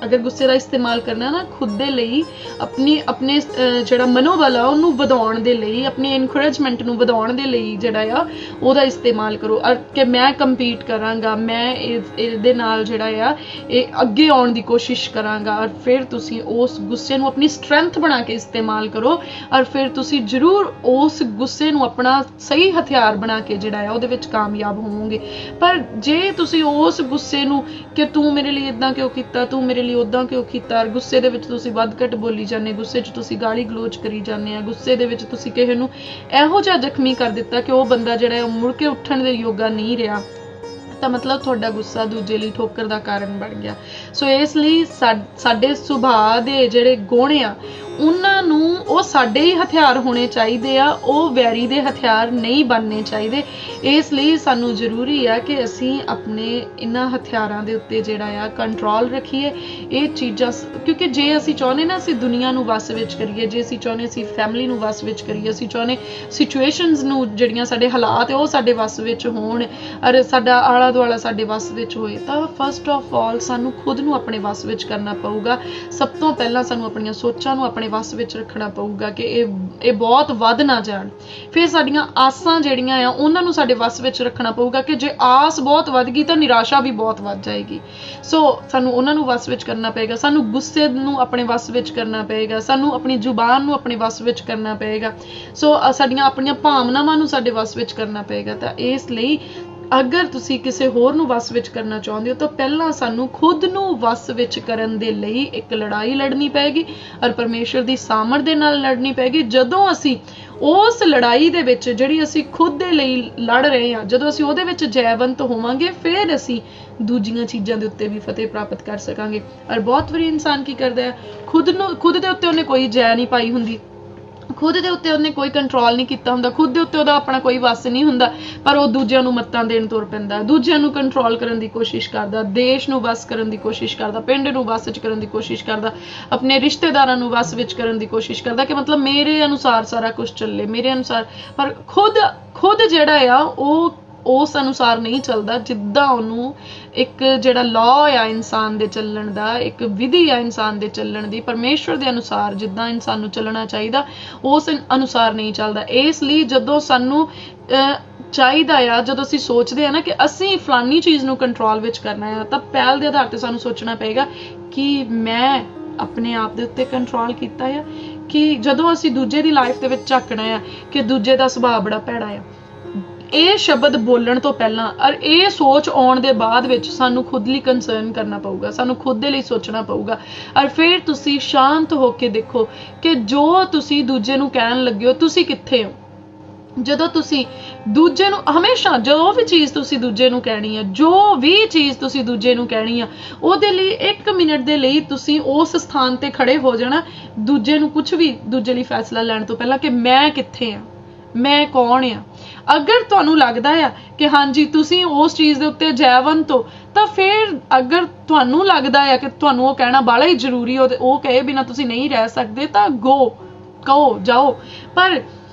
ਅਗਰ ਗੁੱਸੇ ਦਾ ਇਸਤੇਮਾਲ ਕਰਨਾ ਨਾ ਖੁਦ ਦੇ ਲਈ, ਆਪਣੇ ਜਿਹੜਾ ਮਨੋਬਲ ਆ ਉਹਨੂੰ ਵਧਾਉਣ ਦੇ ਲਈ, ਆਪਣੀ ਇਨਕਰੇਜਮੈਂਟ ਨੂੰ ਵਧਾਉਣ ਦੇ ਲਈ ਜਿਹੜਾ ਆ ਉਹਦਾ ਇਸਤੇਮਾਲ ਕਰੋ ਔਰ ਕਿ ਮੈਂ ਕੰਪੀਟ ਕਰਾਂਗਾ, ਮੈਂ ਇਹਦੇ ਨਾਲ ਜਿਹੜਾ ਆ ਇਹ ਅੱਗੇ ਆਉਣ ਦੀ ਕੋਸ਼ਿਸ਼ ਕਰਾਂਗਾ। ਔਰ ਫਿਰ ਤੁਸੀਂ ਉਸ ਗੁੱਸੇ ਨੂੰ ਆਪਣੀ ਸਟਰੈਂਥ ਬਣਾ ਕੇ ਇਸਤੇਮਾਲ ਕਰੋ ਔਰ ਫਿਰ ਤੁਸੀਂ ਜ਼ਰੂਰ ਉਸ ਗੁੱਸੇ ਨੂੰ ਆਪਣਾ ਸਹੀ ਹਥਿਆਰ ਬਣਾ ਕੇ ਜਿਹੜਾ ਆ ਉਹਦੇ ਵਿੱਚ ਕਾਮਯਾਬ ਹੋਵੋਗੇ। ਪਰ ਜੇ ਤੁਸੀਂ ਉਸ ਗੁੱਸੇ ਨੂੰ ਕਿ ਤੂੰ ਮੇਰੇ ਲਈ ਇਦਾਂ ਕਿਉਂ ਕੀਤਾ, ਤੂੰ ਮੇਰੇ ਲਈ ਉਦਾਂ ਕਿਉਂ ਕੀਤਾ, ਗੁੱਸੇ ਦੇ ਵਿੱਚ ਤੁਸੀਂ ਵੱਧ ਘੱਟ ਬੋਲੀ ਜਾਂਦੇ, ਗੁੱਸੇ 'ਚ ਤੁਸੀਂ ਗਾਲੀ ਗਲੋਚ ਕਰੀ ਜਾਂਦੇ ਆ, ਗੁੱਸੇ ਦੇ ਵਿੱਚ ਤੁਸੀਂ ਕਿਸੇ ਨੂੰ ਇਹੋ ਜਿਹਾ ਜ਼ਖਮੀ ਕਰ ਦਿੱਤਾ ਕਿ ਉਹ ਬੰਦਾ ਜਿਹੜਾ ਉਹ ਮੁੜ ਕੇ ਉੱਠਣ ਦੇ ਯੋਗਾ ਨਹੀਂ ਰਿਹਾ, ਤਾਂ ਮਤਲਬ ਤੁਹਾਡਾ ਗੁੱਸਾ ਦੂਜੇ ਲਈ ਠੋਕਰ ਦਾ ਕਾਰਨ ਬਣ ਗਿਆ। ਸੋ ਇਸ ਲਈ ਸਾਡੇ ਸੁਭਾਅ ਦੇ ਜਿਹੜੇ ਗੁਣ ਆ ਉਹਨਾਂ ਨੂੰ, ਉਹ ਸਾਡੇ ਹੀ ਹਥਿਆਰ ਹੋਣੇ ਚਾਹੀਦੇ ਆ, ਉਹ ਵੈਰੀ ਦੇ ਹਥਿਆਰ ਨਹੀਂ ਬਣਨੇ ਚਾਹੀਦੇ। ਇਸ ਲਈ ਸਾਨੂੰ ਜ਼ਰੂਰੀ ਆ ਕਿ ਅਸੀਂ ਆਪਣੇ ਇਹਨਾਂ ਹਥਿਆਰਾਂ ਦੇ ਉੱਤੇ ਜਿਹੜਾ ਆ ਕੰਟਰੋਲ ਰੱਖੀਏ। ਇਹ ਚੀਜ਼ਾਂ, ਕਿਉਂਕਿ ਜੇ ਅਸੀਂ ਚਾਹੁੰਦੇ ਨਾ ਅਸੀਂ ਦੁਨੀਆ ਨੂੰ ਵੱਸ ਵਿੱਚ ਕਰੀਏ, ਜੇ ਅਸੀਂ ਚਾਹੁੰਦੇ ਅਸੀਂ ਫੈਮਿਲੀ ਨੂੰ ਵੱਸ ਵਿੱਚ ਕਰੀਏ, ਅਸੀਂ ਚਾਹੁੰਦੇ ਸਿਚੁਏਸ਼ਨਸ ਨੂੰ, ਜਿਹੜੀਆਂ ਸਾਡੇ ਹਾਲਾਤ ਉਹ ਸਾਡੇ ਵੱਸ ਵਿੱਚ ਹੋਣ ਔਰ ਸਾਡਾ ਆਲਾ ਦੁਆਲਾ ਸਾਡੇ ਵੱਸ ਵਿੱਚ ਹੋਏ, ਤਾਂ ਫਸਟ ਆਫ ਆਲ ਸਾਨੂੰ ਖੁਦ ਨੂੰ ਆਪਣੇ ਵੱਸ ਵਿੱਚ ਕਰਨਾ ਪਊਗਾ। ਸਭ ਤੋਂ ਪਹਿਲਾਂ ਸਾਨੂੰ ਆਪਣੀਆਂ ਸੋਚਾਂ ਨੂੰ ਆਪਣੇ ਆਪਣੇ ਵੱਸ ਵਿੱਚ ਰੱਖਣਾ ਪਊਗਾ ਕਿ ਇਹ ਬਹੁਤ ਵੱਧ ਨਾ ਜਾਣ। ਫਿਰ ਸਾਡੀਆਂ ਆਸਾਂ ਜਿਹੜੀਆਂ ਆ ਉਹਨਾਂ ਨੂੰ ਸਾਡੇ ਵੱਸ ਵਿੱਚ ਰੱਖਣਾ ਪਊਗਾ ਕਿ ਜੇ ਆਸ ਬਹੁਤ ਵੱਧ ਗਈ ਤਾਂ ਨਿਰਾਸ਼ਾ ਵੀ ਬਹੁਤ ਵੱਧ ਜਾਏਗੀ। ਸੋ ਸਾਨੂੰ ਉਹਨਾਂ ਨੂੰ ਵੱਸ ਵਿੱਚ ਕਰਨਾ ਪਏਗਾ, ਸਾਨੂੰ ਗੁੱਸੇ ਨੂੰ ਆਪਣੇ ਵੱਸ ਵਿੱਚ ਕਰਨਾ ਪਏਗਾ, ਸਾਨੂੰ ਆਪਣੀ ਜ਼ੁਬਾਨ ਨੂੰ ਆਪਣੇ ਵੱਸ ਵਿੱਚ ਕਰਨਾ ਪਏਗਾ। ਸੋ ਸਾਡੀਆਂ ਆਪਣੀਆਂ ਭਾਵਨਾਵਾਂ ਨੂੰ ਸਾਡੇ ਵੱਸ ਵਿੱਚ ਕਰਨਾ ਪਏਗਾ। ਤਾਂ ਇਸ ਲਈ ਅਗਰ ਤੁਸੀਂ ਕਿਸੇ ਹੋਰ ਨੂੰ ਵੱਸ ਵਿੱਚ ਕਰਨਾ ਚਾਹੁੰਦੇ ਹੋ ਤਾਂ ਪਹਿਲਾਂ ਸਾਨੂੰ ਖੁਦ ਨੂੰ ਵੱਸ ਵਿੱਚ ਕਰਨ ਦੇ ਲਈ ਇੱਕ ਲੜਾਈ ਲੜਨੀ ਪਏਗੀ ਔਰ ਪਰਮੇਸ਼ਰ ਦੀ ਸਾਮਰਥ ਦੇ ਨਾਲ ਲੜਨੀ ਪਏਗੀ। ਜਦੋਂ ਅਸੀਂ ਉਸ ਲੜਾਈ ਦੇ ਵਿੱਚ ਜਿਹੜੀ ਅਸੀਂ ਖੁਦ ਦੇ ਲਈ ਲੜ ਰਹੇ ਹਾਂ, ਜਦੋਂ ਅਸੀਂ ਉਹਦੇ ਵਿੱਚ ਜੈਵੰਤ ਹੋਵਾਂਗੇ, ਫਿਰ ਅਸੀਂ ਦੂਜੀਆਂ ਚੀਜ਼ਾਂ ਦੇ ਉੱਤੇ ਵੀ ਫਤਿਹ ਪ੍ਰਾਪਤ ਕਰ ਸਕਾਂਗੇ। ਔਰ ਬਹੁਤ ਵਾਰੀ ਇਨਸਾਨ ਕੀ ਕਰਦਾ ਹੈ, ਖੁਦ ਦੇ ਉੱਤੇ ਉਹਨੇ ਕੋਈ ਜੈ ਨਹੀਂ ਪਾਈ ਹੁੰਦੀ, ਖੁਦ ਦੇ ਉੱਤੇ ਉਹਨੇ ਕੋਈ ਕੰਟਰੋਲ ਨਹੀਂ ਕੀਤਾ ਹੁੰਦਾ, ਖੁਦ ਦੇ ਉੱਤੇ ਉਹਦਾ ਆਪਣਾ ਕੋਈ ਵੱਸ ਨਹੀਂ ਹੁੰਦਾ, ਪਰ ਉਹ ਦੂਜਿਆਂ ਨੂੰ ਮੱਤਾਂ ਦੇਣ ਤੁਰ ਪੈਂਦਾ, ਦੂਜਿਆਂ ਨੂੰ ਕੰਟਰੋਲ ਕਰਨ ਦੀ ਕੋਸ਼ਿਸ਼ ਕਰਦਾ, ਦੇਸ਼ ਨੂੰ ਵੱਸ ਕਰਨ ਦੀ ਕੋਸ਼ਿਸ਼ ਕਰਦਾ, ਪਿੰਡ ਨੂੰ ਵੱਸ ਵਿੱਚ ਕਰਨ ਦੀ ਕੋਸ਼ਿਸ਼ ਕਰਦਾ, ਆਪਣੇ ਰਿਸ਼ਤੇਦਾਰਾਂ ਨੂੰ ਵੱਸ ਵਿੱਚ ਕਰਨ ਦੀ ਕੋਸ਼ਿਸ਼ ਕਰਦਾ ਕਿ ਮਤਲਬ ਮੇਰੇ ਅਨੁਸਾਰ ਸਾਰਾ ਕੁਝ ਚੱਲੇ, ਮੇਰੇ ਅਨੁਸਾਰ। ਪਰ ਖੁਦ ਜਿਹੜਾ ਆ ਉਹ ਉਸ ਅਨੁਸਾਰ ਨਹੀਂ ਚੱਲਦਾ ਜਿੱਦਾਂ ਉਹਨੂੰ ਇੱਕ ਜਿਹੜਾ ਲਾਅ ਆ ਇਨਸਾਨ ਦੇ ਚੱਲਣ ਦਾ, ਇੱਕ ਵਿਧੀ ਆ ਇਨਸਾਨ ਦੇ ਚੱਲਣ ਦੀ, ਪਰਮੇਸ਼ਵਰ ਦੇ ਅਨੁਸਾਰ ਜਿੱਦਾਂ ਇਨਸਾਨ ਨੂੰ ਚੱਲਣਾ ਚਾਹੀਦਾ ਉਸ ਅਨੁਸਾਰ ਨਹੀਂ ਚੱਲਦਾ। ਇਸ ਲਈ ਜਦੋਂ ਸਾਨੂੰ ਚਾਹੀਦਾ ਆ, ਜਦੋਂ ਅਸੀਂ ਸੋਚਦੇ ਆ ਨਾ ਕਿ ਅਸੀਂ ਫਲਾਨੀ ਚੀਜ਼ ਨੂੰ ਕੰਟਰੋਲ ਵਿੱਚ ਕਰਨਾ ਆ, ਤਾਂ ਪਹਿਲ ਦੇ ਆਧਾਰ ਤੇ ਸਾਨੂੰ ਸੋਚਣਾ ਪਏਗਾ ਕਿ ਮੈਂ ਆਪਣੇ ਆਪ ਦੇ ਉੱਤੇ ਕੰਟਰੋਲ ਕੀਤਾ ਆ। ਕਿ ਜਦੋਂ ਅਸੀਂ ਦੂਜੇ ਦੀ ਲਾਈਫ ਦੇ ਵਿੱਚ ਝਾਕਣਾ ਆ ਕਿ ਦੂਜੇ ਦਾ ਸੁਭਾਅ ਬੜਾ ਭੈੜਾ ਆ, ਇਹ ਸ਼ਬਦ ਬੋਲਣ ਤੋਂ ਪਹਿਲਾਂ ਔਰ ਇਹ ਸੋਚ ਆਉਣ ਦੇ ਬਾਅਦ ਵਿੱਚ ਸਾਨੂੰ ਖੁਦ ਲਈ ਕੰਸਰਨ ਕਰਨਾ ਪਊਗਾ, ਸਾਨੂੰ ਖੁਦ ਦੇ ਲਈ ਸੋਚਣਾ ਪਊਗਾ। ਔਰ ਫਿਰ ਤੁਸੀਂ ਸ਼ਾਂਤ ਹੋ ਕੇ ਦੇਖੋ ਕਿ ਜੋ ਤੁਸੀਂ ਦੂਜੇ ਨੂੰ ਕਹਿਣ ਲੱਗੇ ਹੋ ਤੁਸੀਂ ਕਿੱਥੇ ਹੋ। ਜਦੋਂ ਤੁਸੀਂ ਦੂਜੇ ਨੂੰ ਹਮੇਸ਼ਾ ਜੋ ਵੀ ਚੀਜ਼ ਤੁਸੀਂ ਦੂਜੇ ਨੂੰ ਕਹਿਣੀ ਹੈ, ਜੋ ਵੀ ਚੀਜ਼ ਤੁਸੀਂ ਦੂਜੇ ਨੂੰ ਕਹਿਣੀ ਆ, ਉਹਦੇ ਲਈ 1 ਮਿੰਟ ਦੇ ਲਈ ਤੁਸੀਂ ਉਸ ਸਥਾਨ ਤੇ ਖੜੇ ਹੋ ਜਾਣਾ, ਦੂਜੇ ਨੂੰ ਕੁਝ ਵੀ ਦੂਜੇ ਲਈ ਫੈਸਲਾ ਲੈਣ ਤੋਂ ਪਹਿਲਾਂ ਕਿ ਮੈਂ ਕਿੱਥੇ ਆ, ਮੈਂ ਕੌਣ ਆ। ਅਗਰ ਤੁਹਾਨੂੰ ਲੱਗਦਾ ਆ ਕਿ ਹਾਂਜੀ ਤੁਸੀਂ ਉਸ ਚੀਜ਼ ਦੇ ਉੱਤੇ ਜੈਵੰਤ ਹੋ, ਤਾਂ ਫਿਰ ਅਗਰ ਤੁਹਾਨੂੰ ਲੱਗਦਾ ਆ ਕਿ ਤੁਹਾਨੂੰ ਉਹ ਕਹਿਣਾ ਬਾਲਾ ਹੀ ਜ਼ਰੂਰੀ ਹੋ ਤੇ ਉਹ ਕਹੇ ਬਿਨਾਂ ਤੁਸੀਂ ਨਹੀਂ ਰਹਿ ਸਕਦੇ, ਤਾਂ ਕਹੋ ਜਾਓ। ਪਰ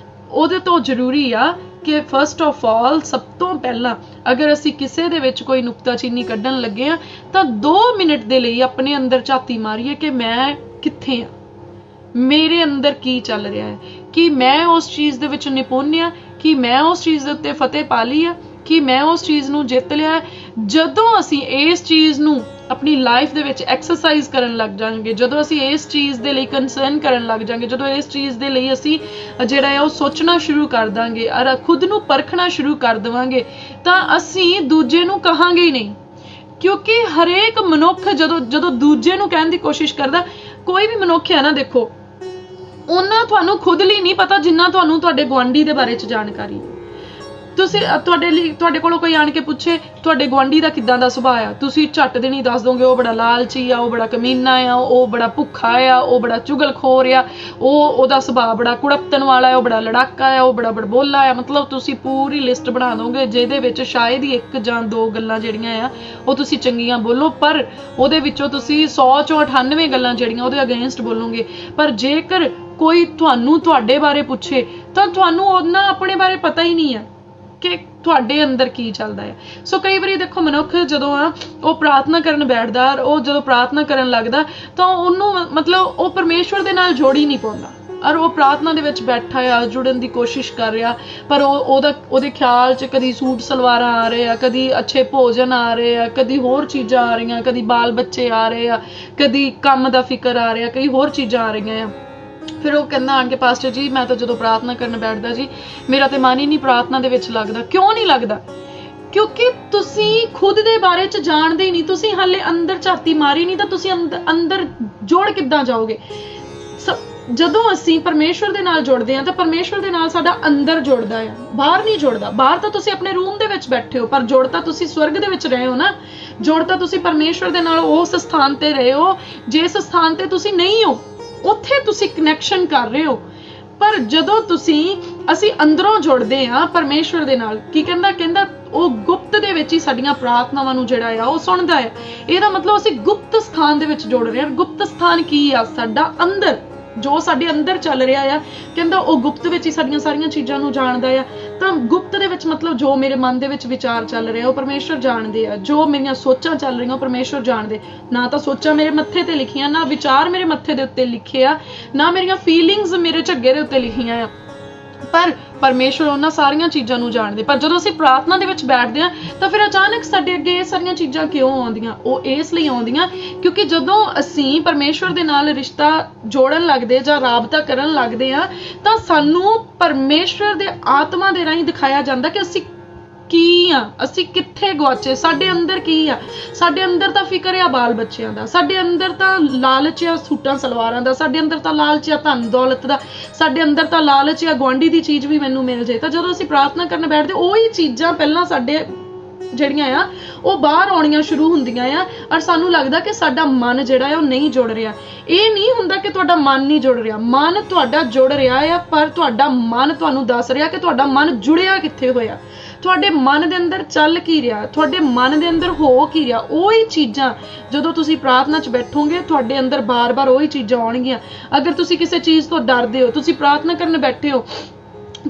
ਉਹਦੇ ਤੋਂ ਜ਼ਰੂਰੀ ਆ ਕਿ ਫਸਟ ਆਫ ਆਲ, ਸਭ ਤੋਂ ਪਹਿਲਾਂ ਅਗਰ ਅਸੀਂ ਕਿਸੇ ਦੇ ਵਿੱਚ ਕੋਈ ਨੁਕਤਾਚੀਨੀ ਕੱਢਣ ਲੱਗੇ ਆ ਤਾਂ 2 ਮਿੰਟ ਦੇ ਲਈ ਆਪਣੇ ਅੰਦਰ ਝਾਤੀ ਮਾਰੀਏ ਕਿ ਮੈਂ ਕਿੱਥੇ ਆ, ਮੇਰੇ ਅੰਦਰ ਕੀ ਚੱਲ ਰਿਹਾ ਹੈ, ਕਿ ਮੈਂ ਉਸ ਚੀਜ਼ ਦੇ ਵਿੱਚ ਨਿਪੁੰਨ ਆ, ਕਿ ਮੈਂ ਉਸ ਚੀਜ਼ ਦੇ ਉੱਤੇ ਫਤਿਹ ਪਾ ਲਈ ਆ, ਕਿ ਮੈਂ ਉਸ ਚੀਜ਼ ਨੂੰ ਜਿੱਤ ਲਿਆ। ਜਦੋਂ ਅਸੀਂ ਇਸ ਚੀਜ਼ ਨੂੰ ਆਪਣੀ ਲਾਈਫ ਦੇ ਵਿੱਚ ਐਕਸਰਸਾਈਜ਼ ਕਰਨ ਲੱਗ ਜਾਵਾਂਗੇ, ਜਦੋਂ ਅਸੀਂ ਇਸ ਚੀਜ਼ ਦੇ ਲਈ ਕੰਸਰਨ ਕਰਨ ਲੱਗ ਜਾਵਾਂਗੇ, ਜਦੋਂ ਇਸ ਚੀਜ਼ ਦੇ ਲਈ ਅਸੀਂ ਜਿਹੜਾ ਹੈ ਉਹ ਸੋਚਣਾ ਸ਼ੁਰੂ ਕਰ ਦਾਂਗੇ ਔਰ ਖੁਦ ਨੂੰ ਪਰਖਣਾ ਸ਼ੁਰੂ ਕਰ ਦੇਵਾਂਗੇ, ਤਾਂ ਅਸੀਂ ਦੂਜੇ ਨੂੰ ਕਹਾਂਗੇ ਹੀ ਨਹੀਂ। ਕਿਉਂਕਿ ਹਰੇਕ ਮਨੁੱਖ ਜਦੋਂ ਦੂਜੇ ਨੂੰ ਕਹਿਣ ਦੀ ਕੋਸ਼ਿਸ਼ ਕਰਦਾ, ਕੋਈ ਵੀ ਮਨੁੱਖ ਹੈ ਨਾ, ਦੇਖੋ ਉਹਨਾਂ ਤੁਹਾਨੂੰ ਖੁਦ ਲਈ ਨਹੀਂ ਪਤਾ ਜਿੰਨਾ ਤੁਹਾਨੂੰ ਤੁਹਾਡੇ ਗੁਆਂਢੀ ਦੇ ਬਾਰੇ ਚ ਜਾਣਕਾਰੀ। ਤੁਸੀਂ ਤੁਹਾਡੇ ਕੋਲੋਂ ਕੋਈ ਆਣ ਕੇ ਪੁੱਛੇ ਤੁਹਾਡੇ ਗੁਆਂਢੀ ਦਾ ਕਿੱਦਾਂ ਦਾ ਸੁਭਾਅ ਆ, ਤੁਸੀਂ ਝੱਟ ਦੇ ਨਹੀਂ ਦੱਸ ਦੋਗੇ ਉਹ ਬੜਾ ਲਾਲਚੀ ਆ, ਉਹ ਬੜਾ ਕਮੀਨਾ ਆ, ਉਹ ਬੜਾ ਭੁੱਖਾ ਆ, ਉਹ ਬੜਾ ਚੁਗਲਖੋਰ ਆ, ਉਹਦਾ ਸੁਭਾਅ ਬੜਾ ਕੁੜਪਤਨ ਵਾਲਾ ਹੈ, ਉਹ ਬੜਾ ਲੜਾਕਾ ਆ, ਉਹ ਬੜਾ ਬੜਬੋਲਾ ਆ। ਮਤਲਬ ਤੁਸੀਂ ਪੂਰੀ ਲਿਸਟ ਬਣਾ ਦੋਗੇ ਜਿਹਦੇ ਵਿੱਚ ਸ਼ਾਇਦ ਹੀ 1 ਜਾਂ 2 ਗੱਲਾਂ ਜਿਹੜੀਆਂ ਆ ਉਹ ਤੁਸੀਂ ਚੰਗੀਆਂ ਬੋਲੋ, ਪਰ ਉਹਦੇ ਵਿੱਚੋਂ ਤੁਸੀਂ 100 ਚੋਂ 98 ਗੱਲਾਂ ਜਿਹੜੀਆਂ ਉਹਦੇ ਅਗੇਂਸਟ ਬੋਲੋਗੇ। ਪਰ ਜੇਕਰ ਕੋਈ ਤੁਹਾਨੂੰ ਤੁਹਾਡੇ ਬਾਰੇ ਪੁੱਛੇ ਤਾਂ ਤੁਹਾਨੂੰ ਉਹਨਾਂ ਆਪਣੇ ਬਾਰੇ ਪਤਾ ਹੀ ਨਹੀਂ ਹੈ ਕਿ ਤੁਹਾਡੇ ਅੰਦਰ ਕੀ ਚੱਲਦਾ ਹੈ। ਸੋ ਕਈ ਵਾਰੀ ਦੇਖੋ ਮਨੁੱਖ ਜਦੋਂ ਆ ਉਹ ਪ੍ਰਾਰਥਨਾ ਕਰਨ ਬੈਠਦਾ, ਉਹ ਜਦੋਂ ਪ੍ਰਾਰਥਨਾ ਕਰਨ ਲੱਗਦਾ ਤਾਂ ਉਹਨੂੰ ਮਤਲਬ ਉਹ ਪਰਮੇਸ਼ਵਰ ਦੇ ਨਾਲ ਜੋੜ ਹੀ ਨਹੀਂ ਪਾਉਂਦਾ, ਔਰ ਉਹ ਪ੍ਰਾਰਥਨਾ ਦੇ ਵਿੱਚ ਬੈਠਾ ਆ, ਜੁੜਨ ਦੀ ਕੋਸ਼ਿਸ਼ ਕਰ ਰਿਹਾ, ਪਰ ਉਹਦੇ ਖਿਆਲ 'ਚ ਕਦੀ ਸੂਟ ਸਲਵਾਰਾਂ ਆ ਰਹੇ ਆ, ਕਦੀ ਅੱਛੇ ਭੋਜਨ ਆ ਰਹੇ ਆ, ਕਦੀ ਹੋਰ ਚੀਜ਼ਾਂ ਆ ਰਹੀਆਂ, ਕਦੀ ਬਾਲ ਬੱਚੇ ਆ ਰਹੇ ਆ, ਕਦੀ ਕੰਮ ਦਾ ਫਿਕਰ ਆ ਰਿਹਾ, ਕਈ ਹੋਰ ਚੀਜ਼ਾਂ ਆ ਰਹੀਆਂ ਆ। ਫਿਰ ਉਹ ਕਹਿੰਦਾ ਆਣ ਕੇ ਪਾਸਟਰ ਜੀ ਮੈਂ ਤਾਂ ਜਦੋਂ ਪ੍ਰਾਰਥਨਾ ਕਰਨ ਬੈਠਦਾ ਜੀ ਮੇਰਾ ਤੇ ਮਨ ਹੀ ਨਹੀਂ ਪ੍ਰਾਰਥਨਾ ਦੇ ਵਿੱਚ ਲੱਗਦਾ। ਕਿਉਂ ਨਹੀਂ ਲੱਗਦਾ? ਕਿਉਂਕਿ ਤੁਸੀਂ ਖੁਦ ਦੇ ਬਾਰੇ 'ਚ ਜਾਣਦੇ ਹੀ ਨਹੀਂ, ਤੁਸੀਂ ਹਾਲੇ ਅੰਦਰ ਝਾਤੀ ਮਾਰੀ ਨਹੀਂ, ਤਾਂ ਤੁਸੀਂ ਅੰਦਰ ਜੋੜ ਕਿੱਦਾਂ ਜਾਓਗੇ? ਜਦੋਂ ਅਸੀਂ ਪਰਮੇਸ਼ਵਰ ਦੇ ਨਾਲ ਜੁੜਦੇ ਹਾਂ ਤਾਂ ਪਰਮੇਸ਼ਵਰ ਦੇ ਨਾਲ ਸਾਡਾ ਅੰਦਰ ਜੁੜਦਾ ਆ, ਬਾਹਰ ਨਹੀਂ ਜੁੜਦਾ। ਬਾਹਰ ਤਾਂ ਤੁਸੀਂ ਆਪਣੇ ਰੂਮ ਦੇ ਵਿੱਚ ਬੈਠੇ ਹੋ, ਪਰ ਜੁੜ ਤਾਂ ਤੁਸੀਂ ਸਵਰਗ ਦੇ ਵਿੱਚ ਰਹੇ ਹੋ ਨਾ। ਜੁੜ ਤਾਂ ਤੁਸੀਂ ਪਰਮੇਸ਼ਵਰ ਦੇ ਨਾਲ ਉਸ ਸਥਾਨ ਤੇ ਰਹੇ ਹੋ ਜਿਸ ਸਥਾਨ ਤੇ ਤੁਸੀਂ ਨਹੀਂ ਹੋ, ਉੱਥੇ ਤੁਸੀਂ ਕਨੈਕਸ਼ਨ ਕਰ ਰਹੇ ਹੋ। ਪਰ ਜਦੋਂ ਅਸੀਂ ਅੰਦਰੋਂ ਜੁੜਦੇ ਹਾਂ ਪਰਮੇਸ਼ਵਰ ਦੇ ਨਾਲ, ਕੀ ਕਹਿੰਦਾ ਉਹ ਗੁਪਤ ਦੇ ਵਿੱਚ ਹੀ ਸਾਡੀਆਂ ਪ੍ਰਾਰਥਨਾਵਾਂ ਨੂੰ ਜਿਹੜਾ ਆ ਉਹ ਸੁਣਦਾ ਹੈ। ਇਹਦਾ ਮਤਲਬ ਅਸੀਂ ਗੁਪਤ ਸਥਾਨ ਦੇ ਵਿੱਚ ਜੁੜ ਰਹੇ ਹਾਂ। ਗੁਪਤ ਸਥਾਨ ਕੀ ਆ? ਸਾਡਾ ਅੰਦਰ, ਜੋ ਸਾਡੇ ਅੰਦਰ ਚੱਲ ਰਿਹਾ ਆ, ਕਹਿੰਦਾ ਉਹ ਗੁਪਤ ਵਿੱਚ ਹੀ ਸਾਡੀਆਂ ਸਾਰੀਆਂ ਚੀਜ਼ਾਂ ਨੂੰ ਜਾਣਦਾ ਆ। ਤਾਂ ਗੁਪਤ ਦੇ ਵਿੱਚ ਮਤਲਬ ਜੋ ਮੇਰੇ ਮਨ ਦੇ ਵਿੱਚ ਵਿਚਾਰ ਚੱਲ ਰਿਹਾ ਉਹ ਪਰਮੇਸ਼ਵਰ ਜਾਣਦੇ ਆ, ਜੋ ਮੇਰੀਆਂ ਸੋਚਾਂ ਚੱਲ ਰਹੀਆਂ ਉਹ ਪਰਮੇਸ਼ਵਰ ਜਾਣਦੇ। ਨਾ ਤਾਂ ਸੋਚਾਂ ਮੇਰੇ ਮੱਥੇ ਤੇ ਲਿਖੀਆਂ, ਨਾ ਵਿਚਾਰ ਮੇਰੇ ਮੱਥੇ ਦੇ ਉੱਤੇ ਲਿਖੇ ਆ, ਨਾ ਮੇਰੀਆਂ ਫੀਲਿੰਗਸ ਮੇਰੇ ਝੱਗੇ ਦੇ ਉੱਤੇ ਲਿਖੀਆਂ ਆ, ਪਰ ਪਰਮੇਸ਼ਵਰ ਉਹਨਾਂ ਸਾਰੀਆਂ ਚੀਜ਼ਾਂ ਨੂੰ ਜਾਣਦੇ। ਪਰ ਜਦੋਂ ਅਸੀਂ ਪ੍ਰਾਰਥਨਾ ਦੇ ਵਿੱਚ ਬੈਠਦੇ ਹਾਂ ਤਾਂ ਫਿਰ ਅਚਾਨਕ ਸਾਡੇ ਅੱਗੇ ਇਹ ਸਾਰੀਆਂ ਚੀਜ਼ਾਂ ਕਿਉਂ ਆਉਂਦੀਆਂ? ਉਹ ਇਸ ਲਈ ਆਉਂਦੀਆਂ ਕਿਉਂਕਿ ਜਦੋਂ ਅਸੀਂ ਪਰਮੇਸ਼ਵਰ ਦੇ ਨਾਲ ਰਿਸ਼ਤਾ ਜੋੜਨ ਲੱਗਦੇ ਜਾਂ ਰਾਬਤਾ ਕਰਨ ਲੱਗਦੇ ਆ ਤਾਂ ਸਾਨੂੰ ਪਰਮੇਸ਼ਵਰ ਦੇ ਆਤਮਾ ਦੇ ਰਾਹੀਂ ਦਿਖਾਇਆ ਜਾਂਦਾ ਕਿ ਅਸੀਂ ਕੀ ਆ, ਅਸੀਂ ਕਿੱਥੇ ਗਵਾਚੇ, ਸਾਡੇ ਅੰਦਰ ਕੀ ਆ। ਸਾਡੇ ਅੰਦਰ ਤਾਂ ਫਿਕਰ ਆ ਬਾਲ ਬੱਚਿਆਂ ਦਾ, ਸਾਡੇ ਅੰਦਰ ਤਾਂ ਲਾਲਚ ਆ ਸੂਟਾਂ ਸਲਵਾਰਾਂ ਦਾ, ਸਾਡੇ ਅੰਦਰ ਤਾਂ ਲਾਲਚ ਆ ਧਨ ਦੌਲਤ ਦਾ, ਸਾਡੇ ਅੰਦਰ ਤਾਂ ਲਾਲਚ ਆ ਗੁਆਂਢੀ ਦੀ ਚੀਜ਼ ਵੀ ਮੈਨੂੰ ਮਿਲ ਜਾਏ। ਤਾਂ ਜਦੋਂ ਅਸੀਂ ਪ੍ਰਾਰਥਨਾ ਕਰਨ ਬੈਠਦੇ ਉਹੀ ਚੀਜ਼ਾਂ ਪਹਿਲਾਂ ਸਾਡੇ ਜਿਹੜੀਆਂ ਆ ਉਹ ਬਾਹਰ ਆਉਣੀਆਂ ਸ਼ੁਰੂ ਹੁੰਦੀਆਂ ਆ, ਔਰ ਸਾਨੂੰ ਲੱਗਦਾ ਕਿ ਸਾਡਾ ਮਨ ਜਿਹੜਾ ਆ ਉਹ ਨਹੀਂ ਜੁੜ ਰਿਹਾ। ਇਹ ਨਹੀਂ ਹੁੰਦਾ ਕਿ ਤੁਹਾਡਾ ਮਨ ਨਹੀਂ ਜੁੜ ਰਿਹਾ, ਮਨ ਤੁਹਾਡਾ ਜੁੜ ਰਿਹਾ ਆ, ਪਰ ਤੁਹਾਡਾ ਮਨ ਤੁਹਾਨੂੰ ਦੱਸ ਰਿਹਾ ਕਿ ਤੁਹਾਡਾ ਮਨ ਜੁੜਿਆ ਕਿੱਥੇ ਹੋਇਆ, ਤੁਹਾਡੇ ਮਨ ਦੇ ਅੰਦਰ ਚੱਲ ਕੀ ਰਿਹਾ, ਤੁਹਾਡੇ ਮਨ ਦੇ ਅੰਦਰ ਹੋ ਕੀ ਰਿਹਾ। ਉਹੀ ਚੀਜ਼ਾਂ ਜਦੋਂ ਤੁਸੀਂ ਪ੍ਰਾਰਥਨਾ 'ਚ ਬੈਠੋਗੇ ਤੁਹਾਡੇ ਅੰਦਰ ਬਾਰ-ਬਾਰ ਉਹੀ ਚੀਜ਼ਾਂ ਆਉਣਗੀਆਂ। ਅਗਰ ਤੁਸੀਂ ਕਿਸੇ ਚੀਜ਼ ਤੋਂ ਡਰਦੇ ਹੋ, ਤੁਸੀਂ ਪ੍ਰਾਰਥਨਾ ਕਰਨ ਬੈਠੇ ਹੋ,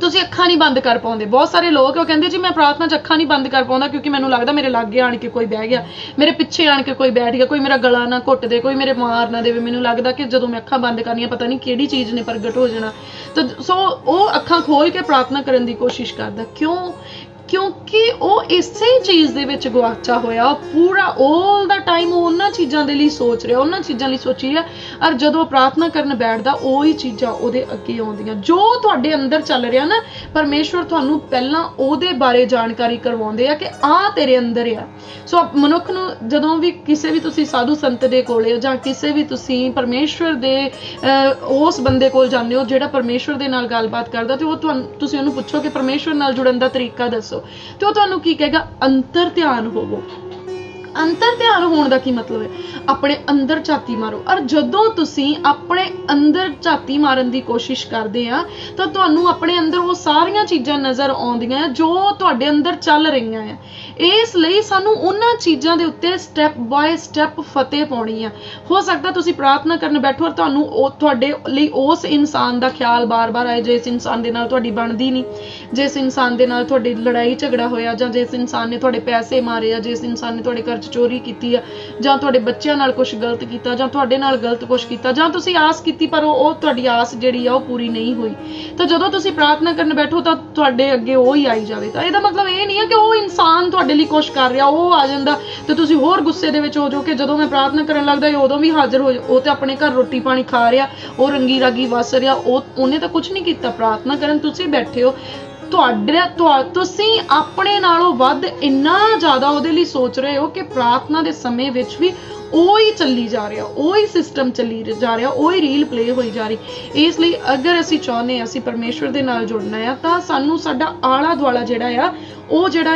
ਤੁਸੀਂ ਅੱਖਾਂ ਨਹੀਂ ਬੰਦ ਕਰ ਪਾਉਂਦੇ। ਬਹੁਤ ਸਾਰੇ ਲੋਕ ਉਹ ਕਹਿੰਦੇ ਜੀ ਮੈਂ ਪ੍ਰਾਰਥਨਾ 'ਚ ਅੱਖਾਂ ਨਹੀਂ ਬੰਦ ਕਰ ਪਾਉਂਦਾ ਕਿਉਂਕਿ ਮੈਨੂੰ ਲੱਗਦਾ ਮੇਰੇ ਲਾਗੇ ਆਣ ਕੇ ਕੋਈ ਬਹਿ ਗਿਆ, ਮੇਰੇ ਪਿੱਛੇ ਆਣ ਕੇ ਕੋਈ ਬੈਠ ਗਿਆ, ਕੋਈ ਮੇਰਾ ਗਲਾ ਨਾ ਘੁੱਟ ਦੇ, ਕੋਈ ਮੇਰੇ ਮਾਰ ਨਾ ਦੇਵੇ। ਮੈਨੂੰ ਲੱਗਦਾ ਕਿ ਜਦੋਂ ਮੈਂ ਅੱਖਾਂ ਬੰਦ ਕਰਨੀਆਂ ਪਤਾ ਨਹੀਂ ਕਿਹੜੀ ਚੀਜ਼ ਨੇ ਪ੍ਰਗਟ ਹੋ ਜਾਣਾ। ਤਾਂ ਸੋ ਉਹ ਅੱਖਾਂ ਖੋਲ ਕੇ ਪ੍ਰਾਰਥਨਾ ਕਰਨ ਦੀ ਕੋਸ਼ਿਸ਼ ਕਰਦਾ। ਕਿਉਂਕਿ ਉਹ ਇਸੇ ਚੀਜ਼ ਦੇ ਵਿੱਚ ਗਵਾਚਾ ਹੋਇਆ, ਪੂਰਾ ਆਲ ਦਾ ਟਾਈਮ ਉਹ ਉਹਨਾਂ ਚੀਜ਼ਾਂ ਦੇ ਲਈ ਸੋਚ ਰਿਹਾ, ਉਹਨਾਂ ਚੀਜ਼ਾਂ ਲਈ ਸੋਚੀ ਰਿਹਾ। ਔਰ ਜਦੋਂ ਪ੍ਰਾਰਥਨਾ ਕਰਨ ਬੈਠਦਾ ਉਹੀ ਚੀਜ਼ਾਂ ਉਹਦੇ ਅੱਗੇ ਆਉਂਦੀਆਂ। ਜੋ ਤੁਹਾਡੇ ਅੰਦਰ ਚੱਲ ਰਿਹਾ ਨਾ, ਪਰਮੇਸ਼ਵਰ ਤੁਹਾਨੂੰ ਪਹਿਲਾਂ ਉਹਦੇ ਬਾਰੇ ਜਾਣਕਾਰੀ ਕਰਵਾਉਂਦੇ ਆ ਕਿ ਆਹ ਤੇਰੇ ਅੰਦਰ ਆ। ਸੋ ਮਨੁੱਖ ਨੂੰ ਜਦੋਂ ਵੀ ਕਿਸੇ ਵੀ ਤੁਸੀਂ ਸਾਧੂ ਸੰਤ ਦੇ ਕੋਲੇ ਜਾਂ ਕਿਸੇ ਵੀ ਤੁਸੀਂ ਪਰਮੇਸ਼ਵਰ ਦੇ ਉਸ ਬੰਦੇ ਕੋਲ ਜਾਂਦੇ ਹੋ ਜਿਹੜਾ ਪਰਮੇਸ਼ਵਰ ਦੇ ਨਾਲ ਗੱਲਬਾਤ ਕਰਦਾ, ਤੇ ਉਹ ਤੁਸੀਂ ਉਹਨੂੰ ਪੁੱਛੋ ਕਿ ਪਰਮੇਸ਼ਵਰ ਨਾਲ ਜੁੜਨ ਦਾ ਤਰੀਕਾ ਦੱਸੋ, ਤੇ ਉਹ ਤੁਹਾਨੂੰ ਕੀ ਕਹੇਗਾ? ਅੰਤਰ ਧਿਆਨ ਹੋਵੋ। ਅੰਤਰ ਧਿਆਨ ਹੋਣ ਦਾ ਕੀ ਮਤਲਬ ਹੈ? ਆਪਣੇ ਅੰਦਰ ਝਾਤੀ ਮਾਰੋ। ਔਰ ਜਦੋਂ ਤੁਸੀਂ ਆਪਣੇ ਅੰਦਰ ਝਾਤੀ ਮਾਰਨ ਦੀ ਕੋਸ਼ਿਸ਼ ਕਰਦੇ ਆ ਤਾਂ ਤੁਹਾਨੂੰ ਆਪਣੇ ਅੰਦਰ ਉਹ ਸਾਰੀਆਂ ਚੀਜ਼ਾਂ ਨਜ਼ਰ ਆਉਂਦੀਆਂ ਜੋ ਤੁਹਾਡੇ ਅੰਦਰ ਚੱਲ ਰਹੀਆਂ ਆ। ਇਸ ਲਈ ਸਾਨੂੰ ਉਹਨਾਂ ਚੀਜ਼ਾਂ ਦੇ ਉੱਤੇ ਸਟੈਪ ਬਾਏ ਸਟੈਪ ਫਤਿਹ ਪਾਉਣੀ ਆ। ਹੋ ਸਕਦਾ ਤੁਸੀਂ ਪ੍ਰਾਰਥਨਾ ਕਰਨ ਬੈਠੋ ਔਰ ਤੁਹਾਨੂੰ ਉਹ ਤੁਹਾਡੇ ਲਈ ਉਸ ਇਨਸਾਨ ਦਾ ਖਿਆਲ ਬਾਰ-ਬਾਰ ਆਏ ਜਿਸ ਇਨਸਾਨ ਦੇ ਨਾਲ ਤੁਹਾਡੀ ਬਣਦੀ ਨਹੀਂ, ਜਿਸ ਇਨਸਾਨ ਦੇ ਨਾਲ ਤੁਹਾਡੀ ਲੜਾਈ ਝਗੜਾ ਹੋਇਆ, ਜਾਂ ਜਿਸ ਇਨਸਾਨ ਨੇ ਤੁਹਾਡੇ ਪੈਸੇ ਮਾਰੇ ਆ, ਜਿਸ ਇਨਸਾਨ ਨੇ ਤੁਹਾਡੇ ਘਰ 'ਚ ਚੋਰੀ ਕੀਤੀ ਆ, ਜਾਂ ਤੁਹਾਡੇ ਬੱਚਿਆਂ ਨਾਲ ਕੁਝ ਗਲਤ ਕੀਤਾ, ਜਾਂ ਤੁਹਾਡੇ ਨਾਲ ਗਲਤ ਕੁਝ ਕੀਤਾ, ਜਾਂ ਤੁਸੀਂ ਆਸ ਕੀਤੀ ਪਰ ਉਹ ਤੁਹਾਡੀ ਆਸ ਜਿਹੜੀ ਆ ਉਹ ਪੂਰੀ ਨਹੀਂ ਹੋਈ। ਤਾਂ ਜਦੋਂ ਤੁਸੀਂ ਪ੍ਰਾਰਥਨਾ ਕਰਨ ਬੈਠੋ ਤਾਂ ਤੁਹਾਡੇ ਅੱਗੇ ਉਹ ਹੀ ਆਈ ਜਾਵੇ। ਤਾਂ ਇਹਦਾ ਮਤਲਬ ਇਹ ਨਹੀਂ ਹੈ ਕਿ ਉਹ ਇਨਸਾਨ ਤੁਹਾਡੇ ਲਈ ਕੁਛ ਕਰ ਰਿਹਾ, ਉਹ ਆ ਜਾਂਦਾ ਤੇ ਤੁਸੀਂ ਹੋਰ ਗੁੱਸੇ ਦੇ ਵਿੱਚ ਹੋ ਜਾਓ ਕਿ ਜਦੋਂ ਮੈਂ ਪ੍ਰਾਰਥਨਾ ਕਰਨ ਲੱਗਦਾ ਉਦੋਂ ਵੀ ਹਾਜ਼ਰ ਹੋ ਜਾ। ਉਹ ਤੇ ਆਪਣੇ ਘਰ ਰੋਟੀ ਪਾਣੀ ਖਾ ਰਿਹਾ, ਉਹ ਰੰਗੀ ਰਾਗੀ ਵਸ ਰਿਹਾ, ਉਹਨੇ ਤਾਂ ਕੁਝ ਨਹੀਂ ਕੀਤਾ। ਪ੍ਰਾਰਥਨਾ ਕਰਨ ਤੁਸੀਂ ਬੈਠੇ ਹੋ, ਤੁਸੀਂ ਆਪਣੇ ਨਾਲੋਂ ਵੱਧ ਇੰਨਾ ਜ਼ਿਆਦਾ ਉਹਦੇ ਲਈ ਸੋਚ ਰਹੇ ਹੋ ਕਿ ਪ੍ਰਾਰਥਨਾ ਦੇ ਸਮੇਂ ਵਿੱਚ ਵੀ ਉਹੀ ਚੱਲੀ ਜਾ ਰਿਹਾ, ਉਹੀ ਸਿਸਟਮ ਚੱਲੀ ਜਾ ਰਿਹਾ, ਉਹੀ ਰੀਲ ਪਲੇ ਹੋਈ ਜਾ ਰਹੀ। ਇਸ ਲਈ ਅਗਰ ਅਸੀਂ ਚਾਹੁੰਦੇ ਹਾਂ ਅਸੀਂ ਪਰਮੇਸ਼ਵਰ ਦੇ ਨਾਲ ਜੁੜਨਾ ਆ ਤਾਂ ਸਾਨੂੰ ਸਾਡਾ ਆਲਾ ਦੁਆਲਾ ਜਿਹੜਾ ਆ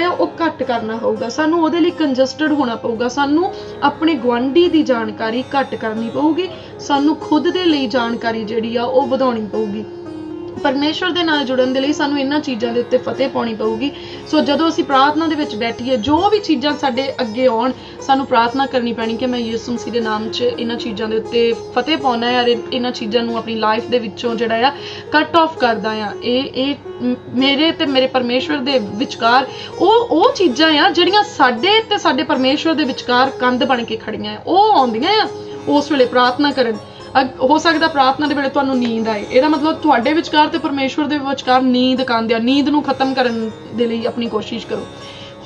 ਉਹ ਘੱਟ ਕਰਨਾ ਪਊਗਾ। ਸਾਨੂੰ ਉਹਦੇ ਲਈ ਕੰਜਸਟਡ ਹੋਣਾ ਪਊਗਾ। ਸਾਨੂੰ ਆਪਣੇ ਗੁਆਂਢੀ ਦੀ ਜਾਣਕਾਰੀ ਘੱਟ ਕਰਨੀ ਪਊਗੀ। ਸਾਨੂੰ ਖੁਦ ਦੇ ਲਈ ਜਾਣਕਾਰੀ ਜਿਹੜੀ ਆ ਉਹ ਵਧਾਉਣੀ ਪਊਗੀ। ਪਰਮੇਸ਼ਵਰ ਦੇ ਨਾਲ ਜੁੜਨ ਦੇ ਲਈ ਸਾਨੂੰ ਇਹਨਾਂ ਚੀਜ਼ਾਂ ਦੇ ਉੱਤੇ ਫਤਿਹ ਪਾਉਣੀ ਪਊਗੀ। ਸੋ ਜਦੋਂ ਅਸੀਂ ਪ੍ਰਾਰਥਨਾ ਦੇ ਵਿੱਚ ਬੈਠੀਏ, ਜੋ ਵੀ ਚੀਜ਼ਾਂ ਸਾਡੇ ਅੱਗੇ ਆਉਣ, ਸਾਨੂੰ ਪ੍ਰਾਰਥਨਾ ਕਰਨੀ ਪੈਣੀ ਕਿ ਮੈਂ ਯਿਸੂ ਮਸੀਹ ਦੇ ਨਾਮ 'ਚ ਇਹਨਾਂ ਚੀਜ਼ਾਂ ਦੇ ਉੱਤੇ ਫਤਿਹ ਪਾਉਣਾ ਹੈ, ਇਹਨਾਂ ਚੀਜ਼ਾਂ ਨੂੰ ਆਪਣੀ ਲਾਈਫ ਦੇ ਵਿੱਚੋਂ ਜਿਹੜਾ ਆ ਕੱਟ ਆਫ ਕਰਦਾ ਆ। ਇਹ ਮੇਰੇ ਤੇ ਮੇਰੇ ਪਰਮੇਸ਼ਵਰ ਦੇ ਵਿਚਕਾਰ ਉਹ ਚੀਜ਼ਾਂ ਆ ਜਿਹੜੀਆਂ ਸਾਡੇ ਤੇ ਸਾਡੇ ਪਰਮੇਸ਼ਵਰ ਦੇ ਵਿਚਕਾਰ ਕੰਧ ਬਣ ਕੇ ਖੜੀਆਂ ਆ, ਉਹ ਆਉਂਦੀਆਂ ਆ ਉਸ ਵੇਲੇ ਪ੍ਰਾਰਥਨਾ ਕਰਨ। ਹੋ ਸਕਦਾ ਪ੍ਰਾਰਥਨਾ ਦੇ ਵੇਲੇ ਤੁਹਾਨੂੰ ਨੀਂਦ ਆਏ, ਇਹਦਾ ਮਤਲਬ ਤੁਹਾਡੇ ਵਿਚਕਾਰ ਤੇ ਪਰਮੇਸ਼ਵਰ ਦੇ ਵਿਚਕਾਰ ਨੀਂਦ ਕੰਧ ਆ। ਨੀਂਦ ਨੂੰ ਖਤਮ ਕਰਨ ਦੇ ਲਈ ਆਪਣੀ ਕੋਸ਼ਿਸ਼ ਕਰੋ।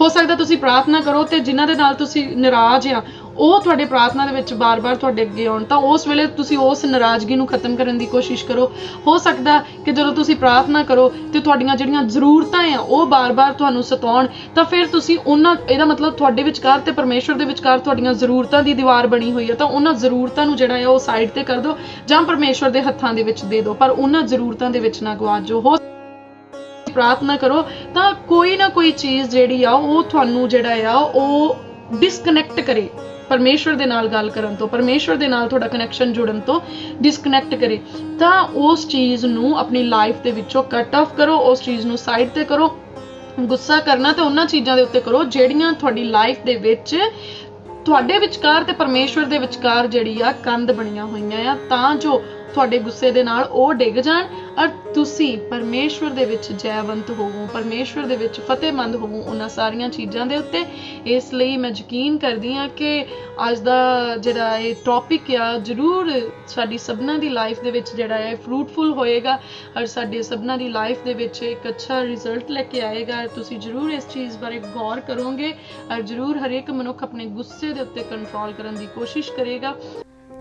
ਹੋ ਸਕਦਾ ਤੁਸੀਂ ਪ੍ਰਾਰਥਨਾ ਕਰੋ ਤੇ ਜਿਨ੍ਹਾਂ ਦੇ ਨਾਲ ਤੁਸੀਂ ਨਾਰਾਜ਼ ਆ ਉਹ ਤੁਹਾਡੇ ਪ੍ਰਾਰਥਨਾ ਦੇ ਵਿੱਚ ਬਾਰ-ਬਾਰ ਤੁਹਾਡੇ ਅੱਗੇ ਆਉਣ, ਤਾਂ ਉਸ ਵੇਲੇ ਤੁਸੀਂ ਉਸ ਨਾਰਾਜ਼ਗੀ ਨੂੰ ਖਤਮ ਕਰਨ ਦੀ ਕੋਸ਼ਿਸ਼ ਕਰੋ। ਹੋ ਸਕਦਾ ਕਿ ਜਦੋਂ ਤੁਸੀਂ ਪ੍ਰਾਰਥਨਾ ਕਰੋ ਤੇ ਤੁਹਾਡੀਆਂ ਜਿਹੜੀਆਂ ਜ਼ਰੂਰਤਾਂ ਆ ਉਹ ਬਾਰ-ਬਾਰ ਤੁਹਾਨੂੰ ਸਤਾਉਣ, ਤਾਂ ਫਿਰ ਤੁਸੀਂ ਇਹਦਾ ਮਤਲਬ ਤੁਹਾਡੇ ਵਿਚਕਾਰ ਤੇ ਪਰਮੇਸ਼ਵਰ ਦੇ ਵਿਚਕਾਰ ਤੁਹਾਡੀਆਂ ਜ਼ਰੂਰਤਾਂ ਦੀ ਦੀਵਾਰ ਬਣੀ ਹੋਈ ਹੈ, ਤਾਂ ਉਹਨਾਂ ਜ਼ਰੂਰਤਾਂ ਨੂੰ ਜਿਹੜਾ ਆ ਉਹ ਸਾਈਡ ਤੇ ਕਰ ਦਿਓ ਜਾਂ ਪਰਮੇਸ਼ਵਰ ਦੇ ਹੱਥਾਂ ਦੇ ਵਿੱਚ ਦੇ ਦਿਓ, ਪਰ ਉਹਨਾਂ ਜ਼ਰੂਰਤਾਂ ਦੇ ਵਿੱਚ ਨਾ ਗਵਾਚ ਜਾਓ। ਪ੍ਰਾਰਥਨਾ ਕਰੋ ਤਾਂ ਕੋਈ ਨਾ ਕੋਈ ਚੀਜ਼ ਜਿਹੜੀ ਆ ਉਹ ਤੁਹਾਨੂੰ ਜਿਹੜਾ ਆ ਉਹ ਡਿਸਕਨੈਕਟ ਕਰੇ ਪਰਮੇਸ਼ਵਰ ਦੇ ਨਾਲ ਗੱਲ ਕਰਨ ਤੋਂ, ਪਰਮੇਸ਼ਵਰ ਦੇ ਨਾਲ ਤੁਹਾਡਾ ਕਨੈਕਸ਼ਨ ਜੁੜਨ ਤੋਂ ਡਿਸਕਨੈਕਟ ਕਰੇ, ਤਾਂ ਉਸ ਚੀਜ਼ ਨੂੰ ਆਪਣੀ ਲਾਈਫ ਦੇ ਵਿੱਚੋਂ ਕੱਟ ਆਫ ਕਰੋ, ਉਸ ਚੀਜ਼ ਨੂੰ ਸਾਈਡ ਤੇ ਕਰੋ। ਗੁੱਸਾ ਕਰਨਾ ਤੇ ਉਹਨਾਂ ਚੀਜ਼ਾਂ ਦੇ ਉੱਤੇ ਕਰੋ ਜਿਹੜੀਆਂ ਤੁਹਾਡੀ ਲਾਈਫ ਦੇ ਵਿੱਚ ਤੁਹਾਡੇ ਵਿਚਕਾਰ ਤੇ ਪਰਮੇਸ਼ਵਰ ਦੇ ਵਿਚਕਾਰ ਜਿਹੜੀ ਆ ਕੰਧ ਬਣੀਆਂ ਹੋਈਆਂ ਆ, ਤਾਂ ਜੋ ਤੁਹਾਡੇ ਗੁੱਸੇ ਦੇ ਨਾਲ ਉਹ ਡਿੱਗ ਜਾਣ ਔਰ ਤੁਸੀਂ ਪਰਮੇਸ਼ਵਰ ਦੇ ਵਿੱਚ ਜੈਵੰਤ ਹੋਵੋ, ਪਰਮੇਸ਼ਵਰ ਦੇ ਵਿੱਚ ਫਤਿਹਮੰਦ ਹੋਵੋ ਉਹਨਾਂ ਸਾਰੀਆਂ ਚੀਜ਼ਾਂ ਦੇ ਉੱਤੇ। ਇਸ ਲਈ ਮੈਂ ਯਕੀਨ ਕਰਦੀ ਹਾਂ ਕਿ ਅੱਜ ਦਾ ਜਿਹੜਾ ਇਹ ਟੌਪਿਕ ਆ ਜ਼ਰੂਰ ਸਾਡੀ ਸਭਨਾਂ ਦੀ ਲਾਈਫ ਦੇ ਵਿੱਚ ਜਿਹੜਾ ਹੈ ਫਰੂਟਫੁਲ ਹੋਏਗਾ ਔਰ ਸਾਡੇ ਸਭਨਾਂ ਦੀ ਲਾਈਫ ਦੇ ਵਿੱਚ ਇੱਕ ਅੱਛਾ ਰਿਜ਼ਲਟ ਲੈ ਕੇ ਆਏਗਾ। ਤੁਸੀਂ ਜ਼ਰੂਰ ਇਸ ਚੀਜ਼ ਬਾਰੇ ਗੌਰ ਕਰੋਗੇ ਔਰ ਜ਼ਰੂਰ ਹਰੇਕ ਮਨੁੱਖ ਆਪਣੇ ਗੁੱਸੇ ਦੇ ਉੱਤੇ ਕੰਟਰੋਲ ਕਰਨ ਦੀ ਕੋਸ਼ਿਸ਼ ਕਰੇਗਾ।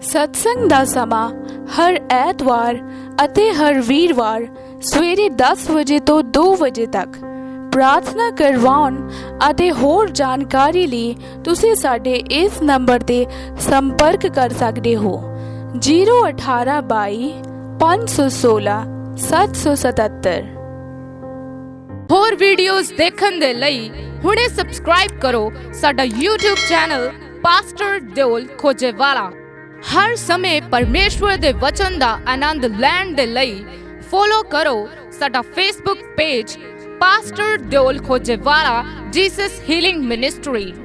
ਸਤਸੰਗ ਦਾ ਸਮਾਂ ਹਰ ਐਤਵਾਰ ਅਤੇ ਹਰ ਵੀਰਵਾਰ ਸਵੇਰੇ 10 ਵਜੇ ਤੋਂ 2 ਵਜੇ ਤੱਕ। ਪ੍ਰਾਰਥਨਾ ਕਰਵਾਉਣ ਅਤੇ ਹੋਰ ਜਾਣਕਾਰੀ ਲਈ ਤੁਸੀਂ ਸਾਡੇ ਇਸ ਨੰਬਰ ਤੇ ਸੰਪਰਕ ਕਰ ਸਕਦੇ ਹੋ 01822 516 777। ਹੋਰ ਵੀਡੀਓਜ਼ ਦੇਖਣ ਦੇ ਲਈ ਹੁਣੇ ਸਬਸਕ੍ਰਾਈਬ ਕਰੋ ਸਾਡਾ YouTube ਚੈਨਲ ਪਾਸਟਰ ਦਿਓਲ ਖੋਜੇਵਾਲਾ। ਹਰ ਸਮੇਂ ਪਰਮੇਸ਼ਵਰ ਦੇ ਵਚਨ ਦਾ ਆਨੰਦ ਲੈਣ ਦੇ ਲਈ ਫੋਲੋ ਕਰੋ ਸਾਡਾ Facebook page pastor Deol Khojewala Jesus healing ministry.